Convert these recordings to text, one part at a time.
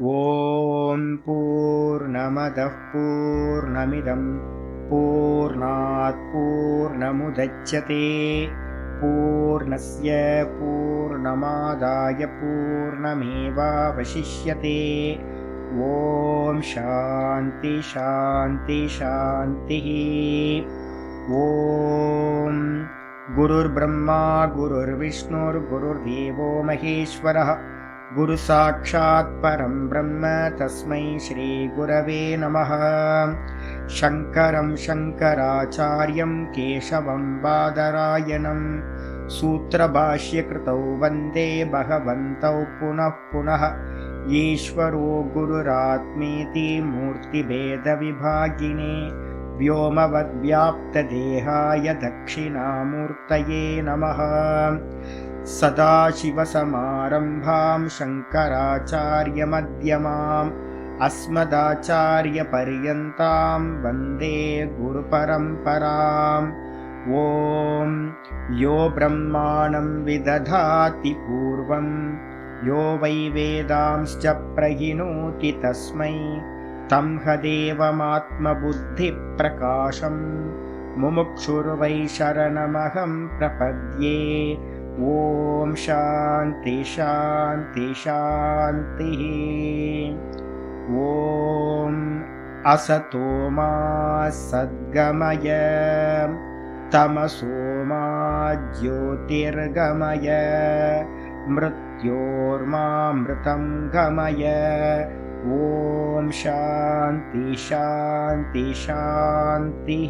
ஓம் பூர்ணமதః பூர்ணமிதம் பூர்ணாத் பூர்ணமுதச்யதே பூர்ணஸ்ய பூர்ணமாதாய பூர்ணமேவாவசிஷ்யதே. ஓம் சாந்தி சாந்தி சாந்தி. ஓம் குருர் பிரம்மா குருர் விஷ்ணுர் குருர் தேவோ மகேஸ்வரः குரு சாட்சாத் பரம் பிரம்ம தஸ்மை ஸ்ரீ குரவே நமः. சங்கரம் சங்கராச்சார்யம் கேசவம் பாதராயணம் சூத்ரபாஷ்யகிருதௌ வந்தே பகவந்தௌ புனः புனः. ஈஸ்வரோ குருராத்மேதி மூர்த்திபேத விபாகினே व्योमवद्व्याप्तदेहाय दक्षिणामूर्तये नमः. सदाशिवसमारम्भां शङ्कराचार्यमध्यमाम् अस्मदाचार्यपर्यन्तां वन्दे गुरुपरम्पराम्. ॐ यो ब्रह्माणं विदधाति पूर्वं यो वै वेदांश्च प्रहिणोति तस्मै तं हदेवमात्मबुद्धिप्रकाशं मुमुक्षुर्वै शरणमहं प्रपद्ये. ॐ शान्ति शान्ति शान्तिः. ॐ असतो मा सद्गमय तमसो मा ज्योतिर्गमय मृत्योर्मामृतं गमय. ஓம் சாந்தி சாந்தி சாந்தி.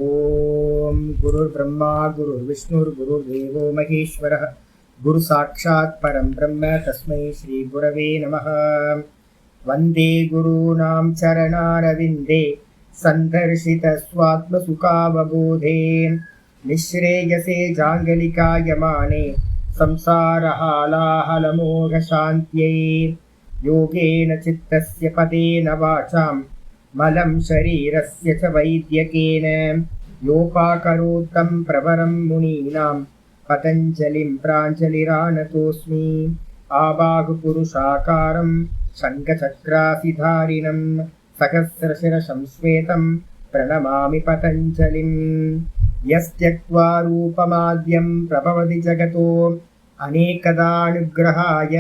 ஓம் குருர் பிரம்மா குருர் விஷ்ணுர் குருர் தேவோ மகேஸ்வரः குரு சாட்சாத் பரம் பிரம்ம தஸ்மை ஸ்ரீ குரவே நமः. வந்தே குருநாம் சரணாரவிந்தே சந்தர்ஷித ஸ்வாத்மசுகாவபோதே நிஸ்ரேயசே ஜாங்கலிகாயமானே संसारहालाहलमोघशान्त्यै. योगेन चित्तस्य पदेन वाचां मलं शरीरस्य च वैद्यकेन योपाकरोत्तं प्रवरं मुनीनां पतञ्जलिं प्राञ्जलिरानतोऽस्मि. आबाहुपुरुषाकारं शङ्खचक्रासिधारिणं सहस्रशिरसं श्वेतं प्रणमामि पतञ्जलिं. यस्त्यक्त्वा रूपमाद्यं प्रभवति जगतो अनेकदानुग्रहाय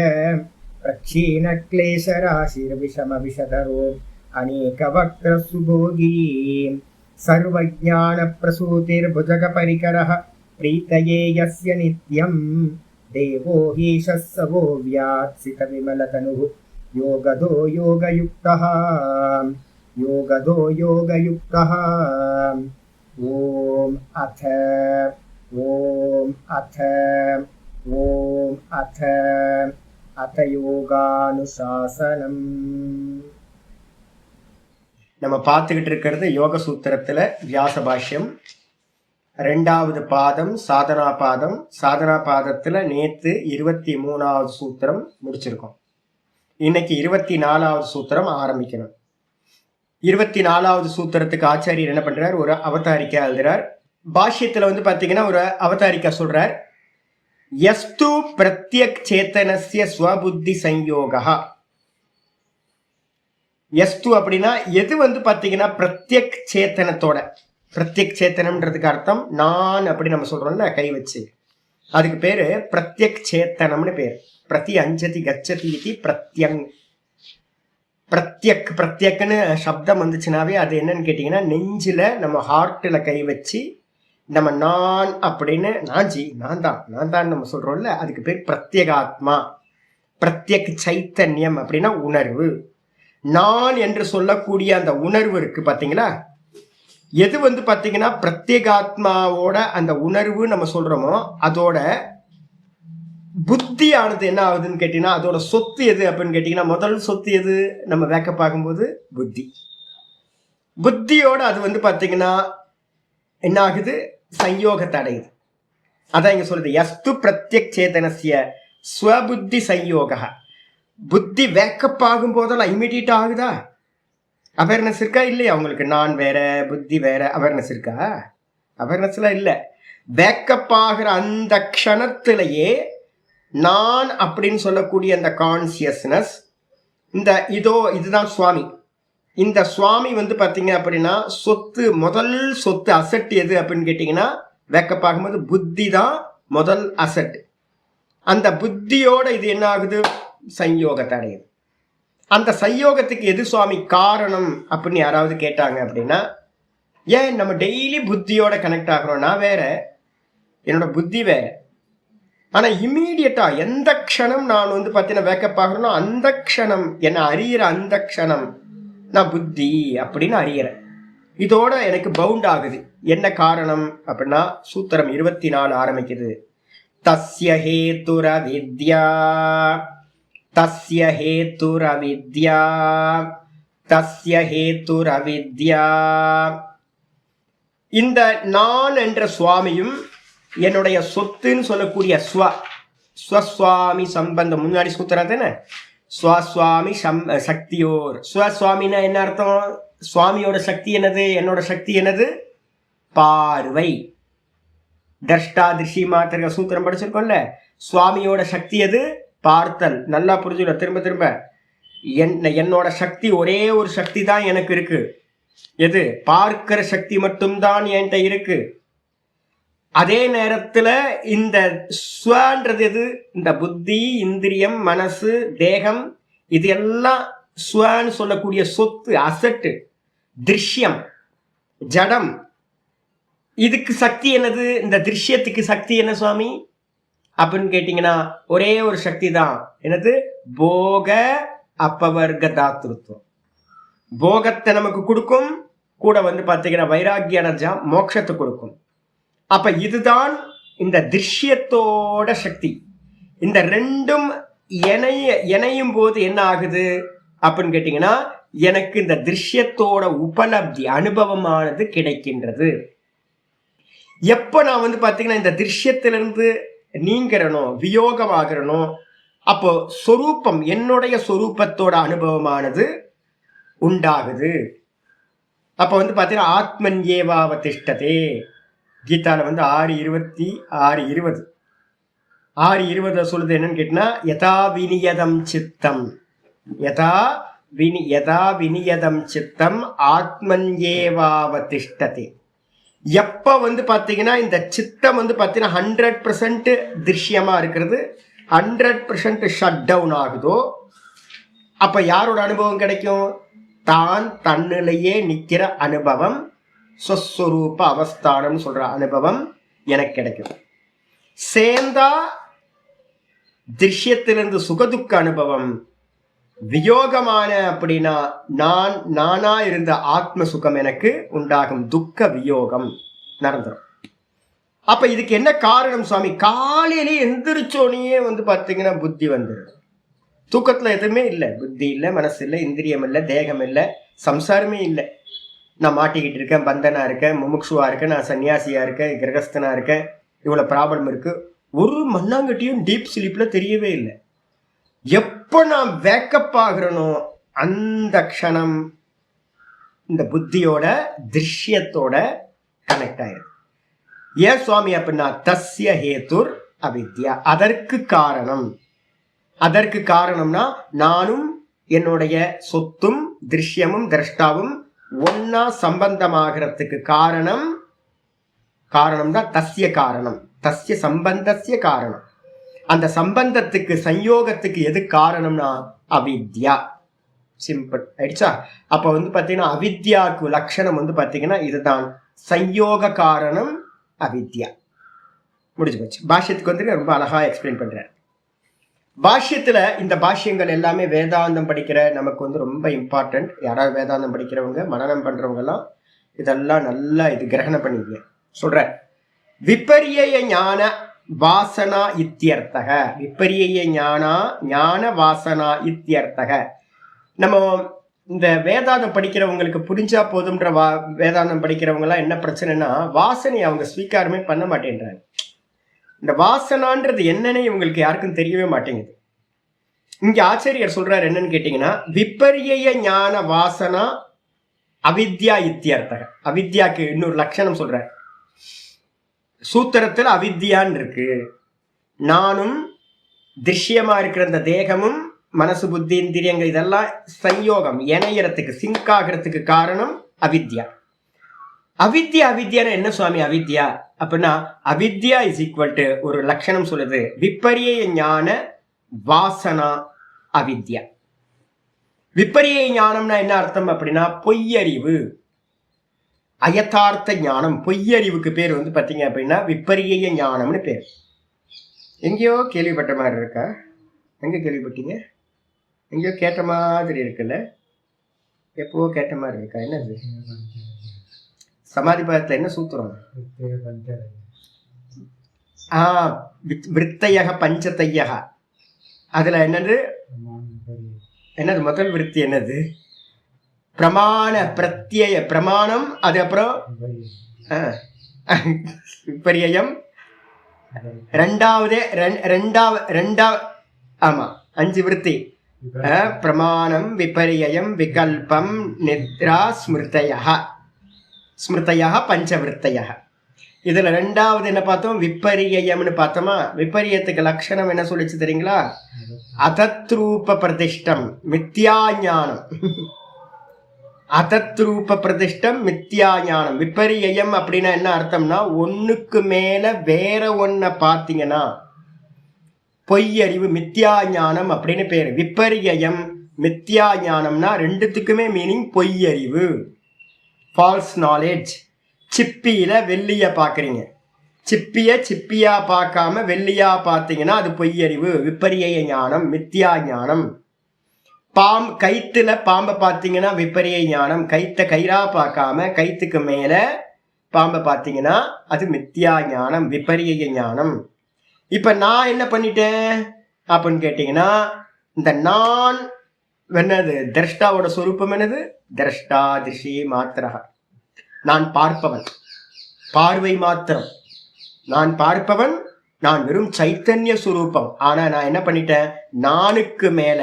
प्रक्षीणक्लेशराशिर्विषमविषधरो अनेकवक्त्रसुभोगी. सर्वज्ञानप्रसूतिर्भुजगपरिकरः प्रीतये यस्य नित्यं देवो हीशः स वो व्यात्सितविमलतनुः योगदो योगयुक्तः योगदो योगयुक्तः. ॐ अथ अथ யோகானுசாசனம். நம்ம பார்த்துக்கிட்டு இருக்கிறது யோக சூத்திரத்துல வியாச பாஷ்யம், ரெண்டாவது பாதம் சாதனா பாதம். சாதனா பாதத்துல நேத்து 23வது சூத்திரம் முடிச்சிருக்கோம். இன்னைக்கு 24வது சூத்திரம் ஆரம்பிக்கணும். 24வது சூத்திரத்துக்கு ஆச்சாரியர் என்ன பண்றார், ஒரு அவதாரிக்கா எழுதுறார். பாஷ்யத்துல பாத்தீங்கன்னா ஒரு அவதாரிக்கா சொல்றார். யஸ்து பிரத்யக் சேத்தனஸ்ய ஸ்வபுத்தி சம்யோகா. யஸ்து அப்படின்னா எது பாத்தீங்கன்னா பிரத்யக் சேத்தனத்தோட, பிரத்யக் சேத்தனம்ன்றதுக்கு அர்த்தம் நான் அப்படி நம்ம சொல்றோம்ல கை வச்சு, அதுக்கு பேரு பிரத்யக் சேத்தனம்னு பேர். பிரதி அஞ்சதி கச்சதி இது பிரத்யங். பிரத்யக் பிரத்யக்னு சப்தம் வந்துச்சுனாவே அது என்னன்னு கேட்டீங்கன்னா நெஞ்சில நம்ம ஹார்ட்ல கை வச்சு நம்ம நான் அப்படின்னு நான் தான் நம்ம சொல்றோம்ல, அதுக்கு பேர் பிரத்யேகாத்மா. பிரத்யக் சைத்தன்யம் அப்படின்னா உணர்வு. நான் என்று சொல்லக்கூடிய அந்த உணர்வு இருக்கு பாத்தீங்களா, எது பாத்தீங்கன்னா பிரத்யேகாத்மாவோட அந்த உணர்வு நம்ம சொல்றோமோ அதோட புத்தியானது என்ன ஆகுதுன்னு கேட்டீங்கன்னா அதோட சொத்து எது அப்படின்னு கேட்டீங்கன்னா முதல் சொத்து எது நம்ம வேக்க பார்க்கும்போது புத்தி. புத்தியோட அது பாத்தீங்கன்னா என்ன ஆகுது, சம்யோகத்தை அடையுது. அதான் இங்க சொல்லுது யஸ்து பிரத்யக் சேதனஸ்ய ஸ்வபுத்தி சம்யோக. புத்தி வேக்கப் ஆகும் போதெல்லாம் இமிடியேட் ஆகுதா, அவேர்னஸ் இருக்கா இல்லையா உங்களுக்கு? நான் வேற புத்தி வேற, அவேர்னஸ் இருக்கா? அவேர்னஸ்லாம் இல்லை. வேக்கப் ஆகிற அந்த க்ஷணத்திலேயே நான் அப்படின்னு சொல்லக்கூடிய அந்த கான்சியஸ்னஸ், இந்த இதுதான் சுவாமி. இந்த சுவாமி வந்து பார்த்தீங்க அப்படின்னா சொத்து, முதல் சொத்து அசட் எது அப்படின்னு கேட்டிங்கன்னா வேக்கப் ஆகும்போது புத்தி தான் முதல் அசட். அந்த புத்தியோட இது என்ன ஆகுது, சம்யோகத்தை அடையுது. அந்த சம்யோகத்துக்கு எது சுவாமி காரணம் அப்படின்னு யாராவது கேட்டாங்க அப்படின்னா, ஏன் நம்ம டெய்லி புத்தியோட கனெக்ட் ஆகிறோம், நான் வேற, என்னோட புத்தி வேற. ஆனால் இம்மீடியட்டா எந்த க்ஷணம் நான் வந்து பார்த்தீங்கன்னா வேக்கப் ஆகிறேனோ அந்த க்ஷணம் என்னை அறியிற அந்த க்ஷணம் நான் புத்தி அப்படின்னு அறியறேன். இதோட எனக்கு பவுண்ட் ஆகுது. என்ன காரணம் அப்படின்னா சூத்திரம் 24 ஆரம்பிக்குது. தஸ்ய ஹேதுரவித்யா, தஸ்ய ஹேதுரவித்யா, தஸ்ய ஹேதுரவித்யா. இந்த நான் என்ற சுவாமியும் என்னுடைய சொத்துன்னு சொல்லக்கூடிய ஸ்வஸ்வாமி சம்பந்தம், முன்னாடி சூத்திரம் தானே, ஸ்வஸ்வாமி சக்தியோர். ஸ்வஸ்வாமின்னா என்ன அர்த்தம், சுவாமியோட சக்தி என்னது, என்னோட சக்தி என்னது, பார்வை. தர்ஷ்டா திருஷி மாத்திர சூத்திரம் படிச்சிருக்கோம்ல, சுவாமியோட சக்தி எது, பார்த்தல். நல்லா புரிஞ்சுட, திரும்ப திரும்ப என்னோட சக்தி ஒரே ஒரு சக்தி தான் எனக்கு இருக்கு, எது, பார்க்கிற சக்தி மட்டும்தான் என்கிட்ட இருக்கு. அதே நேரத்துல இந்த ஸ்வன்றது எது, இந்த புத்தி, இந்திரியம், மனசு, தேகம், இது எல்லாம் ஸ்வன்னு சொல்லக்கூடிய சொத்து, அசட்டு, திருஷ்யம், ஜடம். இதுக்கு சக்தி என்னது, இந்த திருஷ்யத்துக்கு சக்தி என்ன சுவாமி அப்படின்னு கேட்டீங்கன்னா ஒரே ஒரு சக்தி தான், என்னது, போக அப்பவர்க்க தாத்ருத்வம். போகத்தை நமக்கு கொடுக்கும், கூட வந்து பார்த்தீங்கன்னா வைராக்கிய எனர்ஜா மோட்சத்தை கொடுக்கும். அப்ப இதுதான் இந்த திருஷ்யத்தோட சக்தி. இந்த ரெண்டும் இணையும் போது என்ன ஆகுது அப்படின்னு கேட்டீங்கன்னா எனக்கு இந்த திருஷ்யத்தோட உபலப்தி, அனுபவமானது கிடைக்கின்றது. எப்ப நான் வந்து பாத்தீங்கன்னா இந்த திருஷ்யத்திலிருந்து நீங்கிறனோ, வியோகமாகிறனோ, அப்போ சொரூபம், என்னுடைய சொரூபத்தோட அனுபவமானது உண்டாகுது. அப்ப வந்து பாத்தீங்கன்னா ஆத்மன் ஏவாவதிஷ்டதே, கீதால வந்து 6:26, 6:20 சொல்லுது. என்னன்னு கேட்டினா யதா விநியதம் சித்தம், யதா விநியதம் சித்தம் ஆத்மன்யேவாவதிஷ்டதே. எப்ப வந்து பாத்தீங்கன்னா இந்த சித்தம் வந்து பாத்தீங்கன்னா 100% திருஷ்யமா இருக்கிறது, 100% ஷட் டவுன் ஆகுதோ, அப்ப யாரோட அனுபவம் கிடைக்கும், தான் தன்னிலேயே நிக்கிற அனுபவம், ஸ்வஸ்வரூப அவஸ்தானம் சொல்ற அனுபவம் எனக்கு கிடைக்கும். சேர்ந்தா திருஷ்யத்திலிருந்து சுகதுக்க அனுபவம், வியோகமான அப்படின்னா நானா இருந்த ஆத்ம சுகம் எனக்கு உண்டாகும், துக்க வியோகம் நடந்துடும். அப்ப இதுக்கு என்ன காரணம் சுவாமி, காலையிலேயே எந்திரிச்சோனையே வந்து பார்த்தீங்கன்னா புத்தி வந்துடும். தூக்கத்துல எதுவுமே இல்லை, புத்தி இல்லை, மனசு இல்லை, இந்திரியம் இல்லை, தேகம் இல்லை, சம்சாரமே இல்லை. நான் மாட்டிக்கிட்டு இருக்கேன், பந்தனா இருக்கேன், முமுக்ஷுவா இருக்கேன், நான் சன்னியாசியா இருக்கேன், கிரகஸ்தனா இருக்கேன், இவ்வளவு ப்ராப்ளம் இருக்கு. ஒரு மண்ணாங்கட்டியும் டீப் ஸ்லீப்ல தெரியவே இல்லை. எப்போ நான் வேக்கப் ஆகிறனோ அந்த க்ஷணம் இந்த புத்தியோட திருஷ்யத்தோட கனெக்ட் ஆயிருக்கு. ஏன் சுவாமி அப்படின்னா தஸ்ய ஹேதுர் அவித்யா, அதற்கு காரணம். அதற்கு காரணம்னா நானும் என்னுடைய சொத்தும் திருஷ்யமும் திரஷ்டாவும் ஒன்னா சம்பந்தமாகிறதுக்கு காரணம் தான் தஸ்ய காரணம், தஸ்ய சம்பந்தஸ்ய காரணம். அந்த சம்பந்தத்துக்கு சம்யோகத்துக்கு எது காரணம்னா அவித்யா. சிம்பிள் ஆயிடுச்சா? அப்ப வந்து பாத்தீங்கன்னா அவித்யாவுக்கு லட்சணம் வந்து பாத்தீங்கன்னா இதுதான், சம்யோக காரணம் அவித்யா. முடிஞ்சு போச்சு. பாஷ்யத்துக்கு வந்து ரொம்ப அழகா எக்ஸ்பிளைன் பண்றாரு. பாஷ்யத்துல இந்த பாஷ்யங்கள் எல்லாமே வேதாந்தம் படிக்கிற நமக்கு வந்து ரொம்ப இம்பார்ட்டன்ட். யாராவது வேதாந்தம் படிக்கிறவங்க, மனனம் பண்றவங்க எல்லாம் இதெல்லாம் நல்லா இது கிரகணம் பண்ணிக்க சொல்ற. விபரிய ஞான வாசனா இத்தியர்த்தக, விபரிய ஞான வாசனா இத்தியர்த்தக. நம்ம இந்த வேதாந்தம் படிக்கிறவங்களுக்கு புரிஞ்சா போதும்ன்ற வேதாந்தம் படிக்கிறவங்க எல்லாம் என்ன பிரச்சனைனா வாசனை அவங்க ஸ்வீகாரமே பண்ண மாட்டேன்றாங்க. இந்த வாசனான்றது என்னன்னு இவங்களுக்கு யாருக்கும் தெரியவே மாட்டேங்குது. இங்க ஆச்சாரியர் சொல்றாரு என்னன்னு கேட்டீங்கன்னா விபரிய ஞான வாசனா அவித்யா இத்தியர்த்தக. அவித்யாக்கு இன்னொரு லட்சணம் சொல்றாரு. சூத்திரத்துல அவித்யான்னு இருக்கு. நானும் திருஷ்யமா இருக்கிற இந்த தேகமும் மனசு புத்தி இந்திரியங்கள் இதெல்லாம் சம்யோகம் இணையறதுக்கு சிங்க் ஆகிறதுக்கு காரணம் அவித்யா. அவித்யான்னு என்ன சுவாமி அவித்யா அப்படின்னா, அவித்யா இஸ் ஈக்குவல் டு ஒரு லட்சணம் சொல்லுது, விப்பரிய ஞான வாசனா அவித்யா. விப்பரிய ஞானம்னா என்ன அர்த்தம் அப்படின்னா, பொய்யறிவு, அயதார்த்த ஞானம். பொய்யறிவுக்கு பேர் வந்து பார்த்தீங்க அப்படின்னா விப்பரிய ஞானம்னு பேர். எங்கேயோ கேள்விப்பட்ட மாதிரி இருக்கா? எங்கே கேள்விப்பட்டீங்க? எங்கேயோ கேட்ட மாதிரி இருக்குல்ல? எப்போ கேட்ட மாதிரி இருக்கா? என்னது சமாதி பதத்தில் என்ன சூத்திரம்? விற்த்தையக பஞ்சத்தையக. அதில் என்னது முதல் விருத்தி என்னது? பிரமாண பிரத்யய பிரமாணம். அது அப்புறம் விபரியம். ரெண்டாவது ஆமா 5 விருத்தி. பிரமாணம், விபரியம், விகல்பம், நித்ரா, ஸ்மிருதயா பஞ்சவிருத்தையா. இதுல ரெண்டாவது என்ன பார்த்தோம்? விபரியம்னு பார்த்தோமா? விபரியத்துக்கு லட்சணம் என்ன சொல்லிச்சு தெரியுங்களா? அதத்ரூப பிரதிஷ்டம் மித்யா ஞானம். அதத்ரூப பிரதிஷ்டம் மித்யா ஞானம். விபரியம் அப்படின்னா என்ன அர்த்தம்னா, ஒண்ணுக்கு மேல வேற ஒன்ன பார்த்தீங்கன்னா பொய்யறிவு, மித்யா ஞானம் அப்படின்னு பேரு. விபரியம் மித்யா ஞானம்னா ரெண்டுத்துக்குமே மீனிங் பொய்யறிவு, ஃபால்ஸ் நாலேஜ். சிப்பியில வெள்ளிய பாக்குறீங்க, சிப்பியா பார்க்காம வெள்ளியா பார்த்தீங்கன்னா அது பொய்யறிவு, விபரிய ஞானம், மித்யா ஞானம். கைத்துல பாம்பை பார்த்தீங்கன்னா விபரிய ஞானம். கயிறா பார்க்காம கைத்துக்கு மேல பாம்பை பார்த்தீங்கன்னா அது மித்யா ஞானம், விபரிய ஞானம். இப்ப நான் என்ன பண்ணிட்டேன் அப்படின்னு கேட்டீங்கன்னா, இந்த நான் என்னது? திரஷ்டாவோட சொரூபம் என்னது? திரஷ்டா திஷி மாத்திரா. நான் பார்ப்பவன், பார்வை மாத்திரம். நான் பார்ப்பவன், நான் வெறும் சைத்தன்ய சுரூபம். ஆனா நான் என்ன பண்ணிட்டேன்? நானுக்கு மேல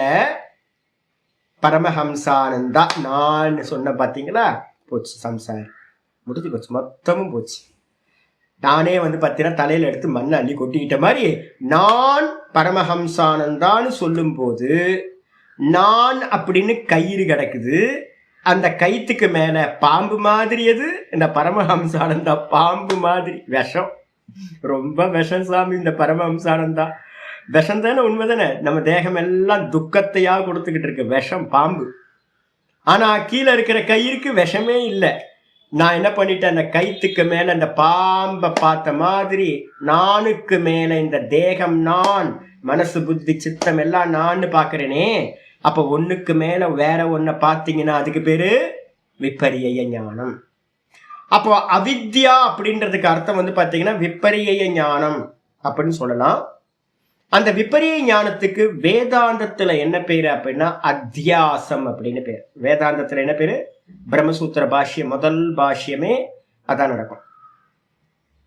பரமஹம்சானந்தா நான் சொன்ன பார்த்தீங்களா? போச்சு, சம்சாரம் முடிஞ்சு போச்சு, மொத்தமும் போச்சு. நானே வந்து பார்த்தீங்கன்னா தலையில எடுத்து மண்ணை அள்ளி கொட்டிக்கிட்ட மாதிரி நான் பரமஹம்சானந்தான்னு சொல்லும் போது நான் அப்படின்னு கயிறு கிடக்குது. அந்த கயிற்றுக்கு மேல பாம்பு மாதிரி எது? இந்த பரமஹம்சானந்தா பாம்பு மாதிரி. விஷம், ரொம்ப விஷம் சாமி இந்த பரமஹம்சானந்தா. விஷம் தானே, உண்மை தானே? நம்ம தேகம் எல்லாம் துக்கத்தையா கொடுத்துக்கிட்டு இருக்கு, விஷம் பாம்பு. ஆனா கீழே இருக்கிற கயிறுக்கு விஷமே இல்லை. நான் என்ன பண்ணிட்டேன்? அந்த கயிற்றுக்கு மேல அந்த பாம்பை பார்த்த மாதிரி நானுக்கு மேல இந்த தேகம் நான், மனசு புத்தி சித்தம் எல்லாம் நான் பாக்குறேனே. அப்ப ஒண்ணுக்கு மேல வேற ஒன்ன பார்த்தீங்கன்னா அதுக்கு பேரு விபரிய ஞானம். அப்போ அவித்யா அப்படின்றதுக்கு அர்த்தம் வந்து பாத்தீங்கன்னா விபரிய ஞானம் அப்படின்னு சொல்லலாம். அந்த விபரிய ஞானத்துக்கு வேதாந்தத்துல என்ன பேரு அப்படின்னா அத்தியாசம் அப்படின்னு பேர். வேதாந்தத்துல என்ன பேரு? பிரம்மசூத்திர பாஷ்யம், முதல் பாஷ்யமே அதான் நடக்கும்.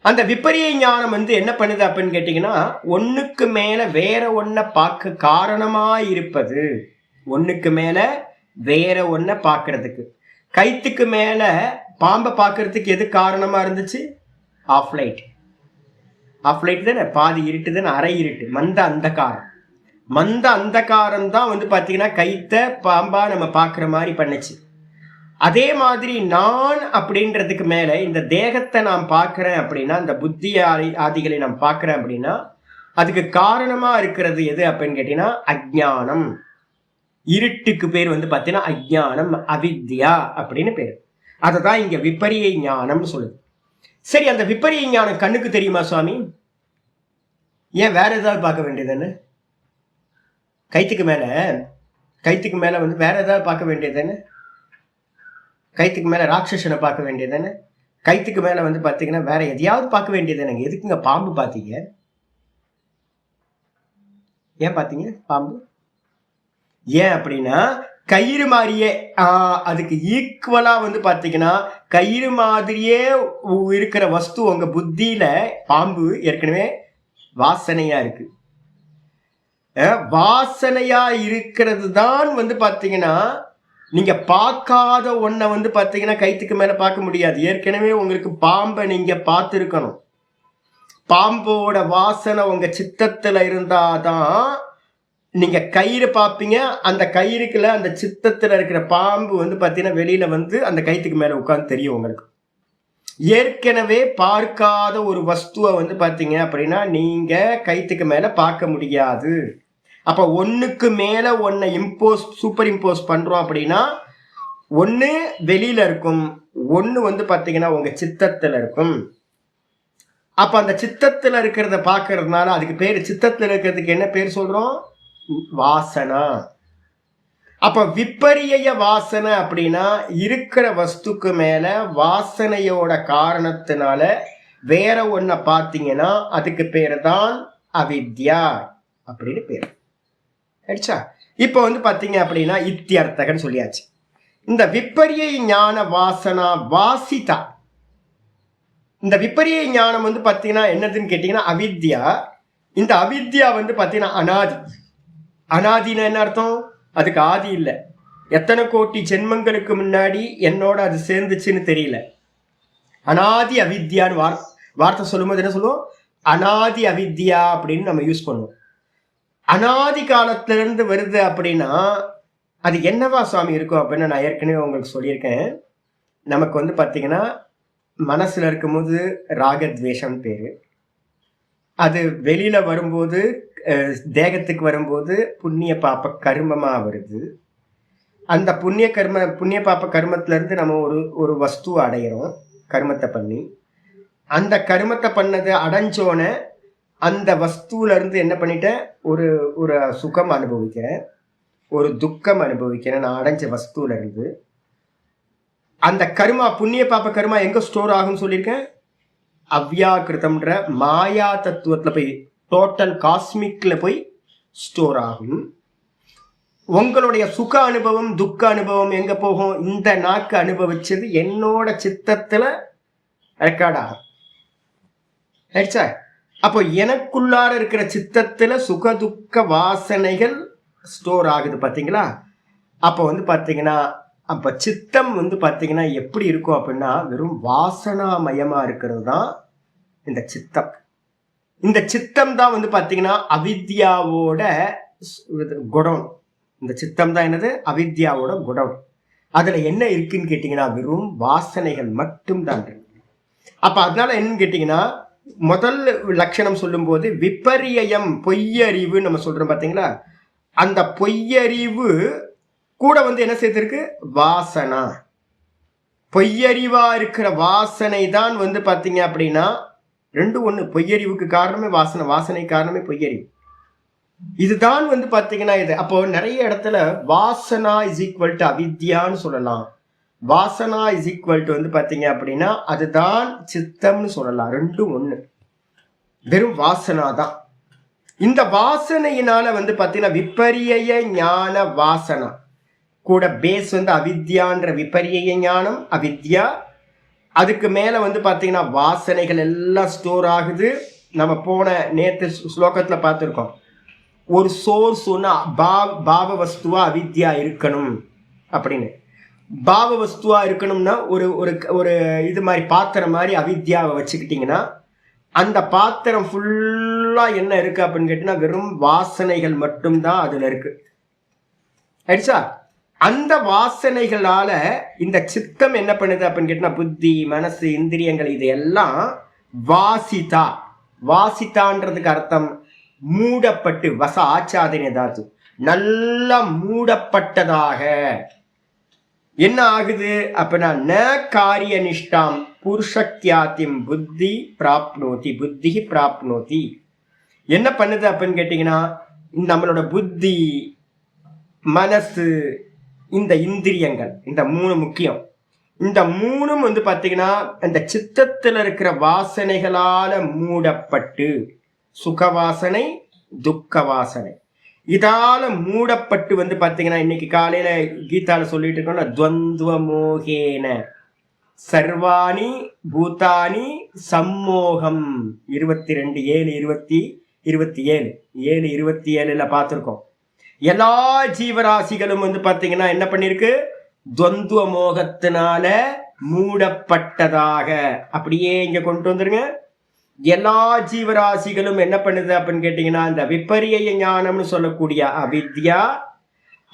அந்த விபரிய ஞானம் வந்து என்ன பண்ணுது அப்படின்னு கேட்டீங்கன்னா, ஒண்ணுக்கு மேல வேற ஒன்ன பார்க்க காரணமா இருப்பது. ஒண்ணுக்கு மேல வேற ஒன்ன பாக்குறதுக்கு, கைத்துக்கு மேல பாம்பை பாக்குறதுக்கு எது காரணமா இருந்துச்சு? ஆஃப்லைட். ஆஃப்லைட் தானே, பாதி இருட்டு தானே, அரை இருட்டு, மந்த அந்தகாரம். மந்த அந்தகாரம் தான் வந்து பார்த்தீங்கன்னா கைத்த பாம்பா நம்ம பார்க்குற மாதிரி பண்ணுச்சு. அதே மாதிரி நான் அப்படின்றதுக்கு மேலே இந்த தேகத்தை நான் பார்க்குறேன் அப்படின்னா, இந்த புத்தி ஆதிகளை நான் பார்க்குறேன் அப்படின்னா அதுக்கு காரணமாக இருக்கிறது எது அப்படின்னு கேட்டீங்கன்னா அஜ்ஞானம். இருட்டுக்கு பேர் வந்து பார்த்தீங்கன்னா அஜ்ஞானம், அவித்யா அப்படின்னு பேர். அதை தான் இங்கே விபரிய ஞானம்னு சொல்லுது. சரி, அந்த விபரிய ஞானம் கண்ணுக்கு தெரியுமா சுவாமி? ஏன் வேற ஏதாவது பார்க்க வேண்டியதுன்னு? கைத்துக்கு மேல வந்து வேற ஏதாவது பார்க்க வேண்டியதுன்னு? கைத்துக்கு மேல ராட்சசனை பார்க்க வேண்டியதுன்னு? கைத்துக்கு மேல வந்து பாத்தீங்கன்னா வேற எதையாவது பார்க்க வேண்டியதுன்னு? எதுக்குங்க பாம்பு பார்த்தீங்க? ஏன் பார்த்தீங்க பாம்பு? ஏன் அப்படின்னா கயிறு மாதிரியே அதுக்கு ஈக்குவலா வந்து பாத்தீங்கன்னா கயிறு மாதிரியே இருக்கிற வஸ்து உங்க புத்தியில பாம்பு ஏற்கனவே வாசனையா இருக்கு. வாசனையா இருக்கிறது தான் வந்து பாத்தீங்கன்னா நீங்க பார்க்காத ஒன்ன வந்து பாத்தீங்கன்னா கைத்துக்கு மேல பார்க்க முடியாது. ஏற்கனவே உங்களுக்கு பாம்பை நீங்க பார்த்து இருக்கணும். பாம்போட வாசனை உங்க சித்தத்துல இருந்தாதான் நீங்க கயிறு பார்ப்பீங்க. அந்த கயிறுக்குள்ள அந்த சித்தத்துல இருக்கிற பாம்பு வந்து பாத்தீங்கன்னா வெளியில வந்து அந்த கயிற்றுக்கு மேல உட்கார்ந்து தெரியும் உங்களுக்கு. ஏற்கனவே பார்க்காத ஒரு வஸ்துவை வந்து பாத்தீங்க அப்படின்னா நீங்க கயிற்றுக்கு மேல பார்க்க முடியாது. அப்ப ஒண்ணுக்கு மேல ஒன்னை சூப்பர் இம்போஸ் பண்றோம் அப்படின்னா ஒண்ணு வெளியில இருக்கும், ஒண்ணு வந்து பாத்தீங்கன்னா உங்க சித்தத்துல இருக்கும். அப்ப அந்த சித்தத்துல இருக்கிறத பாக்குறதுனால அதுக்கு பேரு, சித்தத்துல இருக்கிறதுக்கு என்ன பேர் சொல்றோம்? வாசனா. அப்ப விபரிய வாசனை அப்படின்னா இருக்கிற வஸ்துக்கு மேல வாசனையோட காரணத்தினால வேற ஒன்ன பார்த்தீங்கன்னா அதுக்கு பேரு தான் அவித்யா அப்படின்னு பேரு. ஆயிடுச்சா? இப்ப வந்து பாத்தீங்க அப்படின்னா இத்தியர்த்தகன்னு சொல்லியாச்சு. இந்த விபரிய ஞான வாசனா வாசிதா. இந்த விபரிய ஞானம் வந்து பாத்தீங்கன்னா என்னதுன்னு கேட்டீங்கன்னா அவித்யா. இந்த அவித்யா வந்து பாத்தீங்கன்னா அனாதி. அனாதினா என்ன அர்த்தம்? அதுக்கு ஆதி இல்லை. எத்தனை கோடி ஜென்மங்களுக்கு முன்னாடி என்னோட அது சேர்ந்துச்சுன்னு தெரியல. அனாதி அவித்யான்னு வார்த்தை சொல்லும்போது என்ன சொல்லுவோம்? அனாதி அவித்யா அப்படின்னு நம்ம யூஸ் பண்ணுவோம். அனாதி காலத்துல இருந்து வருது அப்படின்னா அது என்னவா சுவாமி இருக்கும் அப்படின்னு நான் ஏற்கனவே உங்களுக்கு சொல்லியிருக்கேன். நமக்கு வந்து பாத்தீங்கன்னா மனசுல இருக்கும்போது ராகத்வேஷம் பேரு. அது வெளியில வரும்போது தேகத்துக்கு வரும்போது புண்ணிய பாப்ப கர்மமா வருது. அந்த புண்ணிய பாப்ப கர்மத்துல இருந்து நம்ம ஒரு வஸ்து அடையிறோம் கர்மத்தை பண்ணி. அந்த கர்மத்தை பண்ணது அடைஞ்சோன அந்த வஸ்துல இருந்து என்ன பண்ணிட்டேன்? ஒரு சுகம் அனுபவிக்கிறேன், ஒரு துக்கம் அனுபவிக்கிறேன் நான் அடைஞ்ச வஸ்துல இருந்து. அந்த கர்மா, புண்ணிய பாப்ப கர்மா எங்க ஸ்டோர் ஆகும்னு சொல்லியிருக்கேன்? அவ்யாக்கிருதம்ன்ற மாயா தத்துவத்துல போய், டோட்டல் காஸ்மிக்ல போய் ஸ்டோர் ஆகும். உங்களுடைய சுக அனுபவம் துக்க அனுபவம் எங்க போகும்? இந்த நாக்கு அனுபவிச்சது என்னோட சித்தத்துல ரெக்கார்ட் ஆகும். ஆயிடுச்சா? அப்போ எனக்குள்ளார இருக்கிற சித்தத்துல சுக துக்க வாசனைகள் ஸ்டோர் ஆகுது பாத்தீங்களா? அப்போ வந்து பாத்தீங்கன்னா அப்ப சித்தம் வந்து பாத்தீங்கன்னா எப்படி இருக்கும் அப்படின்னா வெறும் வாசனாமயமா இருக்கிறது தான் இந்த சித்தம். இந்த சித்தம் தான் வந்து பாத்தீங்கன்னா அவித்யாவோட குணம். இந்த சித்தம் தான் என்னது? அவித்யாவோட குணம். அதுல என்ன இருக்குன்னு கேட்டீங்கன்னா வெறும் வாசனைகள் மட்டும் தான் இருக்கு. அப்ப அதனால என்னன்னு கேட்டீங்கன்னா முதல் லட்சணம் சொல்லும் போது விபரியம், பொய்யறிவு நம்ம சொல்றோம் பாத்தீங்களா? அந்த பொய்யறிவு கூட வந்து என்ன சேர்த்திருக்கு? வாசனா. பொய்யறிவா இருக்கிற வாசனை தான் வந்து பாத்தீங்க அப்படின்னா ரெண்டு ஒண்ணு. பொய்யறிவுக்கு காரணமே வாசனை, வாசனை காரணமே பொய்யறிவு. இதுதான் வந்து பாத்தீங்கன்னா இது. அப்போ நிறைய இடத்துல வாசனா இஸ் ஈக்குவல் டு அவித்யான்னு சொல்லலாம். வாசனா இஸ் ஈக்குவல் டு வந்து பாத்தீங்க அப்படின்னா அதுதான் சித்தம்னு சொல்லலாம். ரெண்டும் ஒண்ணு, வெறும் வாசனா தான். இந்த வாசனையினால வந்து பாத்தீங்கன்னா விபரிய ஞான வாசனா கூட பேஸ் வந்து அவித்யான்ற விபரிய ஞானம் அவித்யா. அதுக்கு மேல வந்து பாத்தீங்கன்னா வாசனைகள் எல்லாம் ஸ்டோர் ஆகுது. நம்ம போன நேத்து ஸ்லோகத்துல பார்த்துருக்கோம். ஒரு சோர்ஸ் ஒன்று பாவ வஸ்துவா அவித்யா இருக்கணும் அப்படின்னு. பாவ வஸ்துவா இருக்கணும்னா ஒரு ஒரு இது மாதிரி பாத்திரம் மாதிரி அவித்யாவை வச்சுக்கிட்டீங்கன்னா அந்த பாத்திரம் ஃபுல்லா என்ன இருக்கு அப்படின்னு கேட்டீங்கன்னா வெறும் வாசனைகள் மட்டும்தான் அதுல இருக்கு. ஆயிடுச்சா? அந்த வாசனைகளால இந்த சித்தம் என்ன பண்ணுது அப்படின்னு கேட்டீங்கன்னா புத்தி, மனசு, இந்திரியங்கள் இது எல்லாம் வாசிதா. வாசித்தான்றதுக்கு அர்த்தம் மூடப்பட்டு, வச ஆச்சாதன தாத்து, நல்லா மூடப்பட்டதாக என்ன ஆகுது அப்படின்னா ந காரிய நிஷ்டாம் புருஷக்தியாத்திம் புத்தி பிராப்னோதி, புத்தி பிராப்னோதி. என்ன பண்ணுது அப்படின்னு கேட்டீங்கன்னா நம்மளோட புத்தி, மனசு, இந்த இந்திரியங்கள், இந்த மூணு முக்கியம். இந்த மூணும் வந்து பாத்தீங்கன்னா அந்த சித்தத்துல இருக்கிற வாசனைகளால மூடப்பட்டு, சுக வாசனை துக்க வாசனை இதால மூடப்பட்டு வந்து பாத்தீங்கன்னா இன்னைக்கு காலையில கீதால சொல்லிட்டு இருக்கோம்னா துவந்துவ மோகேன சர்வாணி பூதானி சம்மோகம் 22:7 பார்த்திருக்கோம். எல்லா ஜீவராசிகளும் வந்து பாத்தீங்கன்னா என்ன பண்ணிருக்கு? துவந்துவ மோகத்தினால மூடப்பட்டதாக. அப்படியே இங்க கொண்டு வந்துருங்க. எல்லா ஜீவராசிகளும் என்ன பண்ணுது அப்படின்னு கேட்டீங்கன்னா, இந்த விபரிய ஞானம்னு சொல்லக்கூடிய அவித்யா,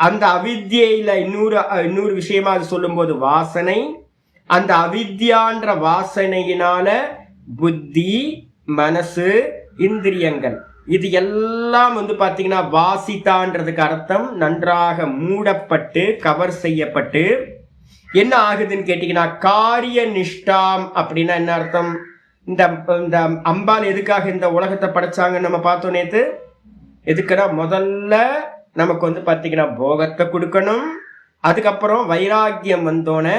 அந்த அவித்யில இன்னொரு விஷயமா அது சொல்லும்போது வாசனை, அந்த அவித்யான்ற வாசனையினால புத்தி, மனசு, இந்திரியங்கள், இது எல்லாம் வந்து பாத்தீங்கன்னா வாசித்தான்றதுக்கு அர்த்தம் நன்றாக மூடப்பட்டு கவர் செய்யப்பட்டு என்ன ஆகுதுன்னு கேட்டீங்கன்னா காரிய நிஷ்டாம். அப்படின்னா என்ன அர்த்தம்? இந்த அம்பாள் எதுக்காக இந்த உலகத்தை படைச்சாங்கன்னு நம்ம பார்த்தோம் நேத்து. எதுக்குன்னா முதல்ல நமக்கு வந்து பாத்தீங்கன்னா போகத்தை கொடுக்கணும், அதுக்கப்புறம் வைராக்கியம் வந்தோன்னே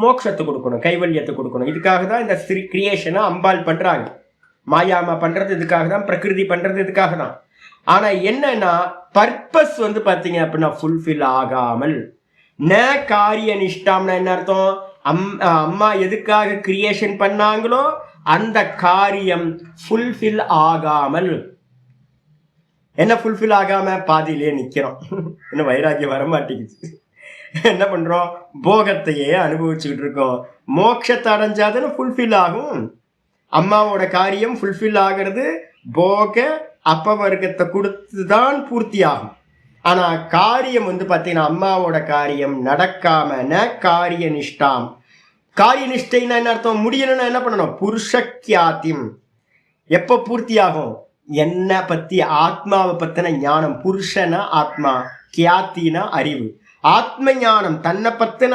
மோட்சத்தை கொடுக்கணும், கைவல்யத்தை கொடுக்கணும். இதுக்காக தான் இந்த கிரியேஷனை அம்பாள் பண்றாங்க. மாயாமா பண்றது இதுக்காக தான், பிரகிருதி பண்றது இதுக்காக தான். ஆனா என்னன்னா பர்பஸ் வந்து பாத்தீங்க அப்படின்னா ஃபுல்ஃபில் ஆகாமல், ந காரிய நிஷ்டாம்னா என்ன அர்த்தம்? அம்மா எதுக்காக கிரியேஷன் பண்ணாங்களோ அந்த காரியம் ஃபுல்ஃபில் ஆகாமல். என்ன ஃபுல்ஃபில் ஆகாம பாதியிலே நிக்கிறோம். இன்னும் வைராக்கியம் வர மாட்டேங்குது. என்ன பண்றோம்? போகத்தையே அனுபவிச்சுக்கிட்டு இருக்கோம். மோட்சத்தை அடைஞ்சாதானே ஃபுல்ஃபில் ஆகும். அம்மாவோட காரியம் ஃபுல்ஃபில் ஆகிறது போக அப்பவர்க்கத்தை கொடுத்துதான் பூர்த்தி ஆகும். ஆனா காரியம் வந்து பாத்தீங்கன்னா அம்மாவோட காரியம் நடக்காம ந காரிய நிஷ்டாம். காரிய நிஷ்டைன்னா என்ன அர்த்தம்? முடியணும்னா என்ன பண்ணணும்? புருஷக்கியாத்தியம். எப்ப பூர்த்தி ஆகும்? என்ன பத்தி, ஆத்மாவை பத்தின ஞானம். புருஷனா ஆத்மா, கியாத்தினா அறிவு. ஆத்ம ஞானம், தன்னை பத்தின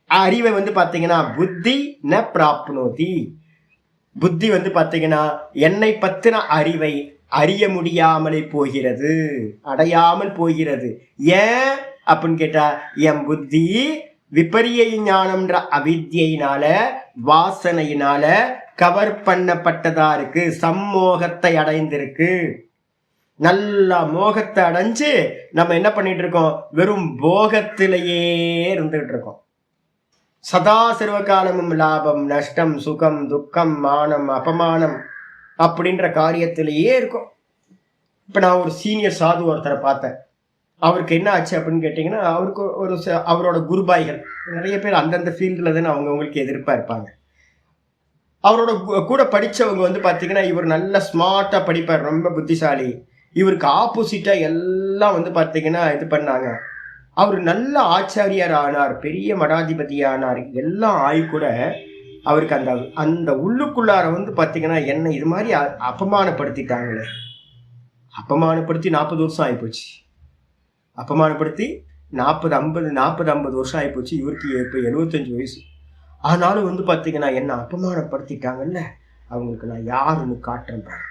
அறிவை வந்து பாத்தீங்கன்னா புத்தி ந பிராப்னோதி. புத்தி வந்து பாத்தீங்கன்னா என்னை பத்தின அறிவை அறிய முடியாமலே போகிறது, அடையாமல் போகிறது. ஏன் அப்படின்னு கேட்டா, என் புத்தி விபரிய ஞானம்ன்ற அவித்யினால வாசனையினால கவர் பண்ணப்பட்டதா இருக்கு, சம்மோகத்தை அடைந்திருக்கு. நல்லா மோகத்தை அடைஞ்சு நம்ம என்ன பண்ணிட்டு இருக்கோம்? வெறும் போகத்திலேயே இருந்துகிட்டு இருக்கோம். சதா சர்வகாலமும் லாபம் நஷ்டம் சுகம் துக்கம் மானம் அபமானம் அப்படின்ற காரியத்திலேயே இருக்கும். இப்ப நான் ஒரு சீனியர் சாது ஒருத்தரை பார்த்தேன். அவருக்கு என்ன ஆச்சு அப்படின்னு கேட்டீங்கன்னா, அவருக்கு அவரோட குருபாய்கள் நிறைய பேர் அந்தந்த ஃபீல்டில் தானே அவங்கவுங்களுக்கு எதிர்ப்பாக இருப்பாங்க. அவரோட கூட படித்தவங்க வந்து பார்த்தீங்கன்னா, இவர் நல்ல ஸ்மார்ட்டாக படிப்பார், ரொம்ப புத்திசாலி. இவருக்கு ஆப்போசிட்டாக எல்லாம் வந்து பார்த்தீங்கன்னா இது பண்ணாங்க. அவர் நல்ல ஆச்சாரியார் ஆனார், பெரிய மடாதிபதி ஆனார். எல்லாம் ஆகி கூட அவருக்கு அந்த உள்ளுக்குள்ளார வந்து பார்த்தீங்கன்னா என்ன இது மாதிரி அப்பமானப்படுத்திட்டாங்களே. அப்பமானப்படுத்தி 40 வருஷம் ஆகிப்போச்சு. அப்பமானப்படுத்தி 40-50 வருஷம் ஆகிப்போச்சு. இவருக்கு இப்போ 75 வயசு. ஆனாலும் வந்து பார்த்தீங்கன்னா என்ன அப்பமானப்படுத்திட்டாங்கல்ல, அவங்களுக்கு நான் யாருன்னு காட்டுறேன் பாரு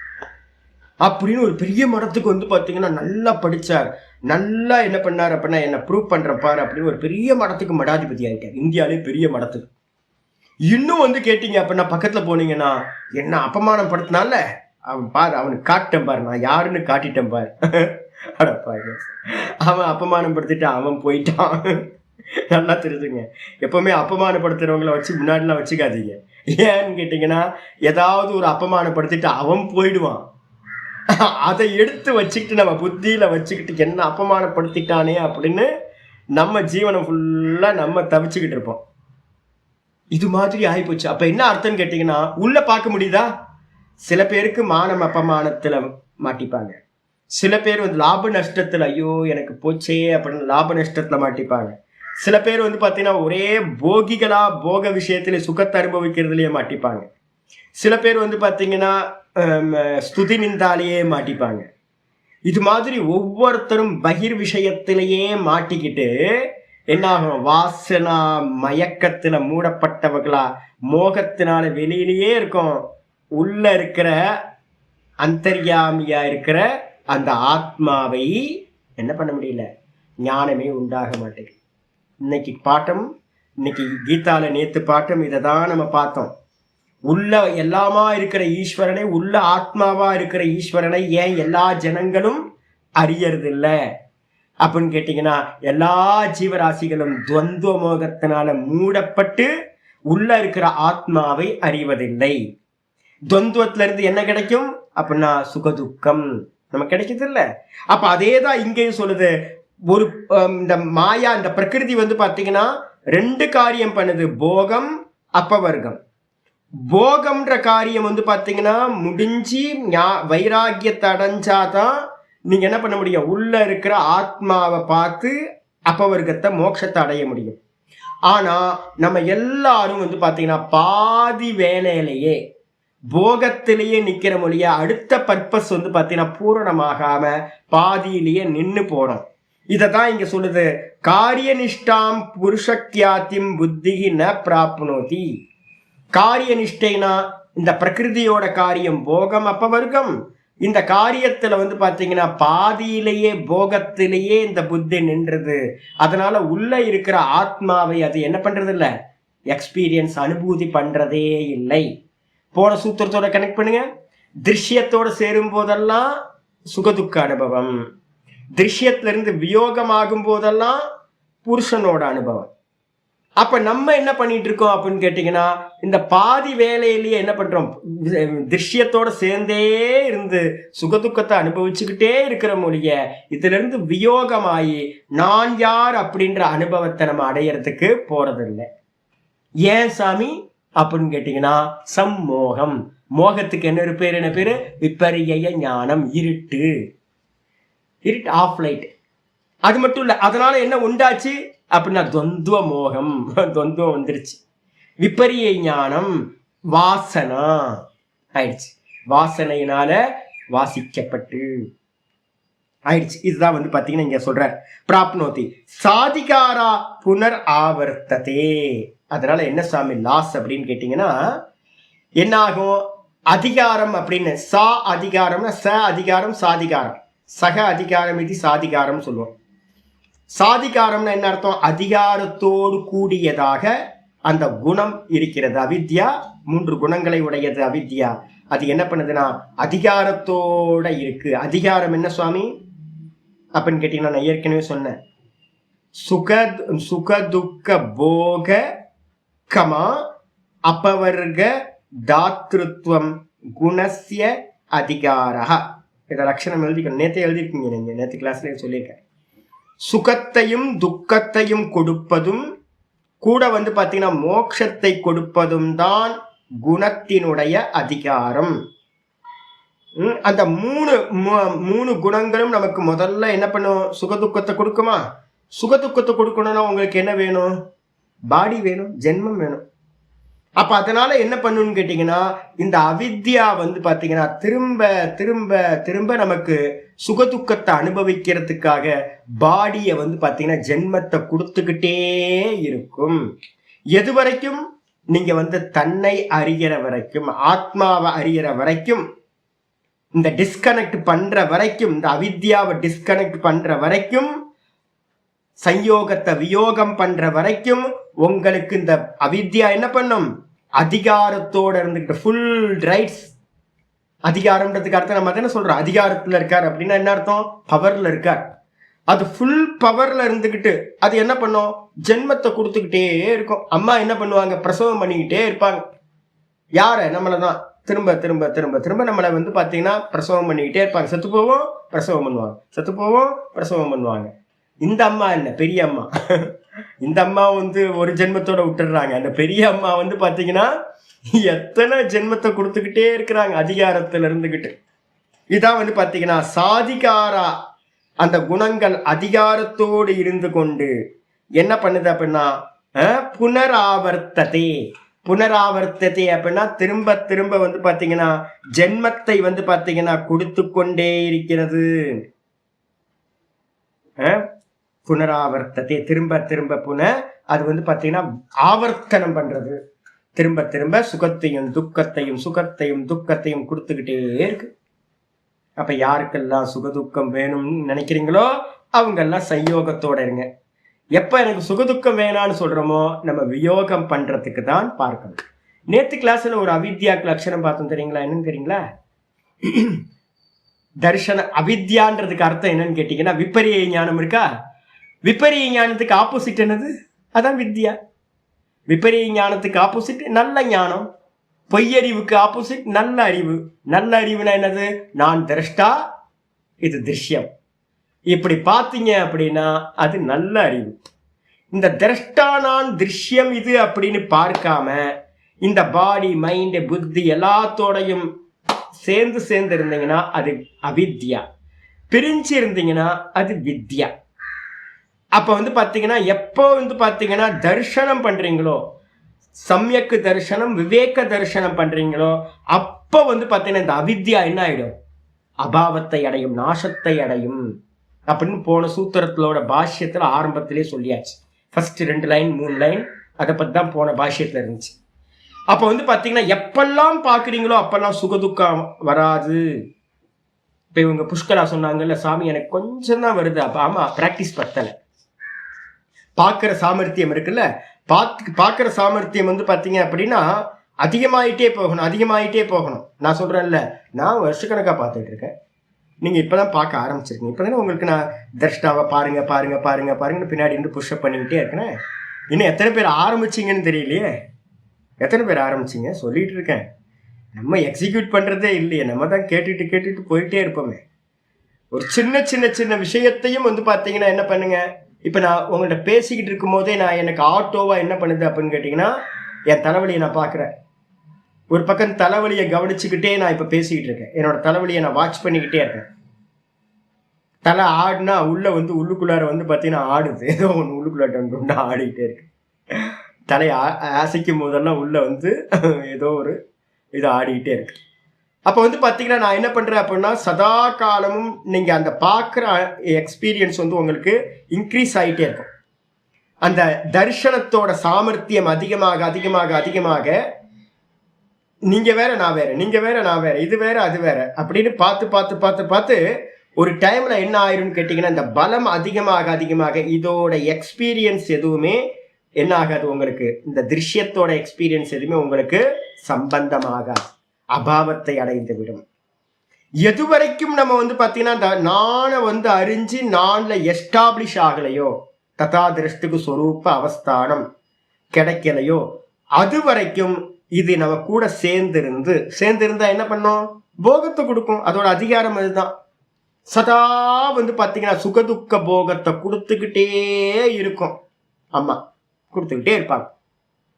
அப்படின்னு ஒரு பெரிய மடத்துக்கு வந்து பார்த்தீங்கன்னா நல்லா படித்தார், நல்லா என்ன பண்ணார் அப்படின்னா என்ன ப்ரூவ் பண்ணுறேன் பாரு அப்படின்னு ஒரு பெரிய மடத்துக்கு மடாதிபதி ஆகிட்டார். இந்தியாவிலே பெரிய மடத்துக்கு. இன்னும் வந்து கேட்டீங்க அப்படின்னா பக்கத்தில் போனீங்கன்னா என்ன அப்பமானப்படுத்தினால அவன் பாரு, அவனுக்கு காட்டேன் பாரு, நான் யாருன்னு காட்டிட்டேன் பாரு. அடப்பா, அவன் அப்பமானப்படுத்திட்டு அவன் போயிட்டான். நல்லா தெரிஞ்சுங்க, எப்பவுமே அப்பமானப்படுத்துறவங்களை வச்சு முன்னாடிலாம் வச்சுக்காதீங்க. ஏன்னு கேட்டீங்கன்னா, ஏதாவது ஒரு அப்பமானப்படுத்திட்டு அவன் போயிடுவான். அதை எடுத்து வச்சுக்கிட்டு நம்ம புத்தியில வச்சுக்கிட்டு என்ன அப்பமானப்படுத்திட்டானே அப்படின்னு நம்ம ஜீவனம் ஃபுல்லா நம்ம தவிச்சுக்கிட்டு இருப்போம். இது மாதிரி ஆகிப்போச்சு. அப்ப என்ன அர்த்தம்னு கேட்டீங்கன்னா, உள்ள பார்க்க முடியுதா? சில பேருக்கு மானம் அப்பமானத்துல மாட்டிப்பாங்க. சில பேர் வந்து லாப நஷ்டத்துல ஐயோ எனக்கு போச்சே அப்படின்னு லாப நஷ்டத்துல மாட்டிப்பாங்க. சில பேர் வந்து பார்த்தீங்கன்னா ஒரே போகிகளா போக விஷயத்துல சுகத்தை அனுபவிக்கிறதுலயே மாட்டிப்பாங்க. சில பேர் வந்து பார்த்தீங்கன்னா ஸ்துதி நிந்தாலேயே மாட்டிப்பாங்க. இது மாதிரி ஒவ்வொருத்தரும் பகிர் விஷயத்திலேயே மாட்டிக்கிட்டு என்ன ஆகும்? வாசனா மயக்கத்துல மூடப்பட்டவர்களா மோகத்தினால வெளியிலேயே இருக்கும். உள்ள இருக்கிற அந்தர்யாமியா இருக்கிற அந்த ஆத்மாவை என்ன பண்ண முடியல, ஞானமே உண்டாக மாட்டேங்குது. இன்னைக்கு பாட்டம், இன்னைக்கு கீதால நேத்து பாட்டம் இதை தான் நம்ம பார்த்தோம். உள்ள எல்லாமா இருக்கிற ஈஸ்வரனை, உள்ள ஆத்மாவா இருக்கிற ஈஸ்வரனை ஏன் எல்லா ஜனங்களும் அறியறது இல்லை அப்படின்னு கேட்டீங்கன்னா, எல்லா ஜீவராசிகளும் துவந்துவ மோகத்தினால மூடப்பட்டு உள்ள இருக்கிற ஆத்மாவை அறிவதில்லை. துவந்துவத்துல இருந்து என்ன கிடைக்கும் அப்படின்னா சுகதுக்கம் நம்ம கிடைக்குது இல்ல. அப்ப அதேதான் இங்கேயும் சொல்லுது. ஒரு இந்த மாயா, இந்த பிரகிருதி வந்து பாத்தீங்கன்னா 2 காரியம் பண்ணுது, போகம் அப்பவர்க்கம். போகம்ன்ற காரியம் வந்து பார்த்தீங்கன்னா முடிஞ்சு வைராக்கியத்தை அடைஞ்சாதான் நீங்க என்ன பண்ண முடியும், உள்ள இருக்கிற ஆத்மாவை பார்த்து அப்பவர்க்கத்தை மோட்சத்தை அடைய முடியும். ஆனா நம்ம எல்லாரும் வந்து பார்த்தீங்கன்னா பாதி வேலையிலேயே போகத்திலேயே நிக்கிற மொழியா அடுத்த பர்பஸ் வந்து பார்த்தீங்கன்னா பூரணமாகாம பாதியிலேயே நின்று போறோம். இதைதான் இங்க சொல்லுது, காரிய நிஷ்டாம் புருஷக்கியாத்திம் புத்திகி ந பிராப்னோதி. காரிய நிஷ்டைனா இந்த பிரகிருதியோட காரியம் போகம் அப்பவர்க்கம். இந்த காரியத்துல வந்து பாத்தீங்கன்னா பாதியிலேயே போகத்திலேயே இந்த புத்தி நின்றது. அதனால உள்ள இருக்கிற ஆத்மாவை அது என்ன பண்றது இல்ல, எக்ஸ்பீரியன்ஸ் அனுபூதி பண்றதே இல்லை. போன சூத்திரத்தோட கனெக்ட் பண்ணுங்க. திருஷ்யத்தோட சேரும் போதெல்லாம் சுகதுக்க அனுபவம், திருஷ்யத்துல இருந்து வியோகமாகும் போதெல்லாம் புருஷனோட அனுபவம். அப்ப நம்ம என்ன பண்ணிட்டு இருக்கோம் அப்படின்னு கேட்டீங்கன்னா, இந்த பாதி வேலையிலேயே என்ன பண்றோம், திருஷ்யத்தோட சேர்ந்தே இருந்து சுகதுக்கத்தை அனுபவிச்சுக்கிட்டே இருக்கிற மொழிய இதுல இருந்து வியோகமாயி நான் யார் அப்படின்ற அனுபவத்தை நம்ம அடையறதுக்கு போறதில்லை. ஏன் சாமி அப்படின்னு கேட்டீங்கன்னா, சம்மோகம். மோகத்துக்கு என்ன பேர், என்ன பேரு, விபரிய ஞானம், இருட்டு, இருட்டு ஆஃப் லைட். அது மட்டும் இல்ல, அதனால என்ன உண்டாச்சு அப்படின்னா துவந்துவ மோகம், துவந்துவம் வந்துருச்சு. விபரிய ஞானம் வாசனா ஆயிடுச்சு, வாசனையினால வாசிக்கப்பட்டு ஆயிடுச்சு. இதுதான் வந்து பாத்தீங்கன்னா இங்க சொல்ற பிராப்னோதி சாதிகாரா புனர் ஆவர்த்ததே. அதனால என்ன சாமி லாஸ் அப்படின்னு கேட்டீங்கன்னா என்ன ஆகும், அதிகாரம் அப்படின்னு சா அதிகாரம்னா ச அதிகாரம் சாதிகாரம், சக அதிகாரம் இது சாதிகாரம் சொல்லுவோம். சாதிகாரம்னா என்ன அர்த்தம், அதிகாரத்தோடு கூடியதாக அந்த குணம் இருக்கிறது. அவித்யா 3 குணங்களை உடையது அவித்யா. அது என்ன பண்ணுதுன்னா அதிகாரத்தோட இருக்கு. அதிகாரம் என்ன சுவாமி அப்படின்னு கேட்டீங்கன்னா, நான் ஏற்கனவே சொன்னேன், சுகதுக்க போக கமா அப்பவர்க தாத்ருத்வம் குணஸ்ய அதிகாரா. இதை லட்சணம் எழுதிக்கணும். நேற்றே எழுதிருக்கீங்க, நீங்க நேற்று கிளாஸ்ல சொல்லியிருக்கேன். சுகத்தையும் துக்கத்தையும் கொடுப்பதும் கூட வந்து பாத்தீங்கன்னா மோட்சத்தை கொடுப்பதும் தான் குணத்தினுடைய அதிகாரம். அந்த மூணு குணங்களும் நமக்கு முதல்ல என்ன பண்ணும், சுகதுக்கத்தை கொடுக்குமா. சுகதுக்கத்தை கொடுக்கணும்னா உங்களுக்கு என்ன வேணும், பாடி வேணும், ஜென்மம் வேணும். அப்ப அதனால என்ன பண்ணுன்னு கேட்டீங்கன்னா, இந்த அவித்யா வந்து பாத்தீங்கன்னா திரும்ப திரும்ப திரும்ப நமக்கு சுகதுக்கத்தை அனுபவிக்கிறதுக்காக பாடியை வந்து பாத்தீங்கன்னா ஜென்மத்தை கொடுத்துக்கிட்டே இருக்கும். எது வரைக்கும், நீங்க வந்து தன்னை அறிகிற வரைக்கும், ஆத்மாவை அறிகிற வரைக்கும், இந்த டிஸ்கனெக்ட் பண்ற வரைக்கும், இந்த அவித்யாவை டிஸ்கனெக்ட் பண்ற வரைக்கும், சயோகத்தை வியோகம் பண்ற வரைக்கும் உங்களுக்கு இந்த அவித்யா என்ன பண்ணும், அதிகாரத்தோட இருந்துகிட்டு ஃபுல் ரைட்ஸ். அதிகாரம்ன்றதுக்கு அர்த்தம் நம்ம என்ன சொல்றோம், அதிகாரத்துல இருக்கார் அப்படின்னா என்ன அர்த்தம், பவர்ல இருக்கார். அது ஃபுல் பவர்ல இருந்துகிட்டு அது என்ன பண்ணும், ஜென்மத்தை கொடுத்துக்கிட்டே இருக்கும். அம்மா என்ன பண்ணுவாங்க, பிரசவம் பண்ணிக்கிட்டே இருப்பாங்க. யார, நம்மளதான் திரும்ப திரும்ப திரும்ப திரும்ப நம்மளை வந்து பாத்தீங்கன்னா பிரசவம் பண்ணிக்கிட்டே இருப்பாங்க. செத்து போவோம், பிரசவம் பண்ணுவாங்க, செத்து போவோம், பிரசவம் பண்ணுவாங்க. இந்த அம்மா இல்ல, பெரிய அம்மா. இந்த அம்மா வந்து ஒரு ஜென்மத்தோட விட்டுடுறாங்க. அந்த பெரிய அம்மா வந்து பாத்தீங்கன்னா எத்தனை ஜென்மத்தை கொடுத்துக்கிட்டே இருக்கிறாங்க அதிகாரத்துல இருந்துகிட்டு. இதான் வந்து பாத்தீங்கன்னா சாதிகாரா. அந்த குணங்கள் அதிகாரத்தோடு இருந்து கொண்டு என்ன பண்ணுது அப்படின்னா புனராவர்த்ததே. புனராவர்த்ததே அப்படின்னா திரும்ப திரும்ப வந்து பாத்தீங்கன்னா ஜென்மத்தை வந்து பாத்தீங்கன்னா கொடுத்து கொண்டே இருக்கிறது. புனராவர்த்தத்தை திரும்ப திரும்ப அது வந்து பாத்தீங்கன்னா ஆவர்த்தனம் பண்றது. திரும்ப திரும்ப சுகத்தையும் துக்கத்தையும் சுகத்தையும் துக்கத்தையும் கொடுத்துக்கிட்டே இருக்கு. அப்ப யாருக்கெல்லாம் சுகதுக்கம் வேணும்னு நினைக்கிறீங்களோ அவங்க எல்லாம் சயோகத்தோட இருங்க. எப்ப எனக்கு சுகதுக்கம் வேணான்னு சொல்றோமோ நம்ம வியோகம் பண்றதுக்கு தான் பார்க்கணும். நேத்து கிளாஸ்ல ஒரு அவித்யாக்கு லட்சணம் பார்த்தோம், தெரியுங்களா? என்னன்னு தெரியுங்களா? தர்ஷன அவித்யான்றதுக்கு அர்த்தம் என்னன்னு கேட்டீங்கன்னா விபரிய ஞானம் இருக்கா. விபரிய ஞானத்துக்கு ஆப்போசிட் என்னது, அதான் வித்யா. விபரிய ஞானத்துக்கு ஆப்போசிட் நல்ல ஞானம். பொய்யறிவுக்கு ஆப்போசிட் நல்ல அறிவு. நல்ல அறிவுனா என்னது, நான் திரஷ்டா, இது திருஷ்யம். இப்படி பார்த்தீங்க அப்படின்னா அது நல்ல அறிவு. இந்த திரஷ்டா நான் திருஷ்யம் இது அப்படின்னு பார்க்காம இந்த பாடி மைண்டு புத்தி எல்லாத்தோடையும் சேர்ந்து இருந்தீங்கன்னா அது அவித்யா. பிரிஞ்சு இருந்தீங்கன்னா அது வித்யா. அப்ப வந்து பாத்தீங்கன்னா எப்போ வந்து பாத்தீங்கன்னா தரிசனம் பண்றீங்களோ, சம்யக்கு தரிசனம் விவேக தரிசனம் பண்றீங்களோ, அப்ப வந்து பாத்தீங்கன்னா இந்த அவித்யா என்ன ஆயிடும்? அபாவத்தை அடையும், நாசத்தை அடையும் அப்படின்னு போன சூத்திரத்திலோட பாஷ்யத்துல ஆரம்பத்திலே சொல்லியாச்சு. ஃபர்ஸ்ட் 2 லைன் 3 லைன் அதை பத்தி தான் போன பாஷ்யத்துல இருந்துச்சு. அப்ப வந்து பாத்தீங்கன்னா எப்பெல்லாம் பாக்குறீங்களோ அப்பெல்லாம் சுகதுக்கம் வராது. இப்ப இவங்க புஷ்கரா சொன்னாங்கல்ல, சாமி எனக்கு கொஞ்சம் தான் வருது. அப்ப ஆமா, பிராக்டிஸ் பத்தல. பாக்குற சாமர்த்தியம் இருக்குல்ல, பாக்குற சாமர்த்தியம் வந்து பாத்தீங்க அப்படின்னா அதிகமாயிட்டே போகணும். நான் சொல்றேன்ல, நான் வருஷக்கணக்கா பார்த்துட்டு இருக்கேன். நீங்க இப்பதான் பார்க்க ஆரம்பிச்சிருக்கீங்க. இப்பதானே உங்களுக்கு நான் தர்ஷ்டாவை பாருங்க பின்னாடி இருந்து புஷ்அப் பண்ணிக்கிட்டே இருக்கிறேன். இன்னும் எத்தனை பேர் ஆரம்பிச்சிங்கன்னு தெரியலையே. எத்தனை பேர் ஆரம்பிச்சிங்க சொல்லிட்டு இருக்கேன். நம்ம எக்ஸிக்யூட் பண்றதே இல்லையே, நம்ம தான் கேட்டுட்டு போயிட்டே இருப்போமே. ஒரு சின்ன விஷயத்தையும் வந்து பாத்தீங்கன்னா என்ன பண்ணுங்க, இப்ப நான் உங்கள்கிட்ட பேசிக்கிட்டு இருக்கும் போதே நான் எனக்கு ஆட்டோவா என்ன பண்ணுது அப்படின்னு கேட்டீங்கன்னா, என் தலைவலியை நான் பாக்குறேன். ஒரு பக்கம் தலைவலியை கவனிச்சுக்கிட்டே நான் இப்ப பேசிக்கிட்டு இருக்கேன். என்னோட தலைவலியை நான் வாட்ச் பண்ணிக்கிட்டே இருக்கேன். தலை ஆடுனா உள்ளுக்குள்ளார வந்து பாத்தீங்கன்னா ஆடுது, ஏதோ ஒன்று உள்ளுக்குள்ளாட்ட ஆடிக்கிட்டே இருக்கு. தலையை அசைக்கும் போதெல்லாம் உள்ள வந்து ஏதோ ஒரு இது ஆடிக்கிட்டே இருக்கு. அப்போ வந்து பார்த்தீங்கன்னா நான் என்ன பண்ணுறேன் அப்படின்னா, சதா காலமும் நீங்கள் அந்த பார்க்குற எக்ஸ்பீரியன்ஸ் வந்து உங்களுக்கு இன்க்ரீஸ் ஆகிட்டே இருக்கும். அந்த தரிசனத்தோட சாமர்த்தியம் அதிகமாக நீங்கள் வேற நான் வேற, நீங்கள் வேற நான் வேற, இது வேற அது வேற அப்படின்னு பார்த்து ஒரு டைமில் என்ன ஆயிரும்னு கேட்டிங்கன்னா, இந்த பலம் அதிகமாக இதோட எக்ஸ்பீரியன்ஸ் எதுவுமே என்ன ஆகாது உங்களுக்கு, இந்த திருஷ்யத்தோட எக்ஸ்பீரியன்ஸ் எதுவுமே உங்களுக்கு சம்பந்தமாகாது, அபாவத்தை அடைந்து விடும். எது வரைக்கும் நம்ம வந்து பார்த்தீங்கன்னா இந்த நானை வந்து அறிஞ்சு நான்ல எஸ்டாப்ளிஷ் ஆகலையோ, ததா திருஷ்டுக்கு சொரூப அவஸ்தானம் கிடைக்கலையோ, அது வரைக்கும் இது நம்ம கூட சேர்ந்திருந்தா என்ன பண்ணும், போகத்தை கொடுக்கும். அதோட அதிகாரம் அதுதான். சதா வந்து பார்த்தீங்கன்னா சுகதுக்க போகத்தை கொடுத்துக்கிட்டே இருக்கும். ஆமா, கொடுத்துக்கிட்டே இருப்பாங்க.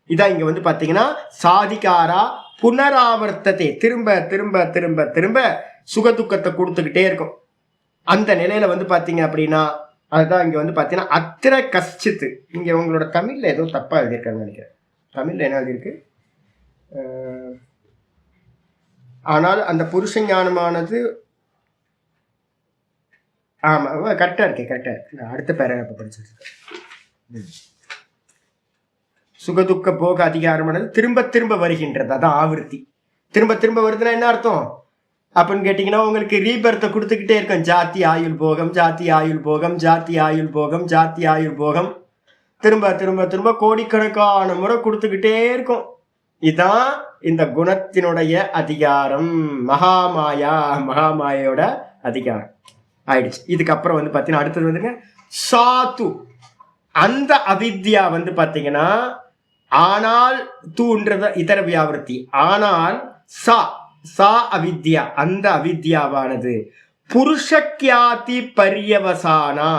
இதான் இங்க வந்து பாத்தீங்கன்னா சாதிகாரா புனராவர்த்தத்தை, திரும்ப சுகதுக்கத்தை கொடுத்துக்கிட்டே இருக்கும். அந்த நிலையில வந்து பாத்தீங்க அப்படின்னா அதுதான் இங்க வந்து பாத்தீங்கன்னா அத்திர கஷ்டித்து. இங்க உங்களோட தமிழ்ல ஏதோ தப்பா எழுதியிருக்காங்க நினைக்கிறேன். தமிழ்ல என்ன எழுதியிருக்கு, ஆனால் அந்த புருஷ ஞானமானது ஆமா கரெக்டா இருக்கு. நான் அடுத்த பேராகிராஃப் படிச்சுட்டு இருக்கேன். சுகதுக்க போக அதிகாரமானது திரும்ப வருகின்றது. அதான் ஆவர்த்தி. திரும்ப வருதுன்னா என்ன அர்த்தம் அப்படின்னு கேட்டீங்கன்னா, உங்களுக்கு ரீபர்த்தை கொடுத்துக்கிட்டே இருக்கும். ஜாதி ஆயுள் போகம் திரும்ப கோடிக்கணக்கான முறை கொடுத்துக்கிட்டே இருக்கும். இதான் இந்த குணத்தினுடைய அதிகாரம். மகாமாயோட அதிகாரம் ஆயிடுச்சு. இதுக்கப்புறம் வந்து பாத்தீங்கன்னா அடுத்தது வந்துங்க சாத்து. அந்த அவித்யா வந்து பாத்தீங்கன்னா, ஆனால் தூன்றத இதர வியாவிருத்தி. ஆனால் சா அவித்யா, அந்த அவித்யாவானது புருஷக்கியாதி பரியவசானா.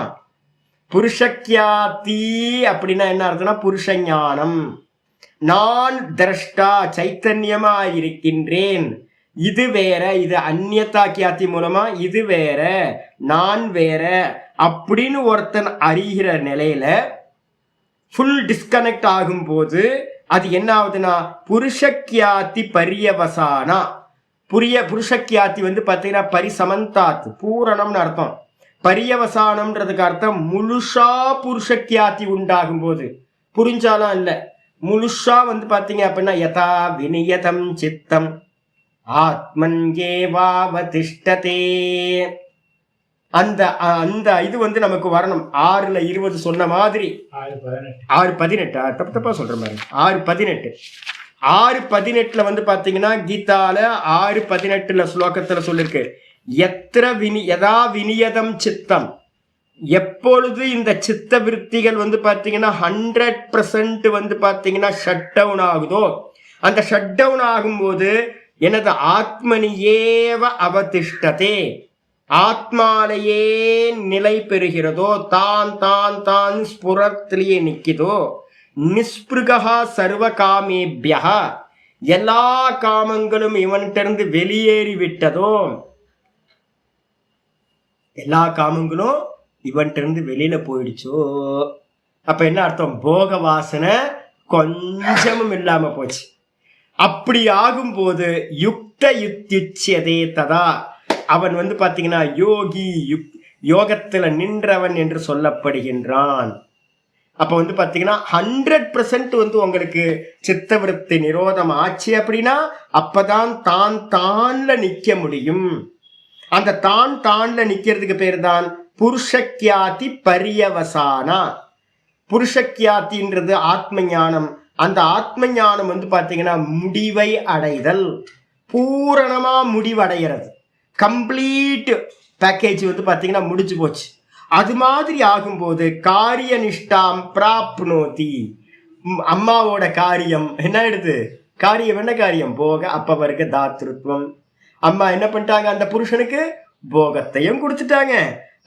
புருஷக்கியாதி அப்படின்னா என்ன அர்த்தம்னா புருஷ ஞானம். நான் திரஷ்டா சைத்தன்யமா இருக்கின்றேன், இது வேற, இது அந்நியதா கியாதி மூலமா இது வேற நான் வேற அப்படின்னு ஒருத்தன் அறிகிற நிலையில ஃபுல் டிஸ்கனெக்ட் ஆகும் போது அது என்ன ஆகுதுன்னா புருஷக்கியாதி பரியவசானா. புருஷக்கியாதி வந்து பார்த்தீங்கன்னா பரிசமந்தாத், பூரணம்னு அர்த்தம். பரியவசானம்ன்றதுக்கு அர்த்தம் முழுசா புருஷக்கியாதி உண்டாகும் போது. புரிஞ்சாலும் இல்லை, முழுசா வந்து பார்த்தீங்க அப்படின்னா யதா விநியதம் சித்தம் ஆத்மன்யேவாவதிஷ்டதே. அந்த அந்த இது வந்து நமக்கு வரணும். 6:20 சொன்ன மாதிரி 6:18 தப்பா சொல்ற மாதிரி 6:18 வந்து பாத்தீங்கன்னா கீதால 6:18 ஸ்லோகத்துல சொல்லிருக்கு, யதா விநியதம் சித்தம். எப்பொழுது இந்த சித்த விருத்திகள் வந்து பாத்தீங்கன்னா 100% வந்து பாத்தீங்கன்னா ஷட் டவுன் ஆகுதோ, அந்த ஷட் டவுன் ஆகும்போது எனது ஆத்மனியேவ அவதிஷ்டதே, ஆத்மாலையே நிலை பெறுகிறதோ, தான் ஸ்புரத்திலேயே நிற்கிதோ, நிஸ்பிருகா சர்வ காமேபியா, எல்லா காமங்களும் இவன்கிட்ட இருந்து வெளியேறி விட்டதோ, எல்லா காமங்களும் இவன்கிட்ட இருந்து வெளியில போயிடுச்சோ, அப்ப என்ன அர்த்தம்? போக வாசனை கொஞ்சமும் இல்லாம போச்சு. அப்படி ஆகும்போது யுக்த யுத்தியுச்சியதே ததா, அவன் வந்து பாத்தீங்கன்னா யோகி, யோகத்துல நின்றவன் என்று சொல்லப்படுகின்றான். அப்ப வந்து பாத்தீங்கன்னா 100% வந்து உங்களுக்கு சித்தவிருத்தி நிரோதம் ஆச்சு அப்படின்னா அப்பதான் தான் தான்ல நிக்க முடியும். அந்த தான் தான்ல நிக்கிறதுக்கு பேர் தான் புருஷக்கியாதி பரியவசானா. புருஷக்கியாத்தின்றது ஆத்ம ஞானம். அந்த ஆத்ம ஞானம் வந்து பாத்தீங்கன்னா முடிவை அடைதல், பூரணமா முடிவடைகிறது. கம்ப்ளீட் பேக்கேஜ் வந்து பாத்தீங்கன்னா முடிஞ்சு போச்சு. அது மாதிரி ஆகும்போது காரிய நிஷ்டாம் பிராப்னோதி. அம்மாவோட காரியம் என்ன ஆயிடுது? காரியம் என்ன காரியம்? போக அப்பவர்க்க தாத்ருத்வம். அம்மா என்ன பண்ணிட்டாங்க? அந்த புருஷனுக்கு போகத்தையும் கொடுத்துட்டாங்க.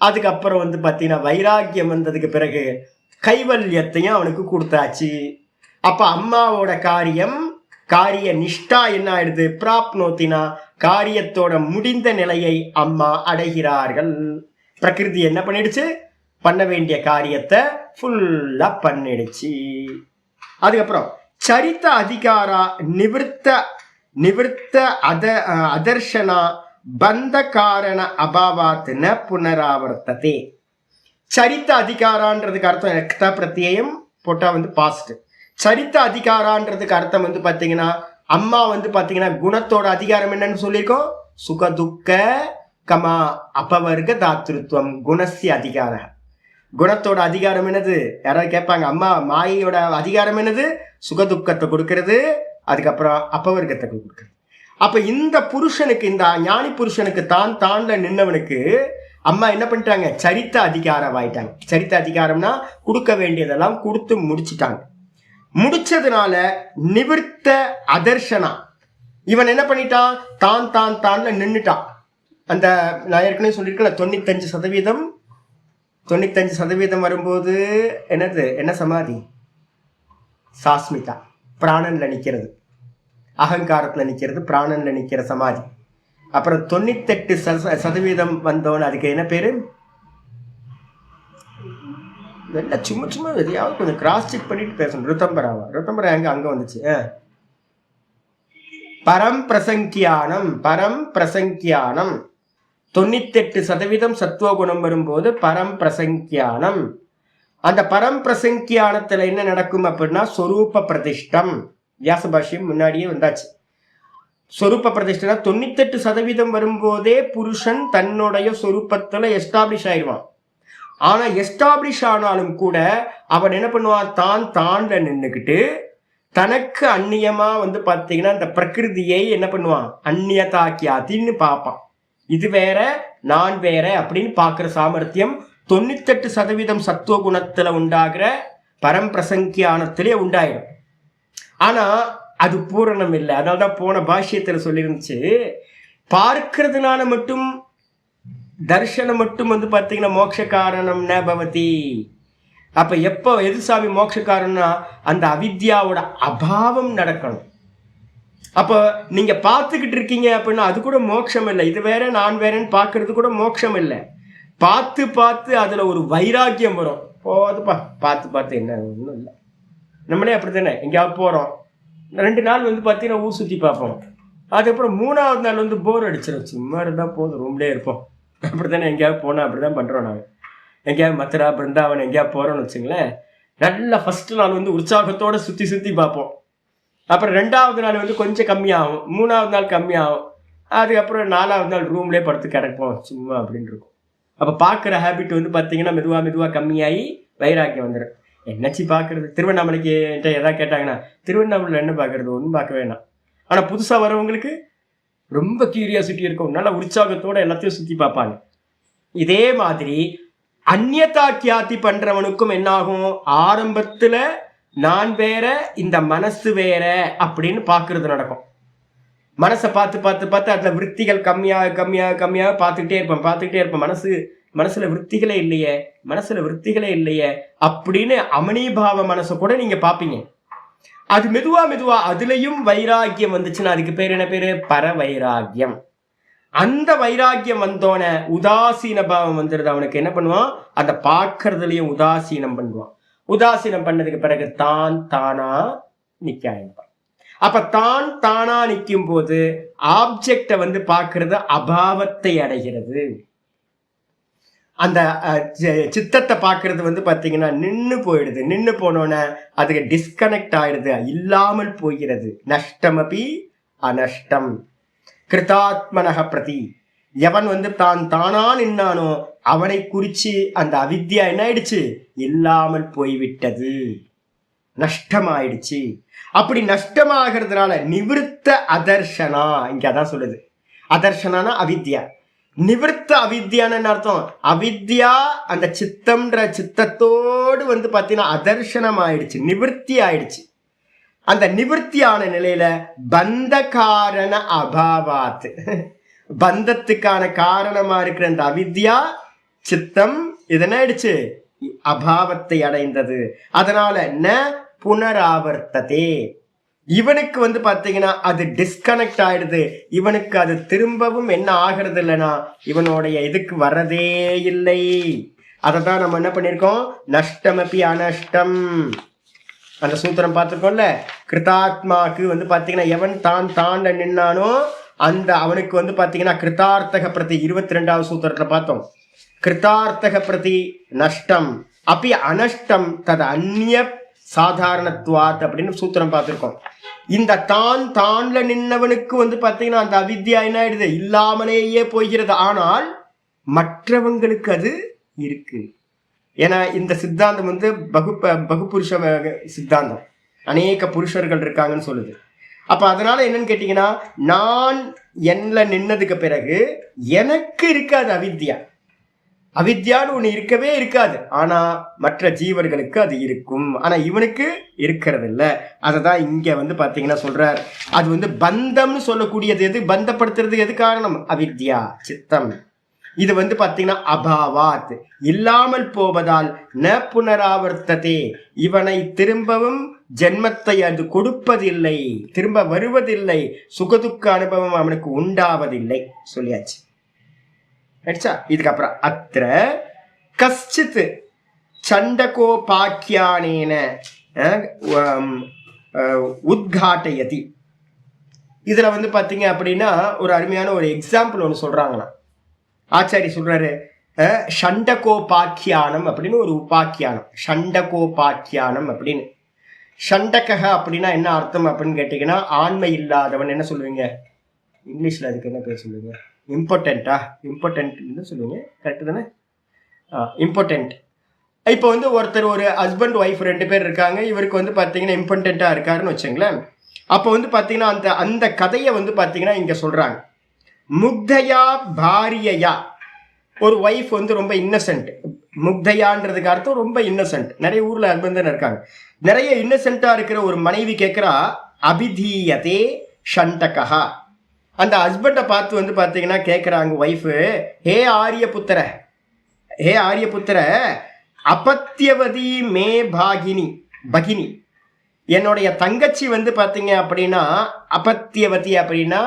அதுக்கப்புறம் வந்து பாத்தீங்கன்னா வைராக்கியம் வந்ததுக்கு பிறகு கைவல்யத்தையும் அவனுக்கு கொடுத்தாச்சு. அப்ப அம்மாவோட காரியம், காரிய நிஷ்டா என்ன ஆயிடுது? பிராப்னோத்தினா காரியத்தோட முடிந்த நிலையை அம்மா அடைகிறார்கள். பிரகிருதி என்ன பண்ணிடுச்சு? பண்ண வேண்டிய காரியத்தை ஃபுல்லா பண்ணிடுச்சு. அதுக்கப்புறம் சரித்த அதிகாரா நிவர்த்த அதர்ஷனா பந்த காரண அபாவாத் ந புனராவர்த்ததே. சரித்த அதிகாரான்றதுக்கு அர்த்தம் எக்தா பிரத்யயம் போட்டா வந்து பாஸ்ட். சரித்த அதிகாரான்றதுக்கு அர்த்தம் வந்து பாத்தீங்கன்னா அம்மா வந்து பாத்தீங்கன்னா குணத்தோட அதிகாரம் என்னன்னு சொல்லியிருக்கோம்? சுகதுக்க கமா அபவர்க்க தாத்ருத்வம் குணஸ்ய அதிகார. குணத்தோட அதிகாரம் என்னது? யாராவது கேட்பாங்க. அம்மா மாயோட அதிகாரம் என்னது? சுகதுக்கத்தை கொடுக்கறது, அதுக்கப்புறம் அபவர்க்கத்தை கொடுக்கறது. அப்ப இந்த புருஷனுக்கு, இந்த ஞானி புருஷனுக்கு தான் தான்ல நின்னவனுக்கு அம்மா என்ன பண்ணிட்டாங்க? சரித்த அதிகாரம் ஆயிட்டாங்க. சரித்த அதிகாரம்னா கொடுக்க வேண்டியதெல்லாம் கொடுத்து முடிச்சுட்டாங்க. முடிச்சதுனால நிவர்த்த அதர்ஷனா, இவன் என்ன பண்ணிட்டான்? தான் தான் தான்ல நின்னுட்டான். அந்த நான் ஏற்கனவே சொல்லியிருக்கேன் 95% வரும்போது என்னது? என்ன சமாதி? சாஸ்மிதா, பிராணன்ல நிக்கிறது, அகங்காரத்துல நிக்கிறது, பிராணன்ல நிக்கிற சமாதி. அப்புறம் 98% வந்தோன்னு அதுக்கு என்ன பேரு? எல்லாம் சும்மா சும்மா எதையாவது கொஞ்சம் கிராஸ் செக் பண்ணிட்டு பேசணும். ருத்தம்பராவா? ருத்தம்பரா எங்க அங்க வந்துச்சு? பரம் பிரசங்கியானம். பரம் பிரசங்கியானம் 98% சத்துவகுணம் வரும்போது பரம் பிரசங்கியானம். அந்த பரம் பிரசங்கியானத்துல என்ன நடக்கும் அப்படின்னா சொரூப பிரதிஷ்டம். வியாச பாஷ்யம் முன்னாடியே வந்தாச்சு. சொரூப பிரதிஷ்டா 98% வரும்போதே புருஷன் தன்னுடைய சொரூபத்துல எஸ்டாப்ளிஷ் ஆயிடுவான். ஆனா எஸ்டாப்ளிஷ் ஆனாலும் கூட அவன் என்ன பண்ணுவான்? தான் தான்ல நின்றுக்கிட்டு தனக்கு அந்நியமா வந்து பாத்தீங்கன்னா இந்த பிரகிருதியை என்ன பண்ணுவான்? அந்நியதாக்கியாத்தின்னு பார்ப்பான். இது வேற நான் வேற அப்படின்னு பாக்குற சாமர்த்தியம் 98% சத்துவ குணத்துல உண்டாகிற பரம்பிரசங்கியானத்திலே உண்டாயிடும். ஆனா அது பூரணம் இல்லை. அதனால்தான் போன பாஷ்யத்துல சொல்லிருந்துச்சு, பார்க்கிறதுனால மட்டும் தர்ஷனம் மட்டும் வந்து பாத்தீங்கன்னா மோட்ச காரணம் ந பவதி. அப்ப எப்போ எது சாமி மோட்ச காரணம்னா அந்த அவித்யாவோட அபாவம் நடக்கணும். அப்போ நீங்க பார்த்துக்கிட்டு இருக்கீங்க அப்படின்னா அது கூட மோட்சம் இல்லை. இது வேற நான் வேறன்னு பார்க்கறது கூட மோட்சம் இல்லை. பார்த்து பார்த்து அதுல ஒரு வைராக்கியம் வரும். போதுப்பா பார்த்து பார்த்து என்ன ஒன்றும் இல்லை. நம்மளே அப்படித்தானே எங்கேயாவது போறோம், 2 நாள் வந்து பார்த்தீங்கன்னா ஊர் சுற்றி பார்ப்போம். அதுக்கப்புறம் 3ஆவது நாள் வந்து போர் அடிச்சிடும். சும்மா இருந்தால் போதும், ரூம்லேயே இருப்போம். அப்படித்தானே எங்கேயாவது போனால் அப்படிதான் பண்ணுறோம். நாங்கள் எங்கேயாவது மதுரா பிருந்தாவன் எங்கேயாவது போகிறோன்னு வச்சுங்களேன், நல்லா ஃபர்ஸ்ட் நாள் வந்து உற்சாகத்தோடு சுற்றி பார்ப்போம். அப்புறம் 2ஆவது நாள் வந்து கொஞ்சம் கம்மியாகும், 3ஆவது நாள் கம்மியாகும். அதுக்கப்புறம் 4ஆவது நாள் ரூம்லேயே படுத்து கிடப்போம் சும்மா அப்படின்னு இருக்கும். அப்போ பார்க்குற ஹேபிட் வந்து பார்த்தீங்கன்னா மெதுவாக கம்மியாகி வைராக்கியம் வந்துடும். என்னாச்சு பார்க்குறது? திருவண்ணாமலைக்கு என்கிட்ட எதாவது கேட்டாங்கன்னா திருவண்ணாமலையில் என்ன பார்க்குறது? ஒன்றும் பார்க்க வேணாம். ஆனால் புதுசாக வரவங்களுக்கு ரொம்ப கியூரியாசிட்டி இருக்கும், நல்லா உற்சாகத்தோடு எல்லாத்தையும் சுற்றி பார்ப்பாங்க. இதே மாதிரி அந்நியதா கியாதி பண்ணுறவனுக்கும் என்னாகும்? ஆரம்பத்தில் நான் வேற இந்த மனசு வேற அப்படின்னு பார்க்கறது நடக்கும். மனசை பார்த்து அதில் விற்த்திகள் கம்மியாக பார்த்துக்கிட்டே இருப்பேன். மனசுல விற்த்திகளே இல்லையே அப்படின்னு அமனீபாவ மனசை கூட நீங்க பார்ப்பீங்க. அது மெதுவா அதுலயும் வைராக்கியம் வந்துச்சுன்னா அதுக்கு பேர் என்ன பேரு? பர வைராக்கியம். அந்த வைராக்கியம் வந்தோன உதாசீன பாவம் வந்துடுது. அவனுக்கு என்ன பண்ணுவான்? அந்த பார்க்கறதுலயும் உதாசீனம் பண்ணுவான். உதாசீனம் பண்ணதுக்கு பிறகு தான் தானா நிக்க ஆரம்பிப்பான். அப்ப தான் தானா நிற்கும் போது ஆப்ஜெக்ட வந்து பார்க்கறது அபாவத்தை அடைகிறது. அந்த சித்தத்தை பார்க்கறது வந்து பாத்தீங்கன்னா நின்று போயிடுது. நின்று போனோன்னு அதுக்கு டிஸ்கனெக்ட் ஆயிடுது, இல்லாமல் போகிறது. நஷ்டமபி அனஷ்டம் கிருதாத்மனக பிரதி. எவன் வந்து தான் தானா நின்னானோ அவனை குறிச்சு அந்த அவித்யா என்ன ஆயிடுச்சு? இல்லாமல் போய்விட்டது, நஷ்டமாயிடுச்சு. அப்படி நஷ்டமாகிறதுனால நிவிருத்த அதர்ஷனா, இங்க அதான் சொல்லுது. அதர்ஷனானா அவித்யா. நிவிருத்த அவித்யான்னு அர்த்தம். அவித்யா அந்த சித்தம்ன்ற சித்தத்தோடு வந்து பாத்தீங்கன்னா அதர்ஷனம் ஆயிடுச்சு, நிவர்த்தி ஆயிடுச்சு. அந்த நிவர்த்தியான நிலையில பந்த காரண அபாவாத், பந்தத்துக்கான காரணமா இருக்கிற அந்த அவித்யா சித்தம் இதன ஆயிடுச்சு, அபாவத்தை அடைந்தது. அதனால ந புனராவர்த்ததே, இவனுக்கு வந்து பாத்தீங்கன்னா அது டிஸ்கனெக்ட் ஆயிடுது. இவனுக்கு அது திரும்பவும் என்ன ஆகிறது இல்லைன்னா இவனுடைய இதுக்கு வர்றதே இல்லை. அததான் நம்ம என்ன பண்ணிருக்கோம்? நஷ்டமபி அனஷ்டம் அந்த சூத்திரம் பார்த்துருக்கோம்ல. கிருதாத்மாக்கு வந்து பாத்தீங்கன்னா எவன் தான் தாண்ட நின்னானோ அந்த அவனுக்கு வந்து பாத்தீங்கன்னா கிருதார்த்தக பிரதி 22வது சூத்திரத்துல பார்த்தோம். கிருதார்த்தக பிரதி நஷ்டம் அப்படி அனஷ்டம் தது அந்நிய சாதாரணத்துவாத் அப்படின்னு சூத்திரம் பார்த்திருக்கோம். இந்த தான்ல நின்னவனுக்கு வந்து பாத்தீங்கன்னா அந்த அவித்யா என்ன ஆயிடுது? இல்லாமலேயே போகிறது. ஆனால் மற்றவங்களுக்கு அது இருக்கு. ஏன்னா இந்த சித்தாந்தம் வந்து பகுபுருஷ சித்தாந்தம், அநேக புருஷர்கள் இருக்காங்கன்னு சொல்லுது. அப்ப அதனால என்னன்னு கேட்டீங்கன்னா, நான் என்ன நின்னதுக்கு பிறகு எனக்கு இருக்காது அவித்யா. அவித்யான்னு ஒண்ணு இருக்கவே இருக்காது. ஆனா மற்ற ஜீவர்களுக்கு அது இருக்கும். ஆனா இவனுக்கு இருக்கிறது இல்லை. அததான் இங்க வந்து பாத்தீங்கன்னா சொல்றார். அது வந்து பந்தம்னு சொல்லக்கூடியது எது? பந்தப்படுத்துறது எது காரணம்? அவித்யா சித்தம். இது வந்து பாத்தீங்கன்னா அபாவாத், இல்லாமல் போவதால் ந புனராவர்த்ததே, இவனை திரும்பவும் ஜென்மத்தை அது கொடுப்பதில்லை, திரும்ப வருவதில்லை, சுகதுக்க அனுபவம் அவனுக்கு உண்டாவதில்லை சொல்லியாச்சு. இதுக்கப்புறம் அத்திர கஷ்டித் சண்டகோபாக்கியானேன உத்காட்டயதி. இதுல வந்து பாத்தீங்க அப்படின்னா ஒரு அருமையான ஒரு எக்ஸாம்பிள் ஒன்று சொல்றாங்களா. ஆச்சாரி சொல்றாரு, ஷண்டகோபாக்கியானம் அப்படின்னு ஒரு உபாக்கியானம். ஷண்டகோபாக்கியானம் அப்படின்னு, ஷண்டக அப்படின்னா என்ன அர்த்தம் அப்படின்னு கேட்டீங்கன்னா ஆண்மை இல்லாதவன். என்ன சொல்லுவீங்க இங்கிலீஷ்ல? அதுக்கு என்ன பேர் சொல்லுவீங்க? இம்பார்ட்டண்டா? இம்பார்ட்டன்ட் சொல்லுவீங்க, கரெக்டு தானே? இம்பார்ட்டன்ட். இப்போ வந்து ஒருத்தர் ஒரு ஹஸ்பண்ட் ஒய்ஃப் 2 பேர் இருக்காங்க. இவருக்கு வந்து பார்த்தீங்கன்னா இம்பார்ட்டண்டா இருக்காருன்னு வச்சுங்களேன். அப்போ வந்து பார்த்தீங்கன்னா அந்த கதையை வந்து பார்த்தீங்கன்னா இங்கே சொல்றாங்க. முக்தையா பாரியயா, ஒரு ஒய்ஃப் வந்து ரொம்ப இன்னசென்ட். முக்தையான்றதுக்கு அர்த்தம் ரொம்ப இன்னசென்ட். நிறைய ஊர்ல ஹஸ்பண்ட் தானே இருக்காங்க. நிறைய இன்னசென்ட்டா இருக்கிற ஒரு மனைவி கேட்கிறா, அபிதீயதே ஷண்டகா. அந்த ஹஸ்பண்டை பார்த்து வந்து பார்த்தீங்கன்னா கேட்குறாங்க ஒய்ஃபு, ஹே ஆரியபுத்திர, ஹே ஆரியபுத்திர, அபத்தியவதி மே பகினி, என்னுடைய தங்கச்சி வந்து பார்த்தீங்க அப்படின்னா அபத்தியவதி அப்படின்னா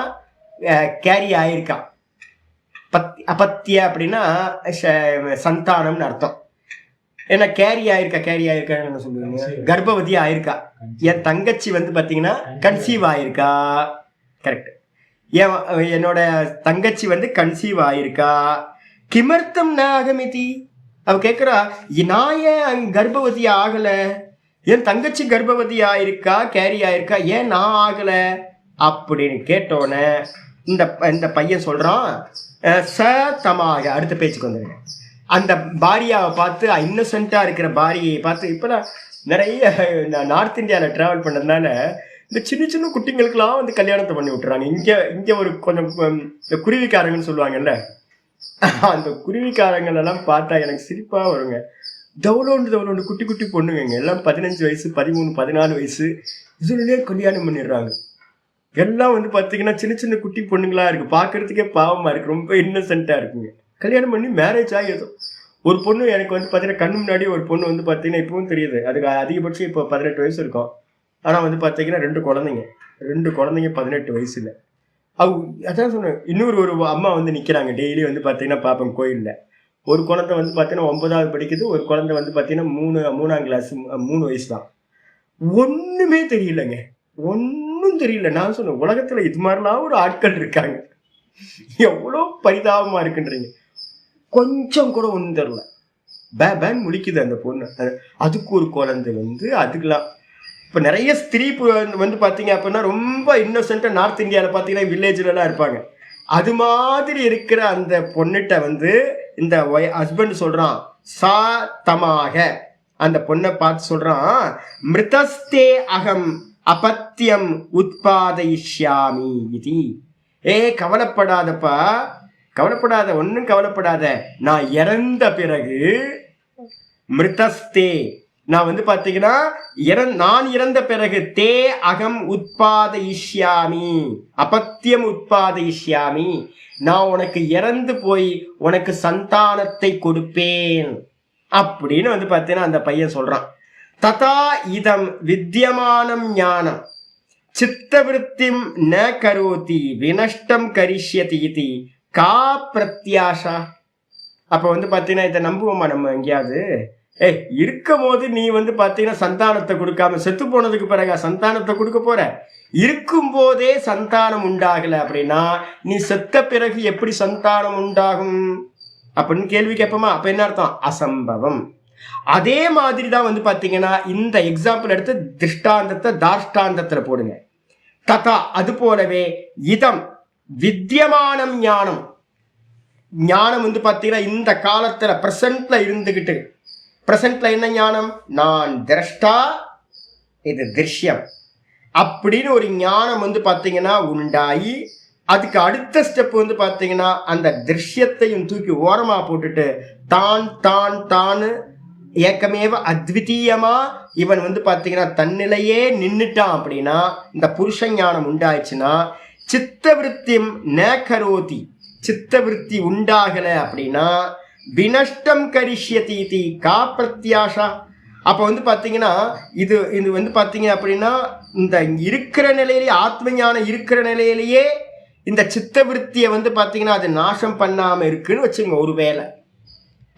கேரி ஆயிருக்கா. அபத்திய அப்படின்னா சந்தானம்னு அர்த்தம். ஏன்னா கேரி ஆயிருக்கான்னு சொல்லுவீங்க, கர்ப்பவதி ஆயிருக்கா. என் தங்கச்சி வந்து பார்த்தீங்கன்னா கன்சீவ் ஆயிருக்கா. கரெக்ட். என்னோட தங்கச்சி வந்து கன்சீவ் ஆயிருக்கா. கிமர்த்தம் ந அகமிதி, அவ கேட்குறா, நான் ஏன் கர்ப்பவதி ஆகல? என் தங்கச்சி கர்ப்பவதி ஆயிருக்கா, கேரி ஆயிருக்கா, ஏன் நான் ஆகல அப்படின்னு கேட்டோன்னே இந்த பையன் சொல்றான், ச தமாக. அடுத்த பேச்சுக்கு வந்துருங்க. அந்த பாரியாவை பார்த்து, இன்னசென்ட்டா இருக்கிற பாரியை பார்த்து, இப்பெல்லாம் நிறைய நார்த் இந்தியாவில் டிராவல் பண்ணதுனால இந்த சின்ன குட்டிங்களுக்கெல்லாம் வந்து கல்யாணத்தை பண்ணி விட்டுறாங்க. இங்க ஒரு கொஞ்சம் இந்த குருவிக்காரங்கன்னு சொல்லுவாங்கல்ல, அந்த குருவிக்காரங்கள் எல்லாம் பார்த்தா எனக்கு சிரிப்பா வருங்க. தவளோண்டு குட்டி பொண்ணுங்க எல்லாம் 15 வயசு 13 14 வயசு இதுலயே கல்யாணம் பண்ணிடுறாங்க. எல்லாம் வந்து பாத்தீங்கன்னா சின்ன குட்டி பொண்ணுங்களா இருக்கு, பாக்குறதுக்கே பாவமா இருக்கு, ரொம்ப இன்னசென்ட்டா இருக்குங்க. கல்யாணம் பண்ணி மேரேஜ் ஆகியதும் ஒரு பொண்ணு எனக்கு வந்து பாத்தீங்கன்னா கண்ணு முன்னாடி ஒரு பொண்ணு வந்து பாத்தீங்கன்னா இப்பவும் தெரியுது, அதுக்கு அதிகபட்சம் இப்போ 18 வயசு இருக்கும். ஆனா வந்து பாத்தீங்கன்னா 2 குழந்தைங்க 18 வயசுல. அதான் சொன்னேன். இன்னொரு ஒரு அம்மா வந்து நிக்கிறாங்க. டெய்லி வந்து பாத்தீங்கன்னா பாப்பேன் கோயில்ல. ஒரு குழந்தை வந்து பாத்தீங்கன்னா 9வது படிக்குது. ஒரு குழந்தை வந்து பாத்தீங்கன்னா 3ஆம் கிளாஸ் 3 வயசு தான். ஒண்ணுமே தெரியலங்க. ஒன்னும் தெரியல. நான் சொன்னேன், உலகத்துல இது மாதிரிலாம் ஒரு ஆட்கள் இருக்காங்க. எவ்வளவு பரிதாபமா இருக்குன்றீங்க. கொஞ்சம் கூட ஒண்ணும் தெரியல. பேன் முழிக்குது அந்த பொண்ணு. அதுக்கு ஒரு குழந்தை வந்து அதுக்கெல்லாம் இப்ப நிறைய ஸ்திரீ வந்து பாத்தீங்க அப்படின்னா ரொம்ப இன்னோசென்ட்டா நார்த் இந்தியாவில் பாத்தீங்கன்னா வில்லேஜ்ல எல்லாம் இருப்பாங்க. அது மாதிரி இருக்கிற அந்த பொண்ணுட்ட வந்து இந்த ஹஸ்பண்ட் சொல்றான், சாத்தமாக அந்த பொண்ணை பார்த்து சொல்றான், மிருதஸ்தே அகம் அபத்தியம் உத்பாதயிஷ்யாமி இது. கவலைப்படாதப்பா, கவலைப்படாத, ஒன்னும் கவலைப்படாத. நான் இறந்த பிறகு மிருதஸ்தே, நான் வந்து பாத்தீங்கன்னா நான் இறந்த பிறகு தே அகம் உத்பாதயிஷ்யாமி அபத்தியம் உத்பாதயிஷ்யாமி, நான் உனக்கு இறந்து போய் உனக்கு சந்தானத்தை கொடுப்பேன் அப்படின்னு வந்து பாத்தீங்கன்னா அந்த பையன் சொல்றான். ததா இதம் வித்தியமானம் ஞானம் சித்தவிருத்திம் ந கரோதி வினஷ்டம் கரிஷ்யதி இது கா பிரத்யாஷா. அப்ப வந்து பாத்தீங்கன்னா இதை நம்புவோமா நம்ம எங்கேயாவது? இருக்கும் போது நீ வந்து பாத்தீங்கன்னா சந்தானத்தை கொடுக்காம செத்து போனதுக்கு பிறகு சந்தானத்தை கொடுக்க போற? இருக்கும் போதே சந்தானம் உண்டாகல அப்படின்னா நீ செத்த பிறகு எப்படி சந்தானம் உண்டாகும் அப்படின்னு கேள்வி கேட்போமா? அப்ப என்ன அர்த்தம்? அசம்பவம். அதே மாதிரி தான் வந்து பாத்தீங்கன்னா இந்த எக்ஸாம்பிள் எடுத்து திருஷ்டாந்தத்தை தாஷ்டாந்தத்துல போடுங்க. ததா, அது போலவே இதம் வித்தியமானம் ஞானம், ஞானம் வந்து பாத்தீங்கன்னா இந்த காலத்துல பிரசன்ட்ல இருந்துகிட்டு, பிரசன்ட்ல என்ன ஞானம்? நான் திரஷ்டா, இது திருஷ்யம் அப்படின்னு ஒரு ஞானம் வந்து பாத்தீங்கன்னா உண்டாயி, அதுக்கு அடுத்த ஸ்டெப் வந்து பாத்தீங்கன்னா அந்த திருஷ்யத்தையும் தூக்கி ஓரமா போட்டுட்டு தான் தான் தான் ஏக்கமேவ அத்விதீயமா இவன் வந்து பாத்தீங்கன்னா தன்னிலையே நின்னுட்டான் அப்படின்னா, இந்த புருஷ ஞானம் உண்டாயிடுச்சுன்னா, சித்தவிருத்தியும் ந கரோதி, சித்தவிருத்தி உண்டாகல அப்படின்னா வினஷ்டம் கரிஷ்யதி கா பிரத்யாஷா. அப்ப வந்து பாத்தீங்கன்னா இது வந்து பாத்தீங்க அப்படின்னா இந்த இருக்கிற நிலையிலேயே, ஆத்ம ஞானம் இருக்கிற நிலையிலேயே இந்த சித்தவிருத்தியை வந்து பாத்தீங்கன்னா அது நாசம் பண்ணாம இருக்குன்னு வச்சுங்க ஒருவேளை.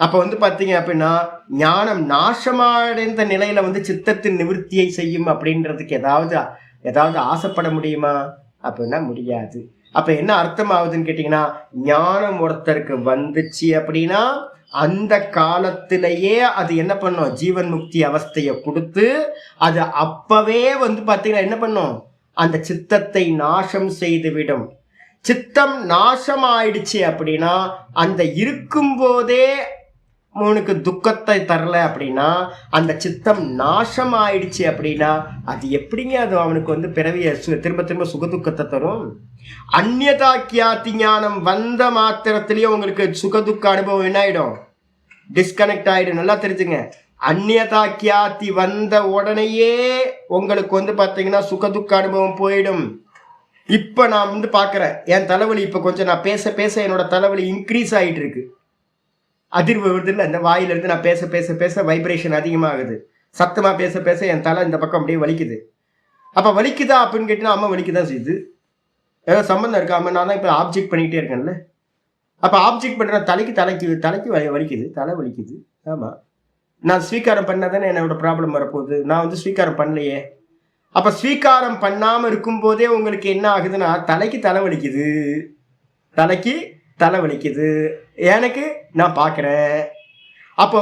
அப்ப வந்து பாத்தீங்க அப்படின்னா ஞானம் நாசமடைந்த நிலையில வந்து சித்தத்தின் நிவர்த்தியை செய்யும் அப்படின்றதுக்கு ஏதாவது ஆசைப்பட முடியுமா? அப்படின்னா முடியாது. அப்ப என்ன அர்த்தம் ஆகுதுன்னு கேட்டீங்கன்னா, ஞானம் ஒருத்தருக்கு வந்துச்சு அப்படின்னா அந்த காலத்திலேயே அது என்ன பண்ணும்? ஜீவன் முக்தி அவஸ்தையை கொடுத்து அது அப்பவே வந்து பாத்தீங்கன்னா என்ன பண்ணும்? அந்த சித்தத்தை நாசம் செய்து விடும். சித்தம் நாசம் ஆயிடுச்சு அப்படின்னா, அந்த இருக்கும் போதே உனக்கு துக்கத்தை தரல அப்படின்னா, அந்த சித்தம் நாசம் ஆயிடுச்சு அப்படின்னா அது எப்படிங்க அது அவனுக்கு வந்து பிறவிய திரும்ப திரும்ப சுகதுக்கத்தை தரும்? அந்நியதாக்கியாதி ஞானம் வந்த மாத்திரத்திலேயே உங்களுக்கு சுகதுக்க அனுபவம் என்ன ஆயிடும்? டிஸ்கனெக்ட் ஆயிடும். நல்லா தெரிஞ்சுங்க. அந்நியதாக்கியாதி வந்த உடனேயே உங்களுக்கு வந்து பாத்தீங்கன்னா சுகதுக்க அனுபவம் போயிடும். இப்ப நான் வந்து பாக்குறேன், என் தலைவலி இப்ப கொஞ்சம் நான் பேச பேச என்னோட தலைவலி இன்க்ரீஸ் ஆயிட்டு இருக்கு. அதிர்வு வருது இல்லை? இந்த வாயில இருந்து நான் பேச பேச பேச வைப்ரேஷன் அதிகமாகுது. சத்தமா பேச பேச என் தலை இந்த பக்கம் அப்படியே வலிக்குது. அப்ப வலிக்குதா அப்படின்னு கேட்டீங்கன்னா அம்மா வலிக்குதான் செய்யுது. ஏதோ சம்பந்தம் இருக்காம நான் தான் இப்ப ஆப்ஜெக்ட் பண்ணிக்கிட்டே இருக்கேன்ல. அப்ப ஆப்ஜெக்ட் பண்ற தலைக்கு வலிக்குது, தலை வலிக்குது. ஆமா, நான் ஸ்வீகாரம் பண்ணாதானே என்னோட ப்ராப்ளம் வரப்போகுது. நான் வந்து ஸ்வீகாரம் பண்ணலையே. அப்ப ஸ்வீகாரம் பண்ணாம இருக்கும் போதே உங்களுக்கு என்ன ஆகுதுன்னா தலைக்கு தலை வலிக்குது. எனக்கு நான் பார்க்குறேன். அப்போ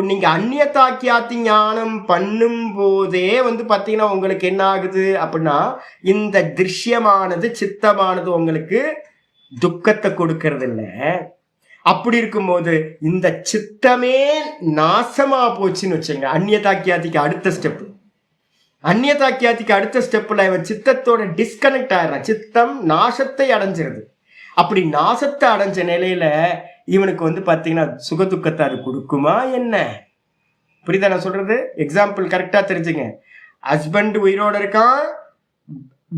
நீங்க அந்நியதாக்கியாத்தி ஞானம் பண்ணும் போதே வந்து பார்த்தீங்கன்னா உங்களுக்கு என்ன ஆகுது அப்படின்னா, இந்த திருஷ்யமானது சித்தமானது உங்களுக்கு துக்கத்தை கொடுக்கறது இல்லை. அப்படி இருக்கும்போது இந்த சித்தமே நாசமா போச்சுன்னு வச்சுங்க. அந்நியதாக்கியாத்திக்கு அடுத்த ஸ்டெப்ல இவன் சித்தத்தோட டிஸ்கனெக்ட் ஆயிடுறான். சித்தம் நாசத்தை அடைஞ்சிருது. அப்படி நாசத்தை அடைஞ்ச நிலையில இவனுக்கு வந்து பாத்தீங்கன்னா சுகதுக்கத்தை அது கொடுக்குமா என்ன? புரியுதா நான் சொல்றது? எக்ஸாம்பிள் கரெக்டா தெரிஞ்சுங்க. ஹஸ்பண்ட் உயிரோட இருக்கான்,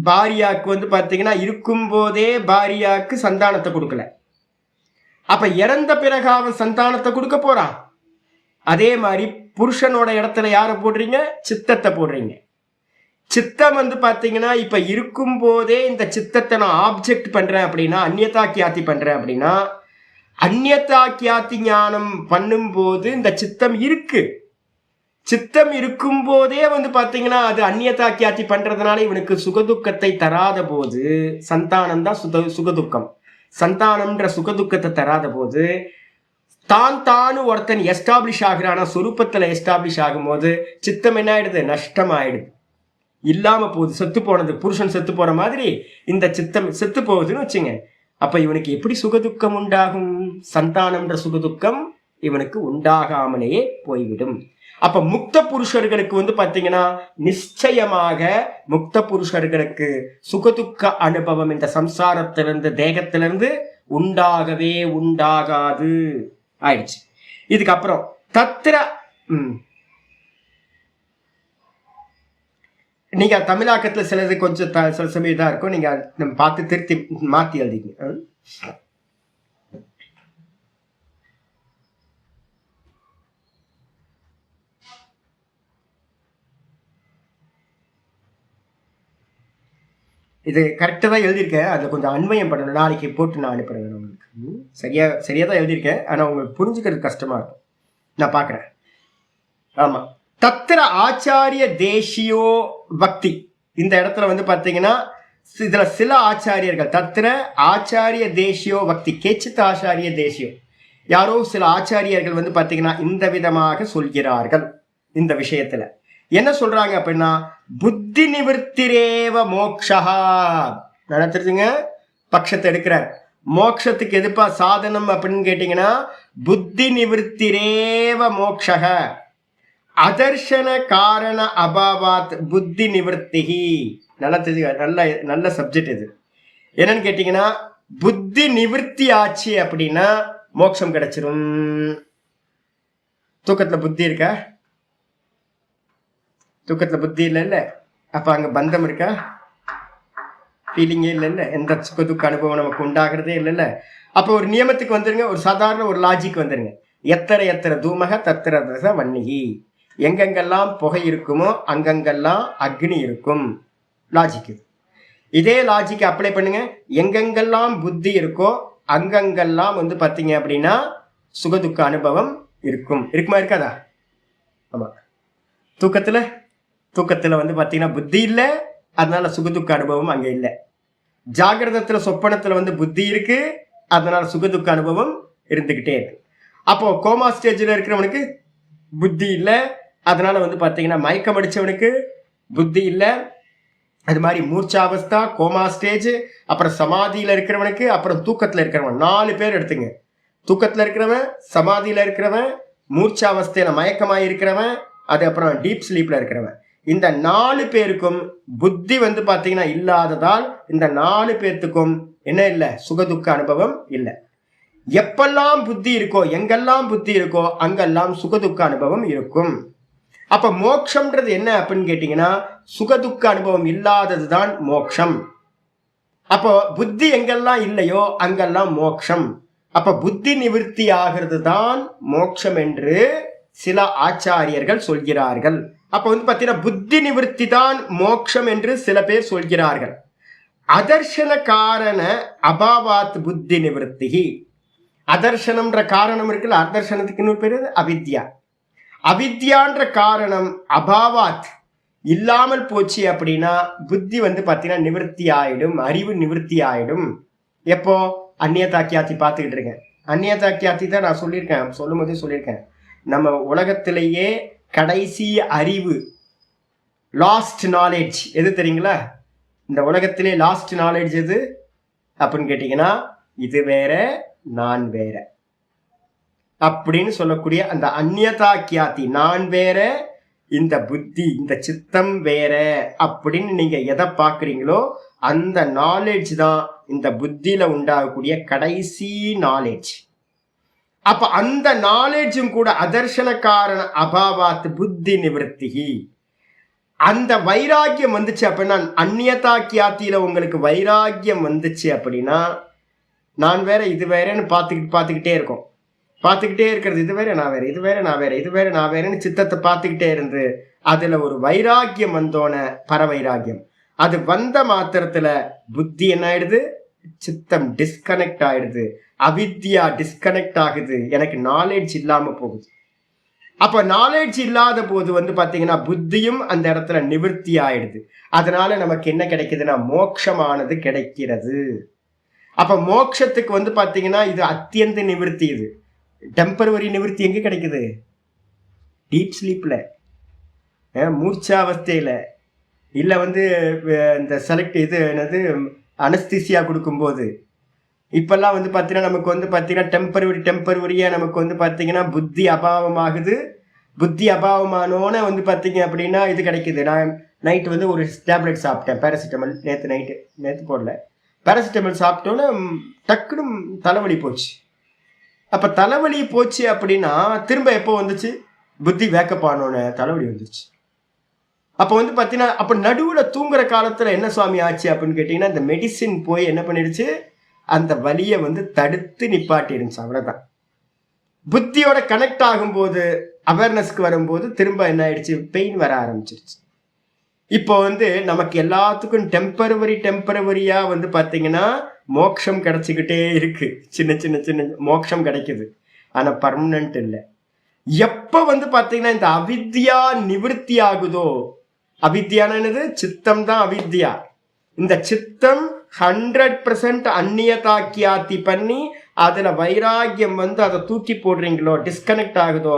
பாரியாக்கு வந்து பாத்தீங்கன்னா இருக்கும் போதே பாரியாக்கு சந்தானத்தை கொடுக்கல. அப்ப இறந்த பிறகு அவன் சந்தானத்தை கொடுக்க போறான். அதே மாதிரி புருஷனோட இடத்துல யாரை போடுறீங்க? சித்தத்தை போடுறீங்க. சித்தம் வந்து பாத்தீங்கன்னா இப்ப இருக்கும் போதே இந்த சித்தத்தை நான் ஆப்ஜெக்ட் பண்றேன் அப்படின்னா, அந்நியதா கியாதி பண்றேன் அப்படின்னா, அந்நியதா கியாதி ஞானம் பண்ணும் போது இந்த சித்தம் இருக்கு. சித்தம் இருக்கும் போதே வந்து பாத்தீங்கன்னா அது அந்நியதா கியாதி பண்றதுனால இவனுக்கு சுகதுக்கத்தை தராத போது, சந்தானம் தான் சுகதுக்கம். சந்தானம்ன்ற சுகதுக்கத்தை தராத போது தானு ஒருத்தன் எஸ்டாப்ளிஷ் ஆகுறானா, சொரூபத்துல எஸ்டாப்ளிஷ் ஆகும் போது சித்தம் என்ன ஆயிடுது, நஷ்டம் ஆயிடுது, இல்லாம போகுது, செத்து போனது. புருஷன் செத்து போற மாதிரி இந்த சித்தம் செத்து போகுதுன்னு வச்சுங்க. அப்ப இவனுக்கு எப்படி சுகதுக்கம் உண்டாகும்? சந்தானம்ன்ற சுகதுக்கம் இவனுக்கு உண்டாகாமலேயே போய்விடும். அப்ப முக்த புருஷர்களுக்கு வந்து பாத்தீங்கன்னா நிச்சயமாக முக்த புருஷர்களுக்கு சுகதுக்க அனுபவம் இந்த சம்சாரத்திலிருந்து தேகத்திலிருந்து உண்டாகவே உண்டாகாது ஆயிடுச்சு. இதுக்கப்புறம் தத்திர நீங்க தமிழாக்கத்துல சிலது கொஞ்சம் சில சமயம் இதா இருக்கும், நீங்க நம்ம பார்த்து திருத்தி மாத்தி எழுதிங்க. இது கரெக்டா தான் எழுதியிருக்கேன், அதுல கொஞ்சம் அன்வயம் பண்ணணும், நாளைக்கு போட்டு நான் அனுப்புறேன் உங்களுக்கு. சரியா தான் எழுதியிருக்கேன், ஆனா உங்களுக்கு புரிஞ்சுக்கிறது கஷ்டமா இருக்கும், நான் பாக்குறேன். ஆமா, தத்திர ஆச்சாரிய தேசியோ பக்தி, இந்த இடத்துல வந்து பாத்தீங்கன்னா இதுல சில ஆச்சாரியர்கள் தத்திர ஆச்சாரிய தேசியோ பக்தி, கேச்சித் ஆச்சாரிய தேசியோ, யாரோ சில ஆச்சாரியர்கள் வந்து பாத்தீங்கன்னா இந்த விதமாக சொல்கிறார்கள். இந்த விஷயத்துல என்ன சொல்றாங்க அப்படின்னா, புத்தி நிவர்த்திரேவ மோக்ஷா. நடத்துறதுங்க பட்சத்தை எடுக்கிறார். மோக்ஷத்துக்கு எதுப்பா சாதனம் அப்படின்னு கேட்டீங்கன்னா, புத்தி நிவர்த்திரேவ மோக்ஷக அதர்ஷன காரண அபாவாத் புத்தி நிவர்த்திகி. நல்லா தெரிஞ்சுக்க, நல்ல சப்ஜெக்ட் இது. என்னன்னு கேட்டீங்கன்னா, புத்தி நிவர்த்தி ஆச்சு அப்படின்னா மோட்சம் கிடைச்சிரும். தூக்கத்துல புத்தி இருக்கா? தூக்கத்துல புத்தி இல்ல, அப்ப அங்க பந்தம் இருக்கா? ஃபீலிங்கே இல்ல, எந்த சுக துக்க அனுபவம் நமக்கு உண்டாகிறதே இல்ல. அப்ப ஒரு நியமத்துக்கு வந்துருங்க, ஒரு சாதாரண ஒரு லாஜிக் வந்துருங்க. எத்தனை தூமக தத்திர ரச வன்னிகி, எங்கெங்கெல்லாம் புகை இருக்குமோ அங்கங்கெல்லாம் அக்னி இருக்கும். லாஜிக் இது. இதே லாஜிக் அப்ளை பண்ணுங்க. எங்கெங்கெல்லாம் புத்தி இருக்கோ அங்கங்கெல்லாம் வந்து பாத்தீங்க அப்படின்னா சுகதுக்க அனுபவம் இருக்கும். இருக்குமா இருக்காதா? ஆமா. தூக்கத்துல வந்து பாத்தீங்கன்னா புத்தி இல்லை, அதனால சுகதுக்க அனுபவம் அங்க இல்லை. ஜாகிரதத்துல சொப்பனத்துல வந்து புத்தி இருக்கு, அதனால சுகதுக்க அனுபவம் இருந்துகிட்டே இருக்கு. அப்போ கோமா ஸ்டேஜ்ல இருக்கிறவனுக்கு புத்தி இல்லை, அதனால வந்து பாத்தீங்கன்னா மயக்கம் அடிச்சவனுக்கு புத்தி இல்லை. அது மாதிரி மூர்ச்சாவஸ்தா, கோமா ஸ்டேஜ், அப்புறம் சமாதியில இருக்கிறவனுக்கு, அப்புறம் தூக்கத்துல இருக்கிறவன், 4 பேர் எடுத்துங்க. தூக்கத்துல இருக்கிறவன், சமாதியில இருக்கிறவன், மூர்ச்சாவஸ்தையில மயக்கமாய் இருக்கிறவன், அது அப்புறம் டீப் ஸ்லீப்ல இருக்கிறவன். இந்த 4 பேருக்கும் புத்தி வந்து பாத்தீங்கன்னா இல்லாததால் இந்த 4 பேர்த்துக்கும் என்ன இல்லை, சுகதுக்க அனுபவம் இல்லை. எப்பெல்லாம் புத்தி இருக்கோ, எங்கெல்லாம் புத்தி இருக்கோ அங்கெல்லாம் சுகதுக்க அனுபவம் இருக்கும். அப்ப மோட்சம்ன்றது என்ன அப்படின்னு கேட்டீங்கன்னா, சுகதுக்க அனுபவம் இல்லாததுதான் மோட்சம். அப்போ புத்தி எங்கெல்லாம் இல்லையோ அங்கெல்லாம் மோட்சம். அப்ப புத்தி நிவர்த்தி ஆகிறது தான் மோட்சம் என்று சில ஆச்சாரியர்கள் சொல்கிறார்கள். அப்ப வந்து பாத்தீங்கன்னா புத்தி நிவர்த்தி தான் மோட்சம் என்று சில பேர் சொல்கிறார்கள். அதர்ஷன காரண அபாவாத் புத்தி நிவர்த்தி. அதர்ஷனம்ன்ற காரணம் இருக்குல்ல, அதர்ஷனத்துக்கு இன்னொரு பேரு அவித்யா. அவித்யான்ற காரணம் அபாவாத் இல்லாமல் போச்சு அப்படின்னா புத்தி வந்து பாத்தீங்கன்னா நிவர்த்தி ஆயிடும், அறிவு நிவர்த்தி ஆயிடும். எப்போ? அந்நியதாக்கியாத்தி பார்த்துக்கிட்டு இருக்கேன். அந்நியதாக்கியாத்தி தான் நான் சொல்லியிருக்கேன், சொல்லும் போதே சொல்லியிருக்கேன். நம்ம உலகத்திலேயே கடைசி அறிவு, லாஸ்ட் நாலேஜ் எது தெரியுங்களா? இந்த உலகத்திலே லாஸ்ட் நாலேஜ் எது அப்படின்னு கேட்டீங்கன்னா, இது வேற நான் வேற அப்படின்னு சொல்லக்கூடிய அந்த அந்நியதாக்கியாத்தி, நான் வேற, இந்த புத்தி, இந்த சித்தம் வேற அப்படின்னு நீங்க எதை பாக்குறீங்களோ அந்த நாலேஜ் தான் இந்த புத்தியில உண்டாகக்கூடிய கடைசி நாலேஜ். அப்ப அந்த நாலேஜும் கூட அதர்ஷன காரண அபாவாத் புத்தி நிவர்த்தி. அந்த வைராக்கியம் வந்துச்சு அப்படின்னா, அந்நியதாக்கியாத்தியில உங்களுக்கு வைராக்கியம் வந்துச்சு அப்படின்னா, நான் வேற இது வேறன்னு பார்த்துக்கிட்டே இருக்கும். பார்த்துக்கிட்டே இருக்கிறது, இது வேற நான் வேற, இது வேற நான் வேற, இது வேற நான் வேறன்னு சித்தத்தை பார்த்துக்கிட்டே இருந்து அதுல ஒரு வைராக்கியம் வந்தோன பரவைராக்கியம், அது வந்த மாத்திரத்துல புத்தி என்ன ஆயிடுது, சித்தம் டிஸ்கனெக்ட் ஆயிடுது, அவித்யா டிஸ்கனெக்ட் ஆகுது, எனக்கு நாலேஜ் இல்லாம போகுது. அப்ப நாலேஜ் இல்லாத போது வந்து பாத்தீங்கன்னா புத்தியும் அந்த இடத்துல நிவர்த்தி ஆயிடுது. அதனால நமக்கு என்ன கிடைக்குதுன்னா மோட்சமானது கிடைக்கிறது. அப்ப மோட்சத்துக்கு வந்து பாத்தீங்கன்னா இது அத்தியந்த நிவர்த்தி. இது டெம்பரவரி நிவர்த்தி எங்க கிடைக்குது? டீப் ஸ்லீப்ல, மூர்ச்சாவஸ்தையில, இல்ல வந்து இந்த செலக்ட் இது என்னது அனஸ்தீசியா கொடுக்கும்போது. இப்பெல்லாம் வந்து பார்த்தீங்கன்னா நமக்கு வந்து பார்த்தீங்கன்னா டெம்பரவரியாக நமக்கு வந்து பார்த்தீங்கன்னா புத்தி அபாவமாகுது. புத்தி அபாவமானோன்னு வந்து பார்த்தீங்க அப்படின்னா இது கிடைக்குது. நான் நைட்டு வந்து ஒரு டேப்லெட் சாப்பிட்டேன், பேராசிட்டமல். நேற்று போடல, பேராசிட்டமல் சாப்பிட்டோன்னே டக்குன்னு தலைவலி போச்சு. அப்போ தலைவலி போச்சு அப்படின்னா திரும்ப எப்போ வந்துச்சு? புத்தி வேக்கப் ஆனோன்னு தலைவலி வந்துருச்சு. அப்போ வந்து பார்த்தீங்கன்னா அப்போ நடுவில் தூங்குற காலத்தில் என்ன சுவாமி ஆச்சு அப்படின்னு கேட்டிங்கன்னா, இந்த மெடிசின் போய் என்ன பண்ணிடுச்சு, அந்த வலியை வந்து தடுத்து நிப்பாட்டி இருந்துச்சு. அவ்வளோதான். புத்தியோட கனெக்ட் ஆகும்போது, அவேர்னஸ்க்கு வரும்போது திரும்ப என்ன ஆயிடுச்சு, பெயின் வர ஆரம்பிச்சிருச்சு. இப்போ வந்து நமக்கு எல்லாத்துக்கும் டெம்பரவரியா வந்து பார்த்தீங்கன்னா மோட்சம் கிடைச்சிக்கிட்டே இருக்கு. சின்ன சின்ன சின்ன மோட்சம் கிடைக்குது, ஆனால் பர்மனன்ட் இல்லை. எப்போ வந்து பார்த்தீங்கன்னா இந்த அவித்யா நிவர்த்தி ஆகுதோ, அவித்யானது சித்தம் தான் அவித்யா. இந்த சித்தம் 100% அந்நியதாக்கியாத்தி பண்ணி அதுல வைராகியம் வந்து அதை தூக்கி போடுறீங்களோ, டிஸ்கனெக்ட் ஆகுதோ,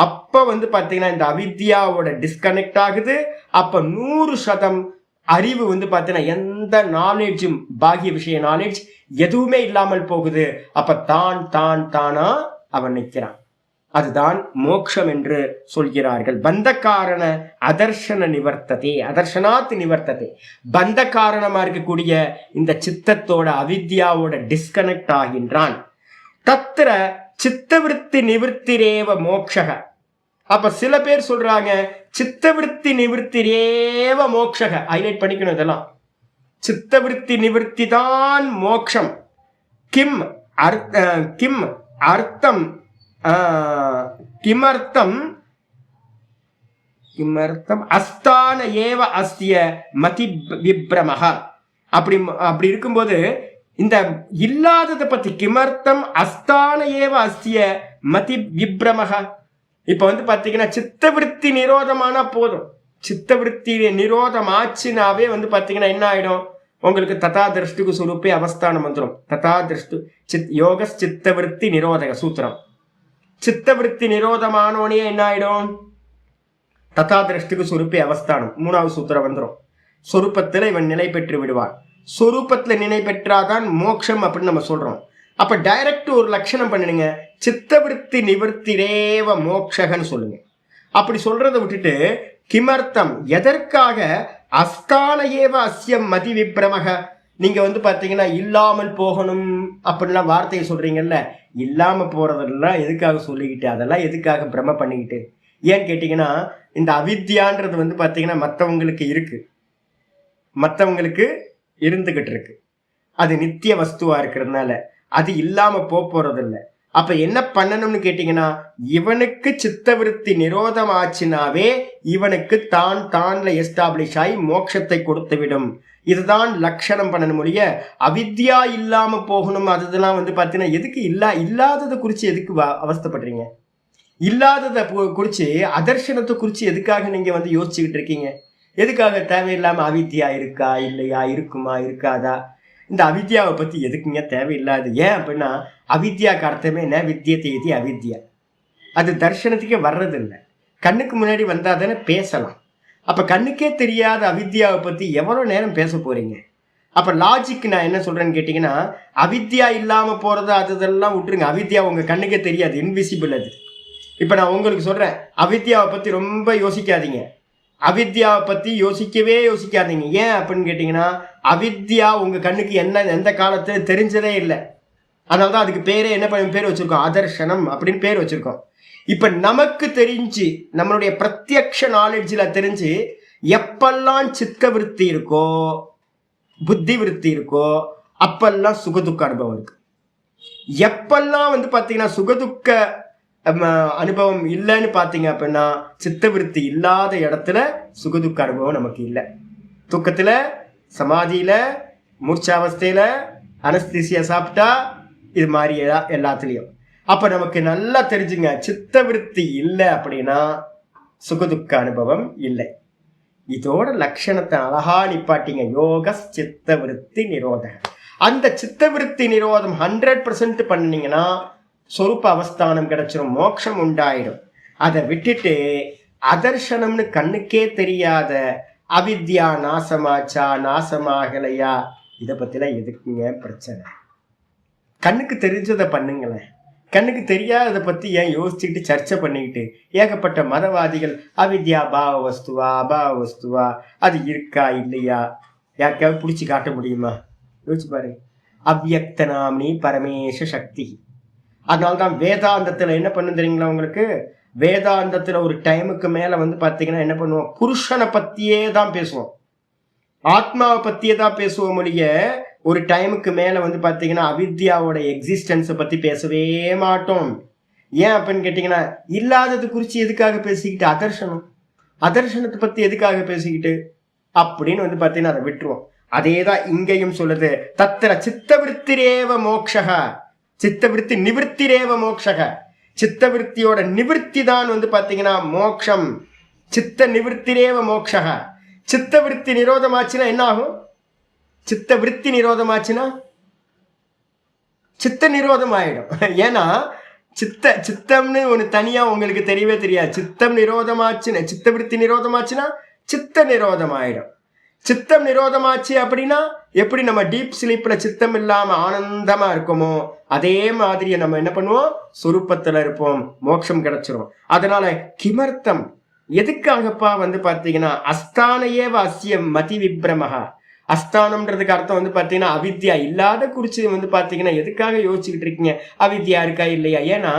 அப்ப வந்து பாத்தீங்கன்னா இந்த அவித்யாவோட டிஸ்கனெக்ட் ஆகுது. அப்ப 100% அறிவு வந்து பாத்தீங்கன்னா எந்த நாலேஜும், பாகிய விஷய நாலேஜ் எதுவுமே இல்லாமல் போகுது. அப்ப தானா அவன் நிற்கிறான். அதுதான் மோட்சம் என்று சொல்கிறார்கள். பந்த காரண அதர்ஷன நிவர்த்ததே, அதர்ஷனாத் நிவர்த்ததே. பந்த காரணமா இருக்கக்கூடிய இந்த சித்தத்தோட அவித்யாவோட டிஸ்கனெக்ட் ஆகின்றான். தத்திர சித்தவிருத்தி நிவர்த்திரேவ மோக்ஷக. அப்ப சில பேர் சொல்றாங்க சித்தவிருத்தி நிவர்த்திரேவ மோக்ஷக. ஹைலைட் பண்ணிக்கணும் இதெல்லாம். சித்தவிருத்தி நிவர்த்தி தான் மோக்ஷம். கிம் அர்த்தம் கிமர்த்தம் அஸ்தான ஏவ அஸ்ய மதி விப்ரமஹ. அப்படி இருக்கும்போது இந்த இல்லாததை பத்தி கிமர்த்தம் அஸ்தான ஏவ அஸ்ய மதி விப்ரமஹ. இப்ப வந்து பாத்தீங்கன்னா சித்தவிருத்தி நிரோதமானா போதும். சித்தவிருத்தி நிரோதம் ஆச்சுனாவே வந்து பாத்தீங்கன்னா என்ன ஆயிடும், உங்களுக்கு ததா திருஷ்டுக்கு சுரூப்பே அவஸ்தானம் வந்துடும். ததா திருஷ்டு யோக சித்தவிருத்தி நிரோதக சூத்திரம். சித்தவிருத்தி நிரோதமானோனே என்ன ஆயிடும், ததா திருஷ்டுக்கு சுரூப்பே அவஸ்தானம், 3வது சூத்திரம் வந்துடும். சொரூபத்துல இவன் நிலை பெற்று விடுவான். சொரூபத்துல நிலை பெற்றாதான் மோட்சம் அப்படின்னு நம்ம சொல்றோம். அப்ப டைரக்ட் ஒரு லட்சணம் பண்ணுங்க, சித்தவிருத்தி நிவர்த்திரேவ மோக்ஷகன்னு சொல்லுங்க. அப்படி சொல்றதை விட்டுட்டு கிமர்த்தம் எதற்காக அஸ்தான ஏவ அஸ்யம் மதி விப்ரமக. நீங்க வந்து பாத்தீங்கன்னா இல்லாமல் போகணும் அப்படின்லாம் வார்த்தையை சொல்றீங்கல்ல, இல்லாம போறதெல்லாம் எதுக்காக சொல்லிக்கிட்டு, அதெல்லாம் எதுக்காக பிரம பண்ணிக்கிட்டு? ஏன்னு கேட்டீங்கன்னா இந்த அவித்யான்றது வந்து பாத்தீங்கன்னா மற்றவங்களுக்கு இருக்கு, மற்றவங்களுக்கு இருந்துகிட்டு இருக்கு. அது நித்திய வஸ்துவா இருக்கிறதுனால அது இல்லாம போறதில்லை. அப்ப என்ன பண்ணணும்னு கேட்டீங்கன்னா, இவனுக்கு சித்தவிருத்தி நிரோதம் ஆச்சுனாவே இவனுக்கு தான்ல எஸ்டாப்ளிஷ் ஆகி மோட்சத்தை கொடுத்து விடும். இதுதான் லட்சணம் பண்ணணும். மொழிய அவித்யா இல்லாம போகணும் அதெல்லாம் வந்து பார்த்தீங்கன்னா எதுக்கு இல்லாததை குறித்து எதுக்கு அவஸ்தைப்படுறீங்க? இல்லாததை குறித்து, அதர்ஷனத்தை குறித்து எதுக்காக நீங்க வந்து யோசிச்சுக்கிட்டு இருக்கீங்க? எதுக்காக தேவையில்லாம அவித்யா இருக்கா இல்லையா, இருக்குமா இருக்காதா, இந்த அவித்யாவை பத்தி எதுக்குங்க தேவையில்லாது? ஏன் அப்படின்னா அவித்யாக்கு அர்த்தமே என்ன, வித்தியத்தை அவித்யா. அது தர்ஷனத்துக்கே வர்றதில்லை. கண்ணுக்கு முன்னாடி வந்தா தானே பேசலாம். அப்ப கண்ணுக்கே தெரியாத அவித்யாவை பத்தி எவ்வளவு நேரம் பேச போறீங்க? அப்ப லாஜிக் நான் என்ன சொல்றேன்னு கேட்டீங்கன்னா, அவித்யா இல்லாம போறது அதெல்லாம் விட்டுருங்க. அவித்யா உங்க கண்ணுக்கே தெரியாது, இன்விசிபிள் அது. இப்ப நான் உங்களுக்கு சொல்றேன், அவித்யாவை பத்தி ரொம்ப யோசிக்காதீங்க, அவித்யாவை பத்தி யோசிக்காதீங்க. ஏன் அப்படின்னு கேட்டீங்கன்னா அவித்யா உங்க கண்ணுக்கு எந்த காலத்துல தெரிஞ்சதே இல்லை. அதனாலதான் அதுக்கு பேரே என்ன பேர் வச்சிருக்கோம், அதர்ஷனம் அப்படின்னு பேர் வச்சிருக்கோம். இப்ப நமக்கு தெரிஞ்சு, நம்மளுடைய பிரத்யக்ஷ நாலேஜ்ல தெரிஞ்சு எப்பெல்லாம் சித்த விருத்தி இருக்கோ, புத்தி விருத்தி இருக்கோ, அப்பெல்லாம் சுகதுக்க அனுபவம் இருக்கு. எப்பெல்லாம் வந்து பாத்தீங்கன்னா சுகதுக்க அனுபவம் இல்லைன்னு பார்த்தீங்க அப்படின்னா சித்தவிருத்தி இல்லாத இடத்துல சுகதுக்க அனுபவம் நமக்கு இல்லை. தூக்கத்தில், சமாதியில், மூர்ச்சாவஸ்தையில், அனஸ்தீசியா சாப்பிட்டா இது மாதிரி எல்லாத்துலேயும். அப்போ நமக்கு நல்லா தெரிஞ்சுங்க, சித்தவிருத்தி இல்லை அப்படின்னா சுகதுக்க அனுபவம் இல்லை. இதோட லட்சணத்தை அழகா நிப்பாட்டிங்க. யோக சித்தவிருத்தி நிரோதம். அந்த சித்தவிருத்தி நிரோதம் 100% பண்ணினீங்கன்னா சொரூப அவஸ்தானம் கிடைச்சிடும், மோட்சம் உண்டாயிடும். அதை விட்டுட்டு அதர்ஷனம்னு கண்ணுக்கே தெரியாத அவித்யா நாசமாச்சா நாசமாகலையா இதை பத்திலாம் எதுக்குங்க பிரச்சனை? கண்ணுக்கு தெரிஞ்சதை பண்ணுங்களேன். கண்ணுக்கு தெரியாததை பத்தி ஏன் யோசிச்சுக்கிட்டு சர்ச்சை பண்ணிக்கிட்டு? ஏகப்பட்ட மதவாதிகள் அவித்யா பாவ வஸ்துவா அபாவ வஸ்துவா, அது இருக்கா இல்லையா, யாருக்காவது பிடிச்சி காட்ட முடியுமா? யோசிச்சு பாருங்க. அவ்யக்த நாமினி பரமேஷ சக்தி. அதனால்தான் வேதாந்தத்துல என்ன பண்ணு தெரியுங்களா உங்களுக்கு? வேதாந்தத்துல ஒரு டைமுக்கு மேல பாத்தீங்கன்னா என்ன பண்ணுவோம்? புருஷனை பத்தியே தான் பேசுவோம், ஆத்மாவை பத்தியே தான் பேசுவோம் மொழிய. ஒரு டைமுக்கு மேல பாத்தீங்கன்னா அவித்யாவோட எக்ஸிஸ்டன்ஸை பத்தி பேசவே மாட்டோம். ஏன் அப்படின்னு கேட்டீங்கன்னா, இல்லாதது குறிச்சு எதுக்காக பேசிக்கிட்டு? அதர்ஷனத்தை பத்தி எதுக்காக பேசிக்கிட்டு அப்படின்னு பாத்தீங்கன்னா அதை விட்டுருவோம். அதேதான் இங்கேயும் சொல்லுது. தத்திர சித்தவிருத்திரேவ மோக்ஷக, சித்தவிருத்தி நிவிருத்திரேவ மோக்ஷக. சித்தவிருத்தியோட நிவிருத்தி தான் பாத்தீங்கன்னா மோக்ஷம். சித்த நிவிருத்திரேவ மோக்ஷக. சித்தவிருத்தி நிரோதமாச்சுன்னா என்ன ஆகும்? சித்தவிருத்தி நிரோதமாச்சுன்னா சித்த நிரோதம் ஆயிடும். ஏன்னா சித்தம்னு ஒண்ணு தனியா உங்களுக்கு தெரியவே தெரியாது. சித்தம் நிரோதமாச்சுன்னா, சித்தவிருத்தி நிரோதமாச்சுன்னா சித்த நிரோதம் ஆயிடும். சித்தம் நிரோதமாச்சு அப்படின்னா எப்படி நம்ம டீப் ஸ்லீப்ல சித்தம் இல்லாம ஆனந்தமா இருக்குமோ அதே மாதிரி நம்ம என்ன பண்ணுவோம்? சொரூபத்துல இருப்போம், மோட்சம் கிடைச்சிரும். அதனால கிமர்த்தம், எதுக்காகப்பா பாத்தீங்கன்னா அஸ்தானையேவ அஸ்ய மதி விப்ரமஹா. அஸ்தானம்ன்றதுக்கு அர்த்தம் பாத்தீங்கன்னா அவித்யா இல்லாத குறிச்சு பாத்தீங்கன்னா எதுக்காக யோசிச்சுக்கிட்டு இருக்கீங்க? அவித்யா இருக்கா இல்லையா? ஏன்னா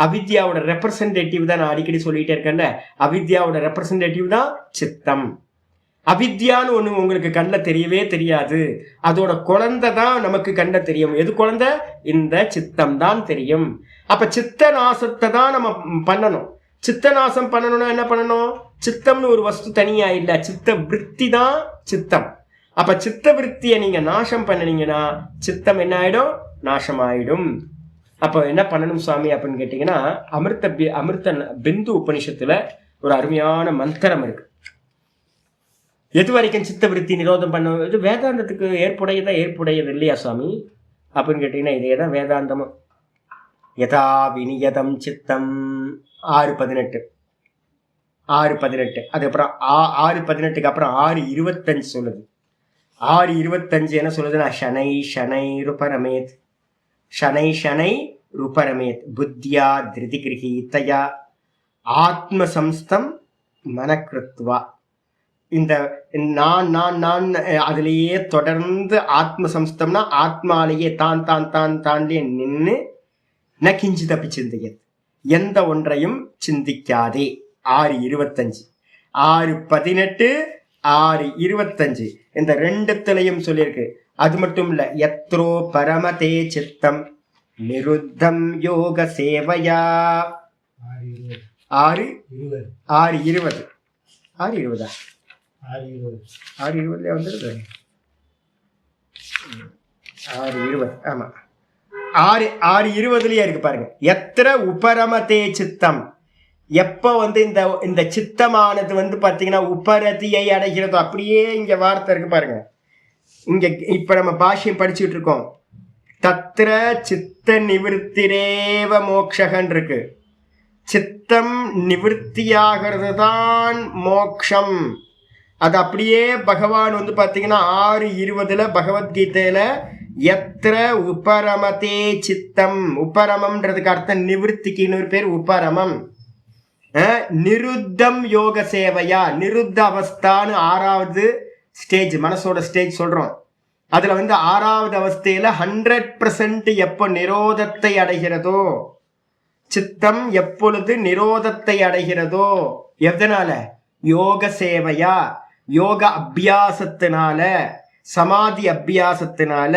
அவித்யாவோட ரெப்ரசன்டேட்டிவ் தான், நான் அடிக்கடி சொல்லிட்டே இருக்கேன்ல, அவித்யாவோட ரெப்ரசன்டேட்டிவ் தான் சித்தம். அவித்யான்னு ஒண்ணு உங்களுக்கு கண்ணில் தெரியவே தெரியாது, அதோட குழந்தை தான் நமக்கு கண்ணில் தெரியும். எது குழந்தை? இந்த சித்தம் தான் தெரியும். அப்ப சித்த நாசத்தை தான் நம்ம பண்ணணும். சித்த நாசம் பண்ணணும்னா என்ன பண்ணணும்? சித்தம்னு ஒரு வஸ்து தனியா இல்ல, சித்த விருத்தி தான் சித்தம். அப்ப சித்த விருத்தியை நீங்க நாசம் பண்ணினீங்கன்னா சித்தம் என்ன ஆயிடும்? நாசம் ஆயிடும். அப்ப என்ன பண்ணணும் சுவாமி அப்படின்னு கேட்டீங்கன்னா, அமிர்த பிந்து உபனிஷத்துல ஒரு அருமையான மந்திரம் இருக்கு. எது வரைக்கும் சித்த விருத்தி நிரோதம் பண்ண? இது வேதாந்தத்துக்கு ஏற்புடையது இல்லையா சுவாமி அப்படின்னு கேட்டீங்கன்னா, இதே தான் வேதாந்தமும். யதா விநியதம் சித்தம் 6:18 அதுக்கப்புறம் 6:18க்கு அப்புறம் 6:25 சொல்லுது. 6:25 என்ன சொல்லுதுன்னா, ஷனை ருபரமேத், ஷனை ருபரமேத் புத்தியா திருதி கிரகீதயா ஆத்மசம்ஸ்தம் மனக்கிருத்வா. இந்த நான் அதுலேயே தொடர்ந்து ஆத்மசம்ஸ்தம்னா ஆத்மாலேயே தாண்டியே நின்று ந கிஞ்சிதப்பி சிந்தையது, எந்த ஒன்றையும் சிந்திக்காதே. 6:25 6:18 6:25 இந்த ரெண்டுத்திலையும் சொல்லியிருக்கு. அது மட்டும் இல்ல, எத்ரோ பரமதே சித்தம் நிருத்தம் யோக சேவையா. 6:20 வந்துருது. 6:20 ஆமா, 6:20 இருக்கு பாருங்க. எத்திர உபரமதே சித்தம், எப்ப இந்த சித்தமானது பாத்தீங்கன்னா உபரதியை அடைகிறதோ, அப்படியே இங்க வார்த்தை இருக்கு பாருங்க. இங்க இப்ப நம்ம பாஷ்யம் படிச்சுட்டு இருக்கோம். தத்திர சித்த நிவிருத்திரேவ மோக்ஷகன் இருக்கு. சித்தம் நிவிருத்தியாகிறது தான் மோக்ஷம். அது அப்படியே பகவான் பாத்தீங்கன்னா 6:20 பகவத்கீதையில எத்திர உபரமதே சித்தம், உபரமம்ன்றதுக்கு அர்த்தம் நிவிருத்திக்கு இன்னொரு பேர் உபரமம். நிருத்தம் யோக சேவையா, நிருத்த அவஸ்தான்னு 6வது ஸ்டேஜ், மனசோட ஸ்டேஜ் சொல்றோம். அதுல 6வது அவஸ்தையில 100% எப்போ நிரோதத்தை அடைகிறதோ, சித்தம் எப்பொழுது நிரோதத்தை அடைகிறதோ, எதனால? யோக சேவையா, யோக அபியாசத்தினால, சமாதி அபியாசத்தினால.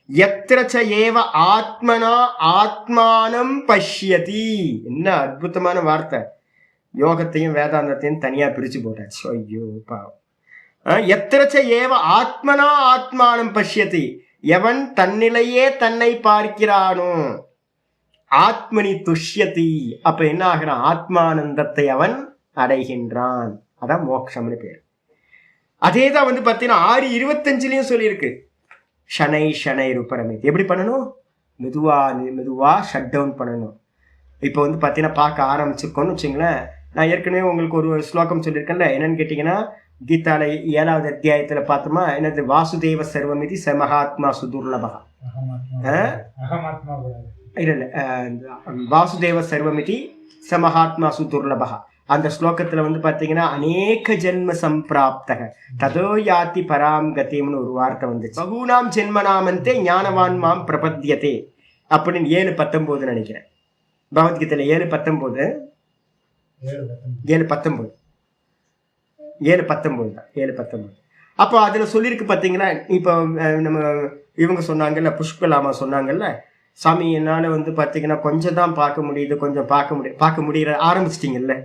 எத்திரச்ச ஏவ ஆத்மனா ஆத்மானம் பஷ்யதி. என்ன அற்புதமான வார்த்தை! யோகத்தையும் வேதாந்தத்தையும் தனியா பிரிச்சு போட்டாச்சு. ஐயோ பாவம். எத்திரச்ச ஏவ ஆத்மனா ஆத்மானம் பஷ்யதி, எவன் தன்னிலையே தன்னை பார்க்கிறானோ ஆத்மனி துஷ்யதி, அப்ப என்ன ஆகிறான்? ஆத்மானந்தத்தை அவன் அடைகின்றான். அதான் மோட்சம்னு பேர். அதேதான் வந்து பாத்தீங்கன்னா 6:25 சொல்லியிருக்கு. ஷனை ஷனை ரூபரமித். எப்படி பண்ணணும்? மெதுவா மெதுவா ஷட் டவுன் பண்ணணும். இப்போ வந்து பாத்தீங்கன்னா பார்க்க ஆரம்பிச்சிருக்கோன்னு வச்சுங்களேன். நான் ஏற்கனவே உங்களுக்கு ஒரு ஸ்லோகம் சொல்லியிருக்கேன்ல, என்னன்னு கேட்டீங்கன்னா கீதால 7வது அத்தியாயத்துல பார்த்தோமா, என்னது? வாசுதேவ சர்வமிதி சமஹாத்மா சுதுர்லபா. இல்ல வாசுதேவ சர்வமிதி சமஹாத்மா சுதுர்லபா. அந்த ஸ்லோகத்துல வந்து பாத்தீங்கன்னா அநேக ஜென்ம சம்பிராப்தக ததோ யாத்தி பராம் கதிம்னு ஒரு வார்த்தை வந்துச்சு. பகூனாம் ஜென்மனாமந்தே ஞானவான் மாம் பிரபத்தியதே அப்படின்னு 7:19 நினைக்கிறேன். பகவத்கீதையில 7:19 7:19 அப்போ அதுல சொல்லியிருக்கு பாத்தீங்கன்னா. இப்போ நம்ம இவங்க சொன்னாங்கல்ல, புஷ்பலாமா சொன்னாங்கல்ல, சாமி என்னால வந்து பாத்தீங்கன்னா கொஞ்சம் தான் பார்க்க முடியுது, கொஞ்சம் பார்க்க முடியற ஆரம்பிச்சிட்டீங்கல்ல,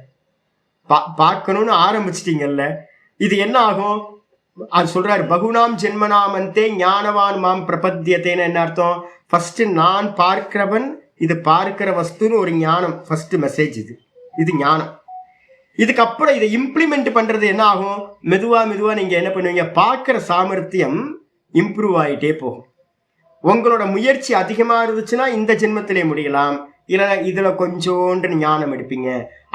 பார்க்கணும்னு ஆரம்பிச்சிட்டீங்கல்ல, இது என்ன ஆகும்? அது சொல்றாரு, பகுனாம் ஜென்மனாமந்தே ஞானவான் மாம் பிரபத்தியத்தேன்னு என்ன அர்த்தம்? ஃபர்ஸ்ட் நான் பார்க்கிறவன், இது பார்க்கிற வஸ்துன்னு ஒரு ஞானம். ஃபர்ஸ்ட் மெசேஜ் இது ஞானம். இதுக்கப்புறம் இதை இம்ப்ளிமெண்ட் பண்றது என்ன ஆகும்? மெதுவா மெதுவா நீங்க என்ன பண்ணுவீங்க? பார்க்கிற சாமர்த்தியம் இம்ப்ரூவ் ஆகிட்டே போகும். உங்களோட முயற்சி அதிகமா இருந்துச்சுன்னா இந்த ஜென்மத்திலே முடியலாம். இல்லைன்னா இதுல கொஞ்சோண்டு ஞானம் எடுப்பீங்க,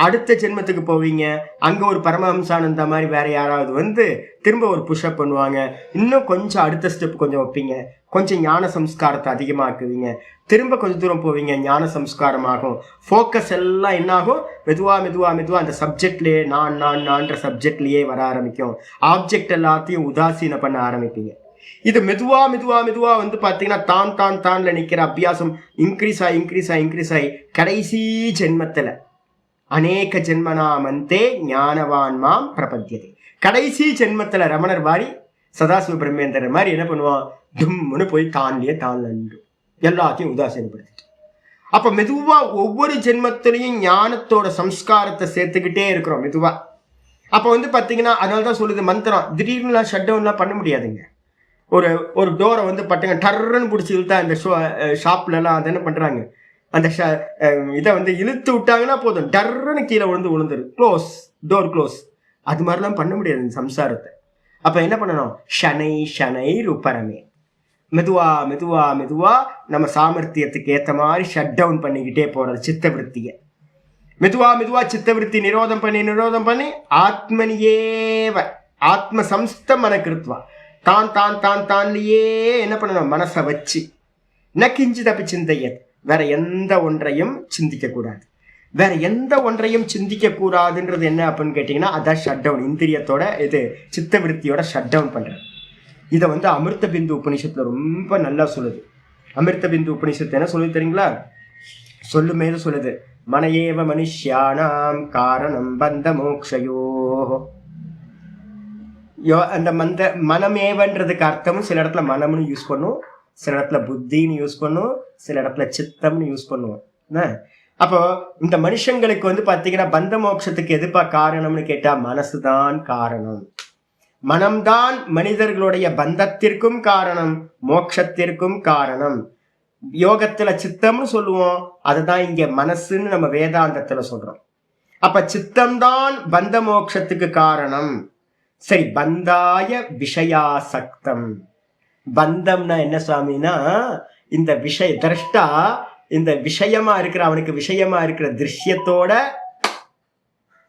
அடுத்த ஜென்மத்துக்கு போவீங்க. அங்க ஒரு பரமஹம்சானந்த மாதிரி வேற யாராவது வந்து திரும்ப ஒரு புஷ்அப் பண்ணுவாங்க. இன்னும் கொஞ்சம் அடுத்த ஸ்டெப் கொஞ்சம் வைப்பீங்க, கொஞ்சம் ஞான சம்ஸ்காரத்தை அதிகமாக்குவீங்க. திரும்ப கொஞ்சம் தூரம் போவீங்க, ஞான சம்ஸ்காரம் ஆகும். ஃபோக்கஸ் எல்லாம் என்ன ஆகும்? மெதுவா மெதுவா மெதுவா அந்த சப்ஜெக்ட்லயே நான்ற சப்ஜெக்ட்லயே வர ஆரம்பிக்கும். ஆப்ஜெக்ட் எல்லாத்தையும் உதாசீன பண்ண ஆரம்பிப்பீங்க. இது மெதுவா மெதுவா மெதுவா வந்து பாத்தீங்கன்னா தான்ல நிக்கிற அபியாசம் இன்க்ரீஸ் ஆகி கடைசி ஜென்மத்துல அநேக ஜென்மனாமந்தே ஞானவான் மாம் பிரபத்தியதே. கடைசி ஜென்மத்துல ரமணர் மாதிரி சதாசிவ பிரம்மேந்திரர் மாதிரி என்ன பண்ணுவான்? தும்முன்னு போய் தான்ல நின்று எல்லாத்தையும் உதாசீனப்படுத்திட்டு, அப்ப மெதுவா ஒவ்வொரு ஜென்மத்திலையும் ஞானத்தோட சம்ஸ்காரத்தை சேர்த்துக்கிட்டே இருக்கிறோம் மெதுவா. அப்ப வந்து பாத்தீங்கன்னா அதனாலதான் சொல்லுது மந்திரம், திடீர்னுலாம் ஷட் டவுன்லாம் பண்ண முடியாதுங்க. ஒரு டோரை வந்து பட்டுங்க டர்ன்னு பிடிச்சி இழுத்தா இந்த ஷாப்லலாம் அதை என்ன பண்ணுறாங்க, அந்த இதை வந்து இழுத்து விட்டாங்கன்னா போதும், டர்ன்னு கீழே விழுந்துரு, டோர் க்ளோஸ். அது மாதிரிலாம் பண்ண முடியாது இந்த சம்சாரத்தை. அப்போ என்ன பண்ணணும்? ஷனை ரூபரமே. மெதுவா மெதுவா மெதுவா நம்ம சாமர்த்தியத்துக்கு ஏற்ற மாதிரி ஷட் டவுன் பண்ணிக்கிட்டே போகிறது சித்தவருத்தியை. மெதுவா மெதுவா சித்தவருத்தி நிரோதம் பண்ணி ஆத்மனியேவ ஆத்ம சம்ஸ்த மனக்கிருத்வா தான்லயே என்ன பண்ணணும்? மனசை வச்சு நக்கிஞ்சு தப்பி சிந்தையத், வேற எந்த ஒன்றையும் சிந்திக்க கூடாது. வேற எந்த ஒன்றையும் சிந்திக்க கூடாதுன்றது என்ன அப்படின்னு கேட்டீங்கன்னா அதான் ஷட் டவுன். இந்திரியத்தோட இது சித்தவிருத்தியோட ஷட் டவுன் பண்றது. இதை வந்து அமிர்த பிந்து உபநிஷத்துல ரொம்ப நல்லா சொல்லுது. அமிர்த பிந்து உபநிஷத்து என்ன சொல்லுது தெரியுங்களா? சொல்லுமேது சொல்லுது, மனையேவ மனுஷ்யானாம் காரணம் பந்த மோக்ஷயோ. அந்த மனமேவன்றதுக்கு அர்த்தமும் சில இடத்துல மனம்னு யூஸ் பண்ணும், சில இடத்துல புத்தின்னு யூஸ் பண்ணும், சில இடத்துல சித்தம்னு யூஸ் பண்ணுவோம். அப்போ இந்த மனுஷங்களுக்கு வந்து பாத்தீங்கன்னா பந்த மோட்சத்துக்கு எதுப்பா காரணம்னு கேட்டா மனசுதான் காரணம். மனம்தான் மனிதர்களுடைய பந்தத்திற்கும் காரணம், மோட்சத்திற்கும் காரணம். யோகத்துல சித்தம்னு சொல்லுவோம், அதுதான் இங்க மனசுன்னு நம்ம வேதாந்தத்துல சொல்றோம். அப்ப சித்தம்தான் பந்த மோட்சத்துக்கு காரணம். சரி, பந்தாய விஷயாசக்தம். பந்தம்னா என்ன சுவாமினா, இந்த விஷய திரஷ்டா, இந்த விஷயமா இருக்கிற அவனுக்கு விஷயமா இருக்கிற திருஷ்யத்தோட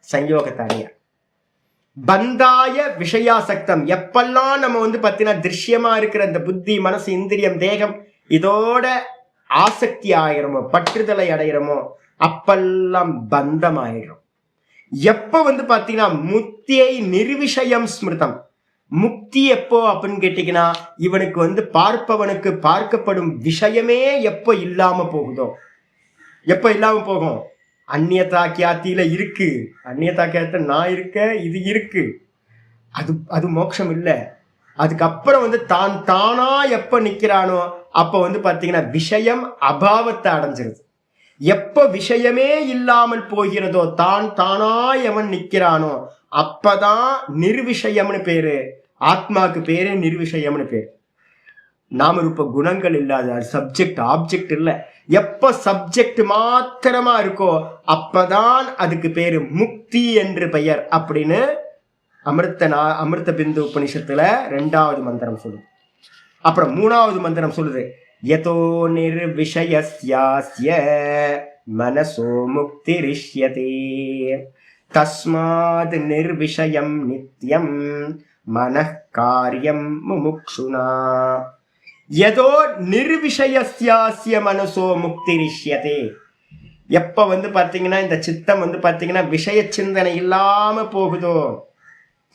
சயோகத்தை அடைய. பந்தாய விஷயாசக்தம். எப்பெல்லாம் நம்ம வந்து பார்த்தீங்கன்னா திருஷ்யமா இருக்கிற இந்த புத்தி மனசு இந்திரியம் தேகம் இதோட ஆசக்தி ஆயிரமோ, பற்றுதலை அடையிறமோ, அப்பெல்லாம் பந்தம் ஆயிரும். எப்ப வந்து பாத்தீங்கன்னா முக்தியை நிர்விஷயம் ஸ்மிருதம். முக்தி எப்போ அப்படின்னு கேட்டீங்கன்னா இவனுக்கு வந்து பார்ப்பவனுக்கு பார்க்கப்படும் விஷயமே எப்போ இல்லாம போகுதோ. எப்போ இல்லாம போகும்? அந்நியதா கியாத்தியில இருக்கு, அந்நியதா கியாத்த நான் இருக்க, இது இருக்கு, அது மோட்சம் இல்லை. அதுக்கப்புறம் வந்து தானா எப்ப நிக்கிறானோ அப்போ வந்து பாத்தீங்கன்னா விஷயம் அபாவத்தை அடைஞ்சிருது. எப்ப விஷயமே இல்லாமல் போகிறதோ, தான் தானா எவன் நிக்கிறானோ அப்பதான் நிர்விஷயம்னு பேரு. ஆத்மாக்கு பேரு நிர்விஷயம்னு பேரு. நாம ரூப குணங்கள் இல்லாத சப்ஜெக்ட் ஆப்ஜெக்ட் இல்ல. எப்ப சப்ஜெக்ட் மாத்திரமா இருக்கோ அப்பதான் அதுக்கு பேரு முக்தி என்று பெயர் அப்படின்னு அமிர்த பிந்து உபனிஷத்துல 2வது மந்திரம் சொல்லுது. அப்புறம் 3வது மந்திரம் சொல்லுது, யதோ நிர்விஷயஸ்யாஸ்ய மனசோ முக்திரிஷ்யதே தஸ்மாத் நிர்விஷயம் நித்யம் மனః காரியம் முமுக்ஷுனா. யதோ நிர்விஷயஸ்யாஸ்ய மனசோ முக்திரிஷ்யதே. எப்ப வந்து பாத்தீங்கன்னா இந்த சித்தம் வந்து பாத்தீங்கன்னா விஷய சிந்தனை இல்லாம போகுதோ,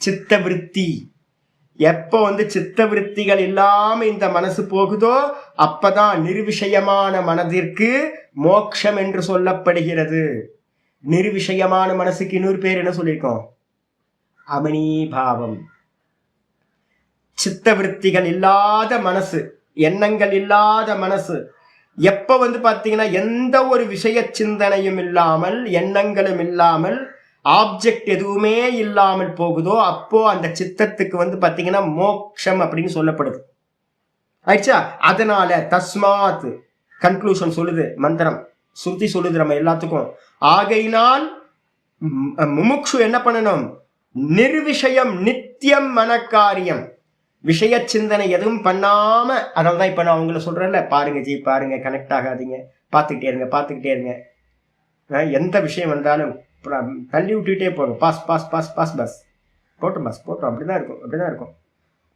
சித்த விருத்தி, எப்போ வந்து சித்த விருத்திகள் இல்லாம இந்த மனசு போகுதோ அப்பதான் நிர்விஷயமான மனதிற்கு மோட்சம் என்று சொல்லப்படுகிறது. நிர்விஷயமான மனசுக்கு இன்னொரு பேர் என்ன சொல்லியிருக்கோம்? அமனீபாவம். சித்த விருத்திகள் இல்லாத மனசு, எண்ணங்கள் இல்லாத மனசு எப்ப வந்து பாத்தீங்கன்னா எந்த ஒரு விஷய சிந்தனையும் இல்லாமல் எண்ணங்களும் இல்லாமல் ஆப்ஜெக்ட் எதுவுமே இல்லாமல் போகுதோ அப்போ அந்த சித்தத்துக்கு வந்து பாத்தீங்கன்னா மோக்ஷம் அப்படின்னு சொல்லப்படுது. ஆயிடுச்சா? அதனால தஸ்மாத் கன்க்ளூஷன் சொல்லுது மந்திரம், ஸ்ருதி சொல்லுது நம்ம எல்லாத்துக்கும். ஆகையினால் முமுக்ஷு என்ன பண்ணணும்? நிர்விஷயம் நித்தியம் மனக்காரியம். விஷய சிந்தனை எதுவும் பண்ணாம, அதனால்தான் இப்ப நான் உங்களை சொல்றேன்ல, பாருங்க ஜி பாருங்க, கனெக்ட் ஆகாதீங்க, பார்த்துக்கிட்டே இருங்க. எந்த விஷயம் வந்தாலும் தள்ளி விட்டுக்கிட்டே போகும். பாஸ் பாஸ் பாஸ் பாஸ் பஸ் போட்டோம் அப்படிதான் இருக்கும்.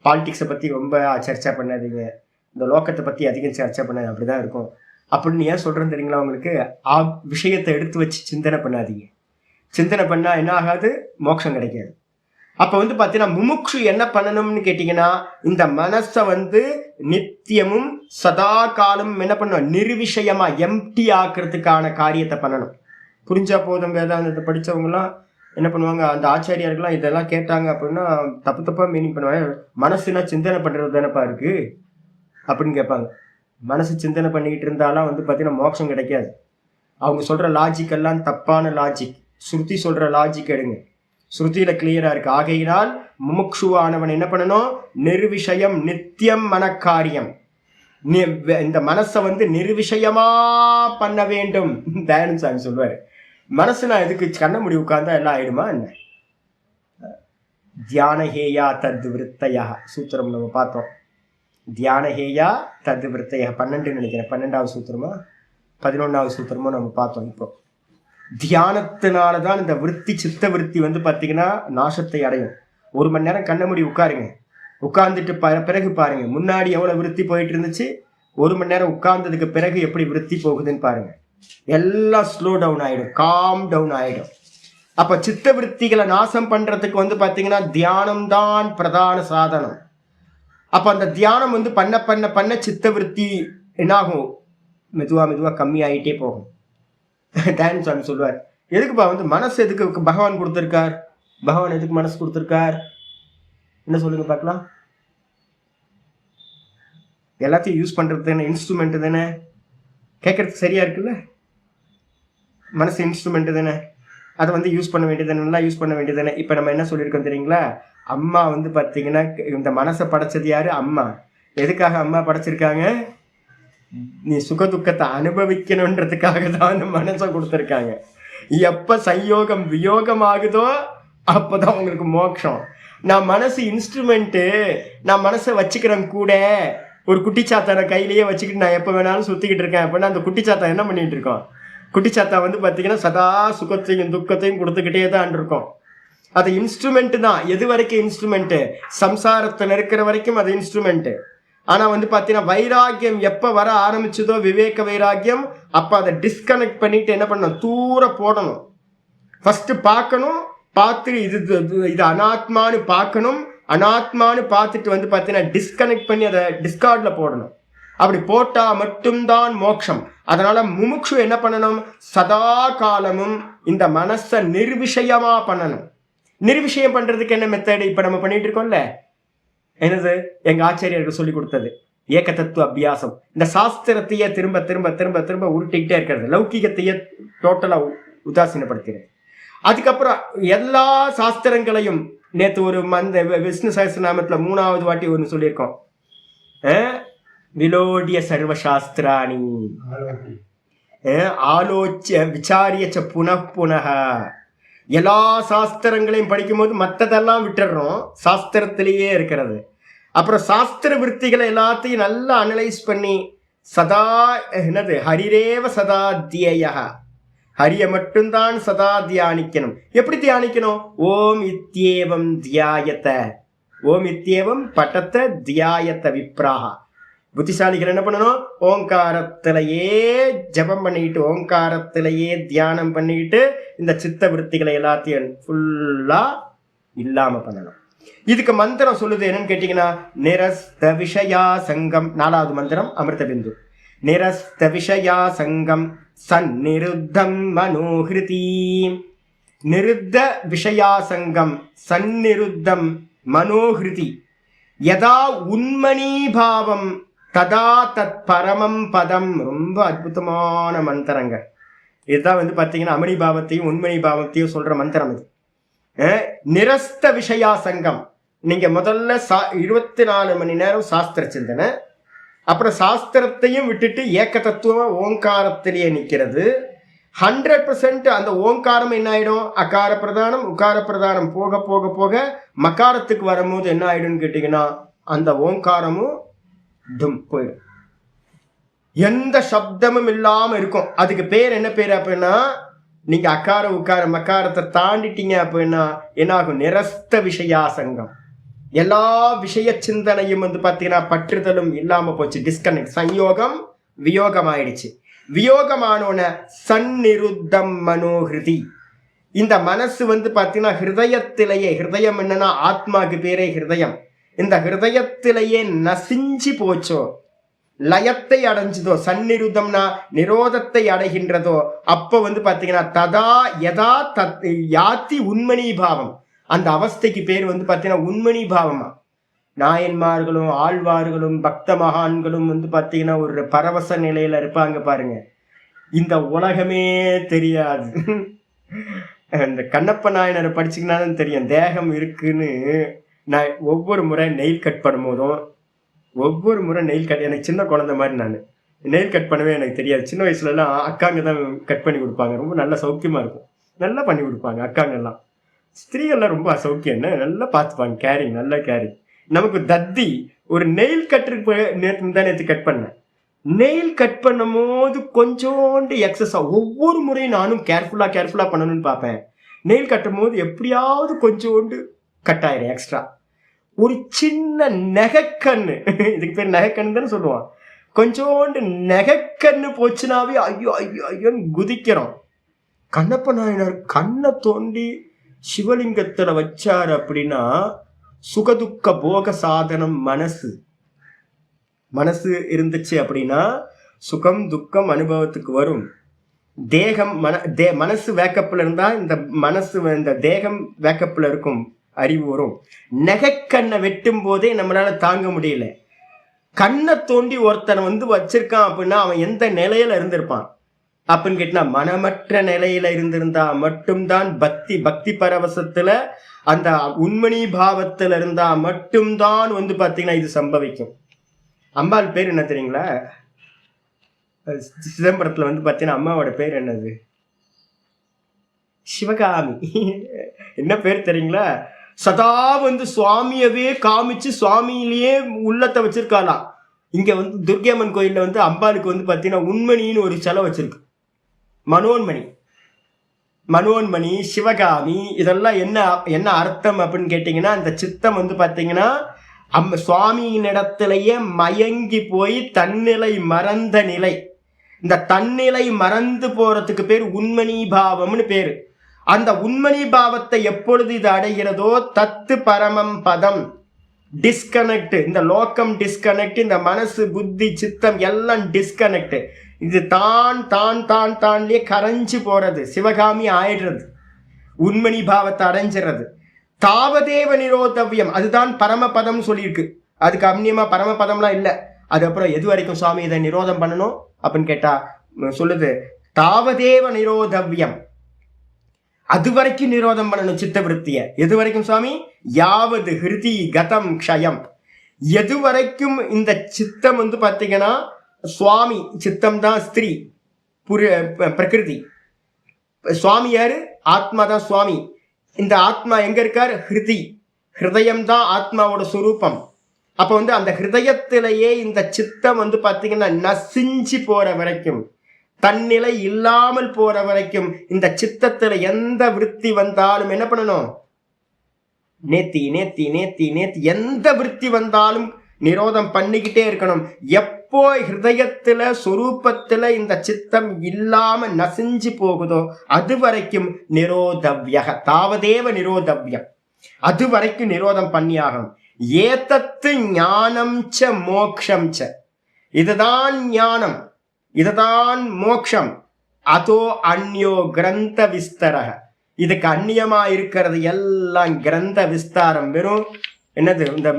பாலிடிக்ஸை பத்தி ரொம்ப சர்ச்சை பண்ணாதீங்க, இந்த லோக்கத்தை பத்தி அதிகம் சர்ச்சை பண்ணாது, அப்படிதான் இருக்கும் அப்படின்னு ஏன் சொல்றேன்னு தெரியுங்களா உங்களுக்கு? விஷயத்தை எடுத்து வச்சு சிந்தனை பண்ணாதீங்க. சிந்தனை பண்ணா என்ன ஆகாது? மோட்சம் கிடைக்காது. அப்ப வந்து பாத்தீங்கன்னா முமுக்ஷு என்ன பண்ணணும்னு கேட்டீங்கன்னா, இந்த மனசை வந்து நித்தியமும் சதா காலம் என்ன பண்ணணும்? நிர்விஷயமா எம்டி ஆக்குறதுக்கான காரியத்தை பண்ணணும். புரிஞ்சா போதும். வேதாந்தத்தை படிச்சவங்கலாம் என்ன பண்ணுவாங்க, அந்த ஆச்சாரியர்கள்லாம் இதெல்லாம் கேட்டாங்க அப்படின்னா தப்பா மீனிங் பண்ணுவாங்க. மனசுனா சிந்தனை பண்றது தானப்பா இருக்கு அப்படின்னு கேட்பாங்க. மனசு சிந்தனை பண்ணிக்கிட்டு இருந்தாலும் வந்து பாத்தீங்கன்னா மோட்சம் கிடைக்காது. அவங்க சொல்ற லாஜிக் எல்லாம் தப்பான லாஜிக். ஸ்ருதி சொல்ற லாஜிக் எடுங்க, ஸ்ருதியில கிளியரா இருக்கு. ஆகையினால் முமுக்ஷுவானவன் என்ன பண்ணணும்? நிர்விஷயம் நித்தியம் மனக்காரியம். இந்த மனசை வந்து நிர்விஷயமா பண்ண வேண்டும். தயானந்த சாமி சொல்லுவாரு, மனசுனா எதுக்கு? கண்ண முடி உட்கார்ந்தா எல்லாம் ஆயிடுமா என்ன? தியானஹேயா தத் விருத்தையா சூத்திரம் நம்ம பார்த்தோம். தியானஹேயா தத் விருத்தையா 12 நினைக்கிறேன், 12வது சூத்திரமா 11வது சூத்திரமோ நம்ம பார்த்தோம். இப்போ தியானத்தினாலதான் இந்த விருத்தி, சித்த விருத்தி வந்து பாத்தீங்கன்னா நாசத்தை அடையும். 1 மணி நேரம் கண்ண மூடி உட்காருங்க, உட்கார்ந்துட்டு பிறகு பாருங்க முன்னாடி எவ்வளவு விருத்தி போயிட்டு இருந்துச்சு, 1 மணி நேரம் உட்கார்ந்ததுக்கு பிறகு எப்படி விருத்தி போகுதுன்னு பாருங்க. எல்லாம் ஸ்லோ டவுன் ஆயிடும், காம் டவுன் ஆயிடும். அப்ப சித்த விருத்திகளை நாசம் பண்றதுக்கு வந்து பாத்தீங்கன்னா தியானம் தான் பிரதான சாதனம். அப்ப அந்த தியானம் வந்து பண்ண பண்ண பண்ண சித்த விருத்தி என்னாகும்? மெதுவா கம்மி ஆகிட்டே போகும். தயானந்த சாமி சொல்லுவார், எதுக்குப்பா வந்து மனசு எதுக்கு பகவான் கொடுத்திருக்கார்? பகவான் எதுக்கு மனசு கொடுத்திருக்கார்? என்ன சொல்லுங்க பார்க்கலாம். எல்லாத்தையும் யூஸ் பண்றது தானே, இன்ஸ்ட்ருமெண்ட் தானே. கேட்கறதுக்கு சரியா இருக்குல்ல? மனசு இன்ஸ்ட்ருமெண்ட் தானே, அதை வந்து யூஸ் பண்ண வேண்டியது, நல்லா யூஸ் பண்ண வேண்டியது தானே. இப்ப நம்ம என்ன சொல்லியிருக்கோம் தெரியுங்களா? அம்மா வந்து பாத்தீங்கன்னா இந்த மனசை படைச்சது யாரு? அம்மா. எதுக்காக அம்மா படைச்சிருக்காங்க? நீ சுக துக்கத்தை அனுபவிக்கணுன்றதுக்காக தான் அந்த மனசை கொடுத்துருக்காங்க. எப்ப சயோகம் வியோகம் ஆகுதோ அப்பதான் உங்களுக்கு மோட்சம். நான் மனசு இன்ஸ்ட்ருமெண்ட்டு, நான் மனசை வச்சுக்கிறேன் கூட. ஒரு குட்டிச்சாத்தான கையிலேயே வச்சுக்கிட்டு நான் எப்போ வேணாலும் சுத்திக்கிட்டு இருக்கேன் அப்படின்னா அந்த குட்டிச்சாத்தா என்ன பண்ணிட்டு இருக்கோம்? குட்டிச்சாத்தா வந்து பார்த்தீங்கன்னா சதா சுகத்தையும் துக்கத்தையும் கொடுத்துக்கிட்டே தான் இருக்கும். அது இன்ஸ்ட்ருமெண்ட் தான். எது வரைக்கும் இன்ஸ்ட்ருமெண்ட்? சம்சாரத்தில் இருக்கிற வரைக்கும் அது இன்ஸ்ட்ருமெண்ட். ஆனா வந்து பாத்தீங்கன்னா வைராக்கியம் எப்ப வர ஆரம்பிச்சதோ, விவேக வைராக்கியம், அப்ப அதை டிஸ்கனெக்ட் பண்ணிட்டு என்ன பண்ணணும்? தூர போடணும். ஃபர்ஸ்ட் பார்க்கணும், பார்த்து இது அனாத்மானு பார்க்கணும். அனாத்மானு பார்த்துட்டு வந்து பாத்தீங்கன்னா டிஸ்கனெக்ட் பண்ணி அதை டிஸ்கார்ட்ல போடணும். அப்படி போட்டா மட்டும்தான் மோட்சம். அதனால முமுக்ஷு என்ன பண்ணணும்? சதா காலமும் இந்த மனசை நிர்விஷயமா பண்ணணும். நிர்விஷயம் பண்றதுக்கு என்ன மெத்தட் இப்ப நம்ம பண்ணிட்டு இருக்கோம்ல, என்னது? எங்க ஆச்சாரியர்கள் சொல்லி கொடுத்தது. ஏக தத்துவ அபியாசம். இந்த சாஸ்திரத்தையே திரும்ப திரும்ப திரும்ப திரும்ப உருட்டிக்கிட்டே இருக்கிறது, லௌகிகத்தையே டோட்டலா உதாசீனப்படுத்துகிறது. அதுக்கப்புறம் எல்லா சாஸ்திரங்களையும் நேற்று ஒரு விஷ்ணு சஹஸ்ரநாமத்துல 3வது வாட்டி ஒன்று சொல்லியிருக்கோம், விலோடிய சர்வசாஸ்திராணி ஆலோச்சிய விசாரியச்ச புனః. எல்லா சாஸ்திரங்களையும் படிக்கும் போது மற்றதெல்லாம் விட்டுடுறோம், சாஸ்திரத்திலேயே இருக்கிறது. அப்புறம் சாஸ்திர விற்த்திகளை எல்லாத்தையும் நல்லா அனலைஸ் பண்ணி சதா ஹரிரேவ சதா தியய, ஹரிய மட்டும்தான் சதா தியானிக்கணும். எப்படி தியானிக்கணும்? ஓம் இத்யேவம் தியாயத்த, ஓம் இத்யேவம் பட்டத்த தியாயத்த விப்ராஹா. புத்திசாலிகள் என்ன பண்ணணும்? ஓங்காரத்திலேயே ஜபம் பண்ணிக்கிட்டு, ஓங்காரத்திலேயே தியானம் பண்ணிக்கிட்டு இந்த சித்த விற்த்திகளை எல்லாத்தையும் ஃபுல்லா இல்லாம பண்ணணும். இதுக்கு மந்திரம் சொல்லுது என்னன்னு கேட்டீங்கன்னா, நிரஸ்த விஷயா சங்கம். 4வது மந்திரம் அமிர்த பிந்து. நிரஸ்த விஷயா சங்கம் சந்நிருத்தம் மனோஹிருதி. நிருத்த விஷயா சங்கம் சந்நிருத்தம் மனோஹிருதி. யதா உன்மணீபாவம் ததா தத் பரமம் பதம். ரொம்ப அற்புதமான மந்திரங்க. இதுதான் பார்த்தீங்கன்னா அமணி பாவத்தையும் உண்மணி பாவத்தையும் சொல்ற மந்திரம் இது. நிரஸ்த விஷயா சங்கம். நீங்க முதல்ல 24 மணி நேரம் சாஸ்திர சிந்தனை, அப்புறம் சாஸ்திரத்தையும் விட்டுட்டு ஏக தத்துவம் ஓங்காரத்திலேயே நிற்கிறது. 100% அந்த ஓங்காரம் என்ன ஆயிடும்? அகார பிரதானம் உகார பிரதானம் போக போக போக மகாரத்துக்கு வரும்போது என்ன ஆயிடும்னு கேட்டீங்கன்னா, அந்த ஓங்காரமும் டும் போயிடும், எந்த சப்தமும் இல்லாம இருக்கும். அதுக்கு பேர் என்ன பேர் அப்படின்னா, நீங்க அக்கார உக்கார மக்காரத்தை தாண்டிட்டீங்க அப்படின்னா என்ன ஆகும்? நிரஸ்த விஷயாசங்கம். எல்லா விஷய சிந்தனையும் பார்த்தீங்கன்னா பற்றுதலும் இல்லாம போச்சு, டிஸ்கனெக்ட், சம்யோகம் வியோகம் ஆயிடுச்சு. வியோகமானோன சந்நிருத்தம் மனோஹிருதி. இந்த மனசு பார்த்தீங்கன்னா ஹிருதயத்திலேயே, ஹிருதயம் என்னன்னா ஆத்மாக்கு பேரே ஹிருதயம், இந்த ஹிருதயத்திலேயே நசிஞ்சு போச்சோ, லயத்தை அடைஞ்சதோ, சந்நிருத்தம்னா நிரோதத்தை அடைகின்றதோ, அப்போ பார்த்தீங்கன்னா ததா யதா தத் யாத்தி உண்மணி பாவம். அந்த அவஸ்தைக்கு பேர் பார்த்தீங்கன்னா உண்மணி பாவமா. நாயன்மார்களும் ஆழ்வார்களும் பக்த மகான்களும் பார்த்தீங்கன்னா ஒரு பரவச நிலையில இருப்பாங்க பாருங்க, இந்த உலகமே தெரியாது. இந்த கண்ணப்ப நாயனரை படிச்சுக்கினாலும் தெரியும் தேகம் இருக்குன்னு. நான் ஒவ்வொரு முறை நெயில் கட் பண்ணும் போதும், ஒவ்வொரு முறை நெயில் கட், எனக்கு சின்ன குழந்தை மாதிரி நான் நெயில் கட் பண்ணவே எனக்கு தெரியாது. சின்ன வயசுலலாம் அக்காங்க தான் கட் பண்ணி கொடுப்பாங்க, ரொம்ப நல்ல சௌக்கியமாக இருக்கும், நல்லா பண்ணி கொடுப்பாங்க அக்காங்கெல்லாம். ஸ்திரீகள்லாம் ரொம்ப அசௌக்கியம், நல்லா பார்த்துப்பாங்க, கேரிங், நல்ல கேரிங். நமக்கு தத்தி ஒரு நெயில் கட்டுருக்கு நேற்று கட் பண்ணேன். நெயில் கட் பண்ணும் போது கொஞ்சோண்டு எக்ஸஸா, ஒவ்வொரு முறையும் நானும் கேர்ஃபுல்லாக பண்ணணும்னு பார்ப்பேன். நெயில் கட்டும் போது எப்படியாவது கொஞ்சோண்டு கட் ஆயிரும் எக்ஸ்ட்ரா. ஒரு சின்ன நெகக்கண்ணு, இதுக்கு பேர் நெகக்கண்ணு தானே சொல்லுவான், கொஞ்சோண்டு நெகக்கண்ணு போச்சுனாவே ஐயோ ஐயோ ஐயோன்னு குதிக்கிறோம். கண்ணப்ப நாயனார் கண்ணை தோண்டி சிவலிங்கத்துல வச்சார் அப்படின்னா, சுகதுக்க போக சாதனம் மனசு. மனசு இருந்துச்சு அப்படின்னா சுகம் துக்கம் அனுபவத்துக்கு வரும். தேகம் மனசு வேக்கப்ல இருந்தா இந்த மனசு, இந்த தேகம் வேக்கப்ல இருக்கும், அறிவு வரும். நெகக்கண்ணை வெட்டும் போதே நம்மளால தாங்க முடியல. கண்ணை தோண்டி ஒருத்தன் வச்சிருக்கான் அப்படின்னா அவன் எந்த நிலையில இருந்திருப்பான் அப்படின்னு கேட்டா, மனமற்ற நிலையில இருந்திருந்தா மட்டும்தான் பக்தி பரவசத்துல அந்த உண்மணி பாவத்துல இருந்தா மட்டும்தான் பாத்தீங்கன்னா இது சம்பவிக்கும். அம்பாள் பேர் என்ன தெரியுங்களா? சிதம்பரத்துல பாத்தீங்கன்னா அம்மாவோட பேர் என்னது? சிவகாமி. என்ன பேர் தெரியுங்களா? சதா சுவாமியவே காமிச்சு சுவாமியிலேயே உள்ளத்தை வச்சிருக்காளாம். இங்க துர்க்கியம்மன் கோயில்ல அம்பாளுக்கு பாத்தீங்கன்னா உண்மணின்னு ஒரு சிலை வச்சிருக்கு, மனோன்மணி சிவகாமி. இதெல்லாம் என்ன அர்த்தம் அப்படின்னு கேட்டீங்கன்னா, அந்த சித்தம் பாத்தீங்கன்னா சுவாமியின் இடத்திலேயே மயங்கி போய் தன்னிலை மறந்த நிலை. இந்த தன்னிலை மறந்து போறதுக்கு பேர் உண்மணி பாவம்னு பேரு. அந்த உண்மணி பாவத்தை எப்பொழுது இது அடைகிறதோ தத்து பரமம் பதம். டிஸ்கனெக்ட், இந்த லோக்கம் டிஸ்கனெக்ட், இந்த மனசு புத்தி சித்தம் எல்லாம் டிஸ்கனெக்ட். இது தான்லயே கரைஞ்சு போறது, சிவகாமி ஆயிடுறது, உண்மணி பாவத்தை அடைஞ்சிடுறது. தாவதேவ நிரோதவியம், அதுதான் பரமபதம் சொல்லியிருக்கு. அதுக்கு அந்நியமா பரமபதம்லாம் இல்லை. அதுக்கப்புறம் எது வரைக்கும் சுவாமி இதை நிரோதம் பண்ணணும் அப்படின்னு கேட்டா சொல்லுது, தாவதேவ நிரோதவ்யம், அது வரைக்கும் நிரோதம் பண்ணணும் சித்த விருத்திய. எது வரைக்கும் சுவாமி? யாவது ஹிருதி கதம் க்ஷயம், எது வரைக்கும் இந்த சித்தம் வந்து பாத்தீங்கன்னா சுவாமி சித்தம் தான் ஸ்திரீ பிரகிருதி, சுவாமி யாரு? ஆத்மா தான் சுவாமி. இந்த ஆத்மா எங்க இருக்காரு? ஹிருதி, ஹிருதயம் தான் ஆத்மாவோட சுரூபம். அப்ப வந்து அந்த ஹிருதயத்திலேயே இந்த சித்தம் வந்து பாத்தீங்கன்னா நசிஞ்சு போற வரைக்கும், தன்னிலை இல்லாமல் போற வரைக்கும் இந்த சித்தத்துல எந்த விருத்தி வந்தாலும் என்ன பண்ணணும்? நேத்தி நேத்தி நேத்தி நேத்தி எந்த விருத்தி வந்தாலும் நிரோதம் பண்ணிக்கிட்டே இருக்கணும். எப்போ ஹிருதயத்துல சொரூபத்துல இந்த சித்தம் இல்லாம நசிஞ்சு போகுதோ அது வரைக்கும் நிரோதவ்யக, தாவதேவ நிரோதவ்யம், அது வரைக்கும் நிரோதம் பண்ணி ஆகணும். ஏதத்து ஞானம் ச மோக்ஷம் ச, இதுதான் ஞானம், இதுதான் மோக்ஷம். அதோ அந்யோ கிரந்த விஸ்தரக, இதுக்கு அந்நியமா இருக்கிறது எல்லாம் கிரந்த விஸ்தாரம், வெறும் என்னது இந்த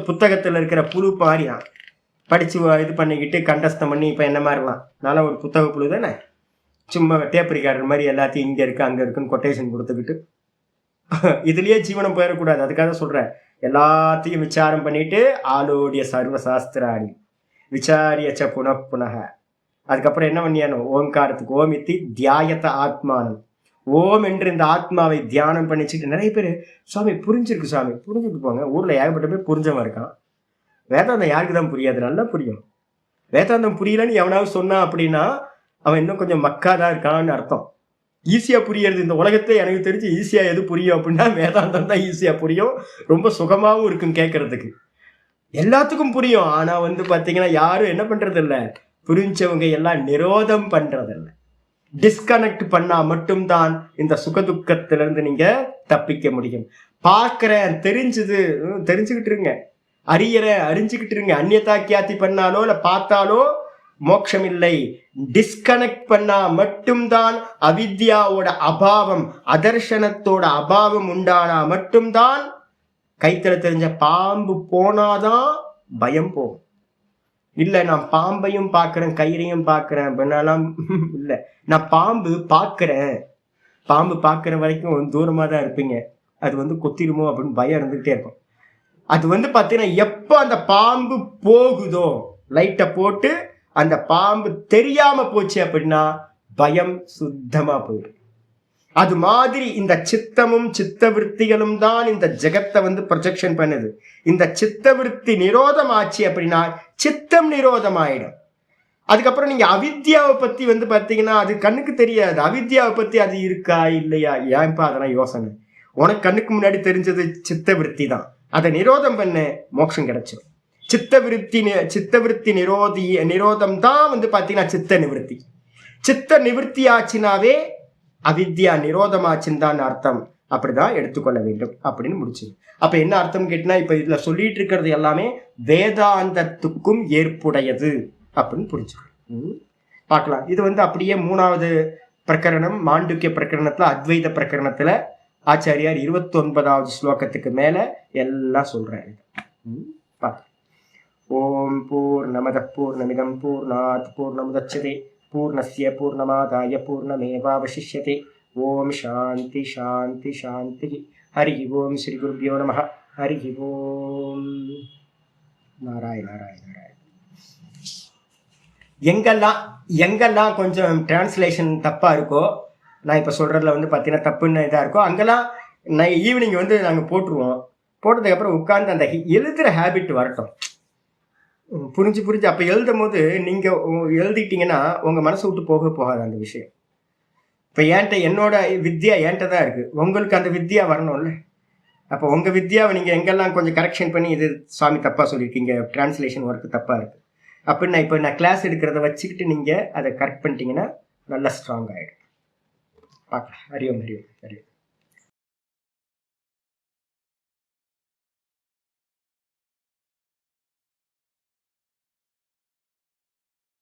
புத்தகத்துல இருக்கிற புழு மாதிரி தான். படிச்சு இது பண்ணிக்கிட்டு கண்டஸ்தம் பண்ணி இப்ப என்ன மாதிரிலாம், நானும் ஒரு புத்தக புழு தானே, சும்மா டேப் ரிகார்டர் மாதிரி எல்லாத்தையும் இங்க இருக்கு அங்க இருக்குன்னு கொட்டேஷன் கொடுத்துக்கிட்டு இதுலயே ஜீவனம் போயிடக்கூடாது. அதுக்காக சொல்றேன், எல்லாத்தையும் விசாரம் பண்ணிட்டு ஆலோடிய சர்வசாஸ்திராணி விசாரியச்ச புனப்புனக. அதுக்கப்புறம் என்ன பண்ணியானோ ஓங்காரத்துக்கு ஓமித்தி தியாயத்த ஆத்மானம், ஓம் என்று இந்த ஆத்மாவை தியானம் பண்ணிச்சுட்டு. நிறைய பேர் சுவாமி புரிஞ்சிருக்கு சுவாமி, புரிஞ்சுட்டு போங்க. ஊர்ல ஏகப்பட்ட பேர் புரிஞ்சவன் இருக்கான். வேதாந்தம் யாருக்கு தான் புரியாது? நல்லா புரியும். வேதாந்தம் புரியலன்னு எவனாவது சொன்னான் அப்படின்னா அவன் இன்னும் கொஞ்சம் மக்காதான் இருக்கான்னு அர்த்தம். ஈஸியா புரியறது இந்த உலகத்தை எனக்கு தெரிஞ்சு ஈஸியா எது புரியும் அப்படின்னா வேதாந்தம் தான் ஈஸியா புரியும், ரொம்ப சுகமாவும் இருக்கும் கேட்கறதுக்கு, எல்லாத்துக்கும் புரியும். ஆனா வந்து பாத்தீங்கன்னா யாரும் என்ன பண்றது இல்லை, புரிஞ்சவங்க எல்லாம் நிரோதம் பண்றதில்லை. டிஸ்கனெக்ட் பண்ணா மட்டும்தான் இந்த சுகதுக்கத்திலிருந்து நீங்க தப்பிக்க முடியும். பார்க்கிறேன், தெரிஞ்சுது, தெரிஞ்சுக்கிட்டு இருங்க, அறியற அறிஞ்சுக்கிட்டு இருங்க. அந்நியதா கியாத்தி பண்ணாலோ இல்ல பார்த்தாலோ மோட்சம் இல்லை. டிஸ்கனெக்ட் பண்ணா மட்டும்தான் அவித்யாவோட அபாவம், அதர்ஷனத்தோட அபாவம் உண்டானா மட்டும்தான், கைத்தல தெரிஞ்ச பாம்பு போனாதான் பயம் போகும். இல்ல நான் பாம்பையும் பார்க்கிறேன் கயிறையும் பார்க்கிறேன் அப்படின்னாலாம் இல்ல, நான் பாம்பு பார்க்கிறேன், பாம்பு பார்க்கிற வரைக்கும் தூரமா தான் இருப்பீங்க, அது வந்து கொத்திருமோ அப்படின்னு பயம் இருந்துகிட்டே இருக்கும். அது வந்து பாத்தீங்கன்னா எப்ப அந்த பாம்பு போகுதோ, லைட்டை போட்டு அந்த பாம்பு தெரியாம போச்சு அப்படின்னா பயம் சுத்தமா போயிடும். அது மாதிரி இந்த சித்தமும் சித்த விற்த்திகளும் தான் இந்த ஜெகத்தை வந்து ப்ரொஜெக்ஷன் பண்ணுது. இந்த சித்த விற்த்தி நிரோதம் ஆச்சு அப்படின்னா சித்தம் நிரோதம் ஆயிடும். அதுக்கப்புறம் நீங்க அவித்யாவை பத்தி வந்து பாத்தீங்கன்னா அது கண்ணுக்கு தெரியாது. அவித்யாவை பத்தி அது இருக்கா இல்லையா, ஏன்பா அதெல்லாம் யோசனை? உனக்கு கண்ணுக்கு முன்னாடி தெரிஞ்சது சித்த விற்த்தி தான், அதை நிரோதம் பண்ண மோட்சம் கிடைச்சிடும். சித்த விருத்தி நிரோதம் தான் வந்து பாத்தீங்கன்னா சித்த நிவர்த்தி. சித்த நிவர்த்தி ஆச்சுனாவே அவித்யா நிரோதமாச்சுன்னு தான் அர்த்தம். அப்படிதான் எடுத்துக்கொள்ள வேண்டும் அப்படின்னு முடிச்சு. அப்ப என்ன அர்த்தம் கேட்டினா, இப்ப இதுல சொல்லிட்டு இருக்கிறது எல்லாமே வேதாந்தத்துக்கும் ஏற்புடையது அப்படின்னு புரிஞ்சுக்கணும். பார்க்கலாம். இது வந்து அப்படியே 3வது பிரகரணம் மாண்டூக்கிய பிரகரணத்துல, அத்வைத பிரகரணத்துல ஆச்சாரியார் 29வது ஸ்லோகத்துக்கு மேல எல்லாம் சொல்றாரு. ஓம் பூர்ணமத பூர்ணமிதம் பூர்ணாத் பூர்ணமுதச்யதே பூர்ணஸ்ய பூர்ணமாதாய பூர்ணமேவாவசிஷ்யதே. ஓம் சாந்தி சாந்தி சாந்தி. ஹரி ஓம் ஸ்ரீ குருப்யோ நமஹ. ஹரி ஓம். நாராயண நாராயண நாராயண. எங்கெல்லாம் கொஞ்சம் டிரான்ஸ்லேஷன் தப்பா இருக்கோ, நான் இப்ப சொல்றதுல வந்து பாத்தீங்கன்னா தப்புன்னு இதா இருக்கோ, அங்கெல்லாம் நான் ஈவினிங் வந்து நாங்க போட்டுருவோம். போட்டதுக்கு அப்புறம் உட்கார்ந்து அந்த எழுதுற ஹேபிட் வரட்டும். புரிஞ்சு அப்ப எழுதும் போது நீங்க எழுதிட்டீங்கன்னா உங்க மனசை விட்டு போகாது அந்த விஷயம். இப்ப என்னோட வித்யா என்கிட்ட தான் இருக்கு, உங்களுக்கு அந்த வித்யா வரணும்ல. அப்ப உங்க வித்யாவை நீங்க எங்கெல்லாம் கொஞ்சம் கரெக்ஷன் பண்ணி, இது சுவாமி தப்பா சொல்லியிருக்கீங்க, டிரான்ஸ்லேஷன் ஒர்க் தப்பா இருக்கு அப்படின்னு இப்ப நான் கிளாஸ் எடுக்கிறத வச்சுக்கிட்டு நீங்க அதை கரெக்ட் பண்ணிட்டீங்கன்னா நல்லா ஸ்ட்ராங் ஆயிடும். பார்க்கலாம். ஹரி ஓம் ஹரி ஓம் ஹரி ஓம்.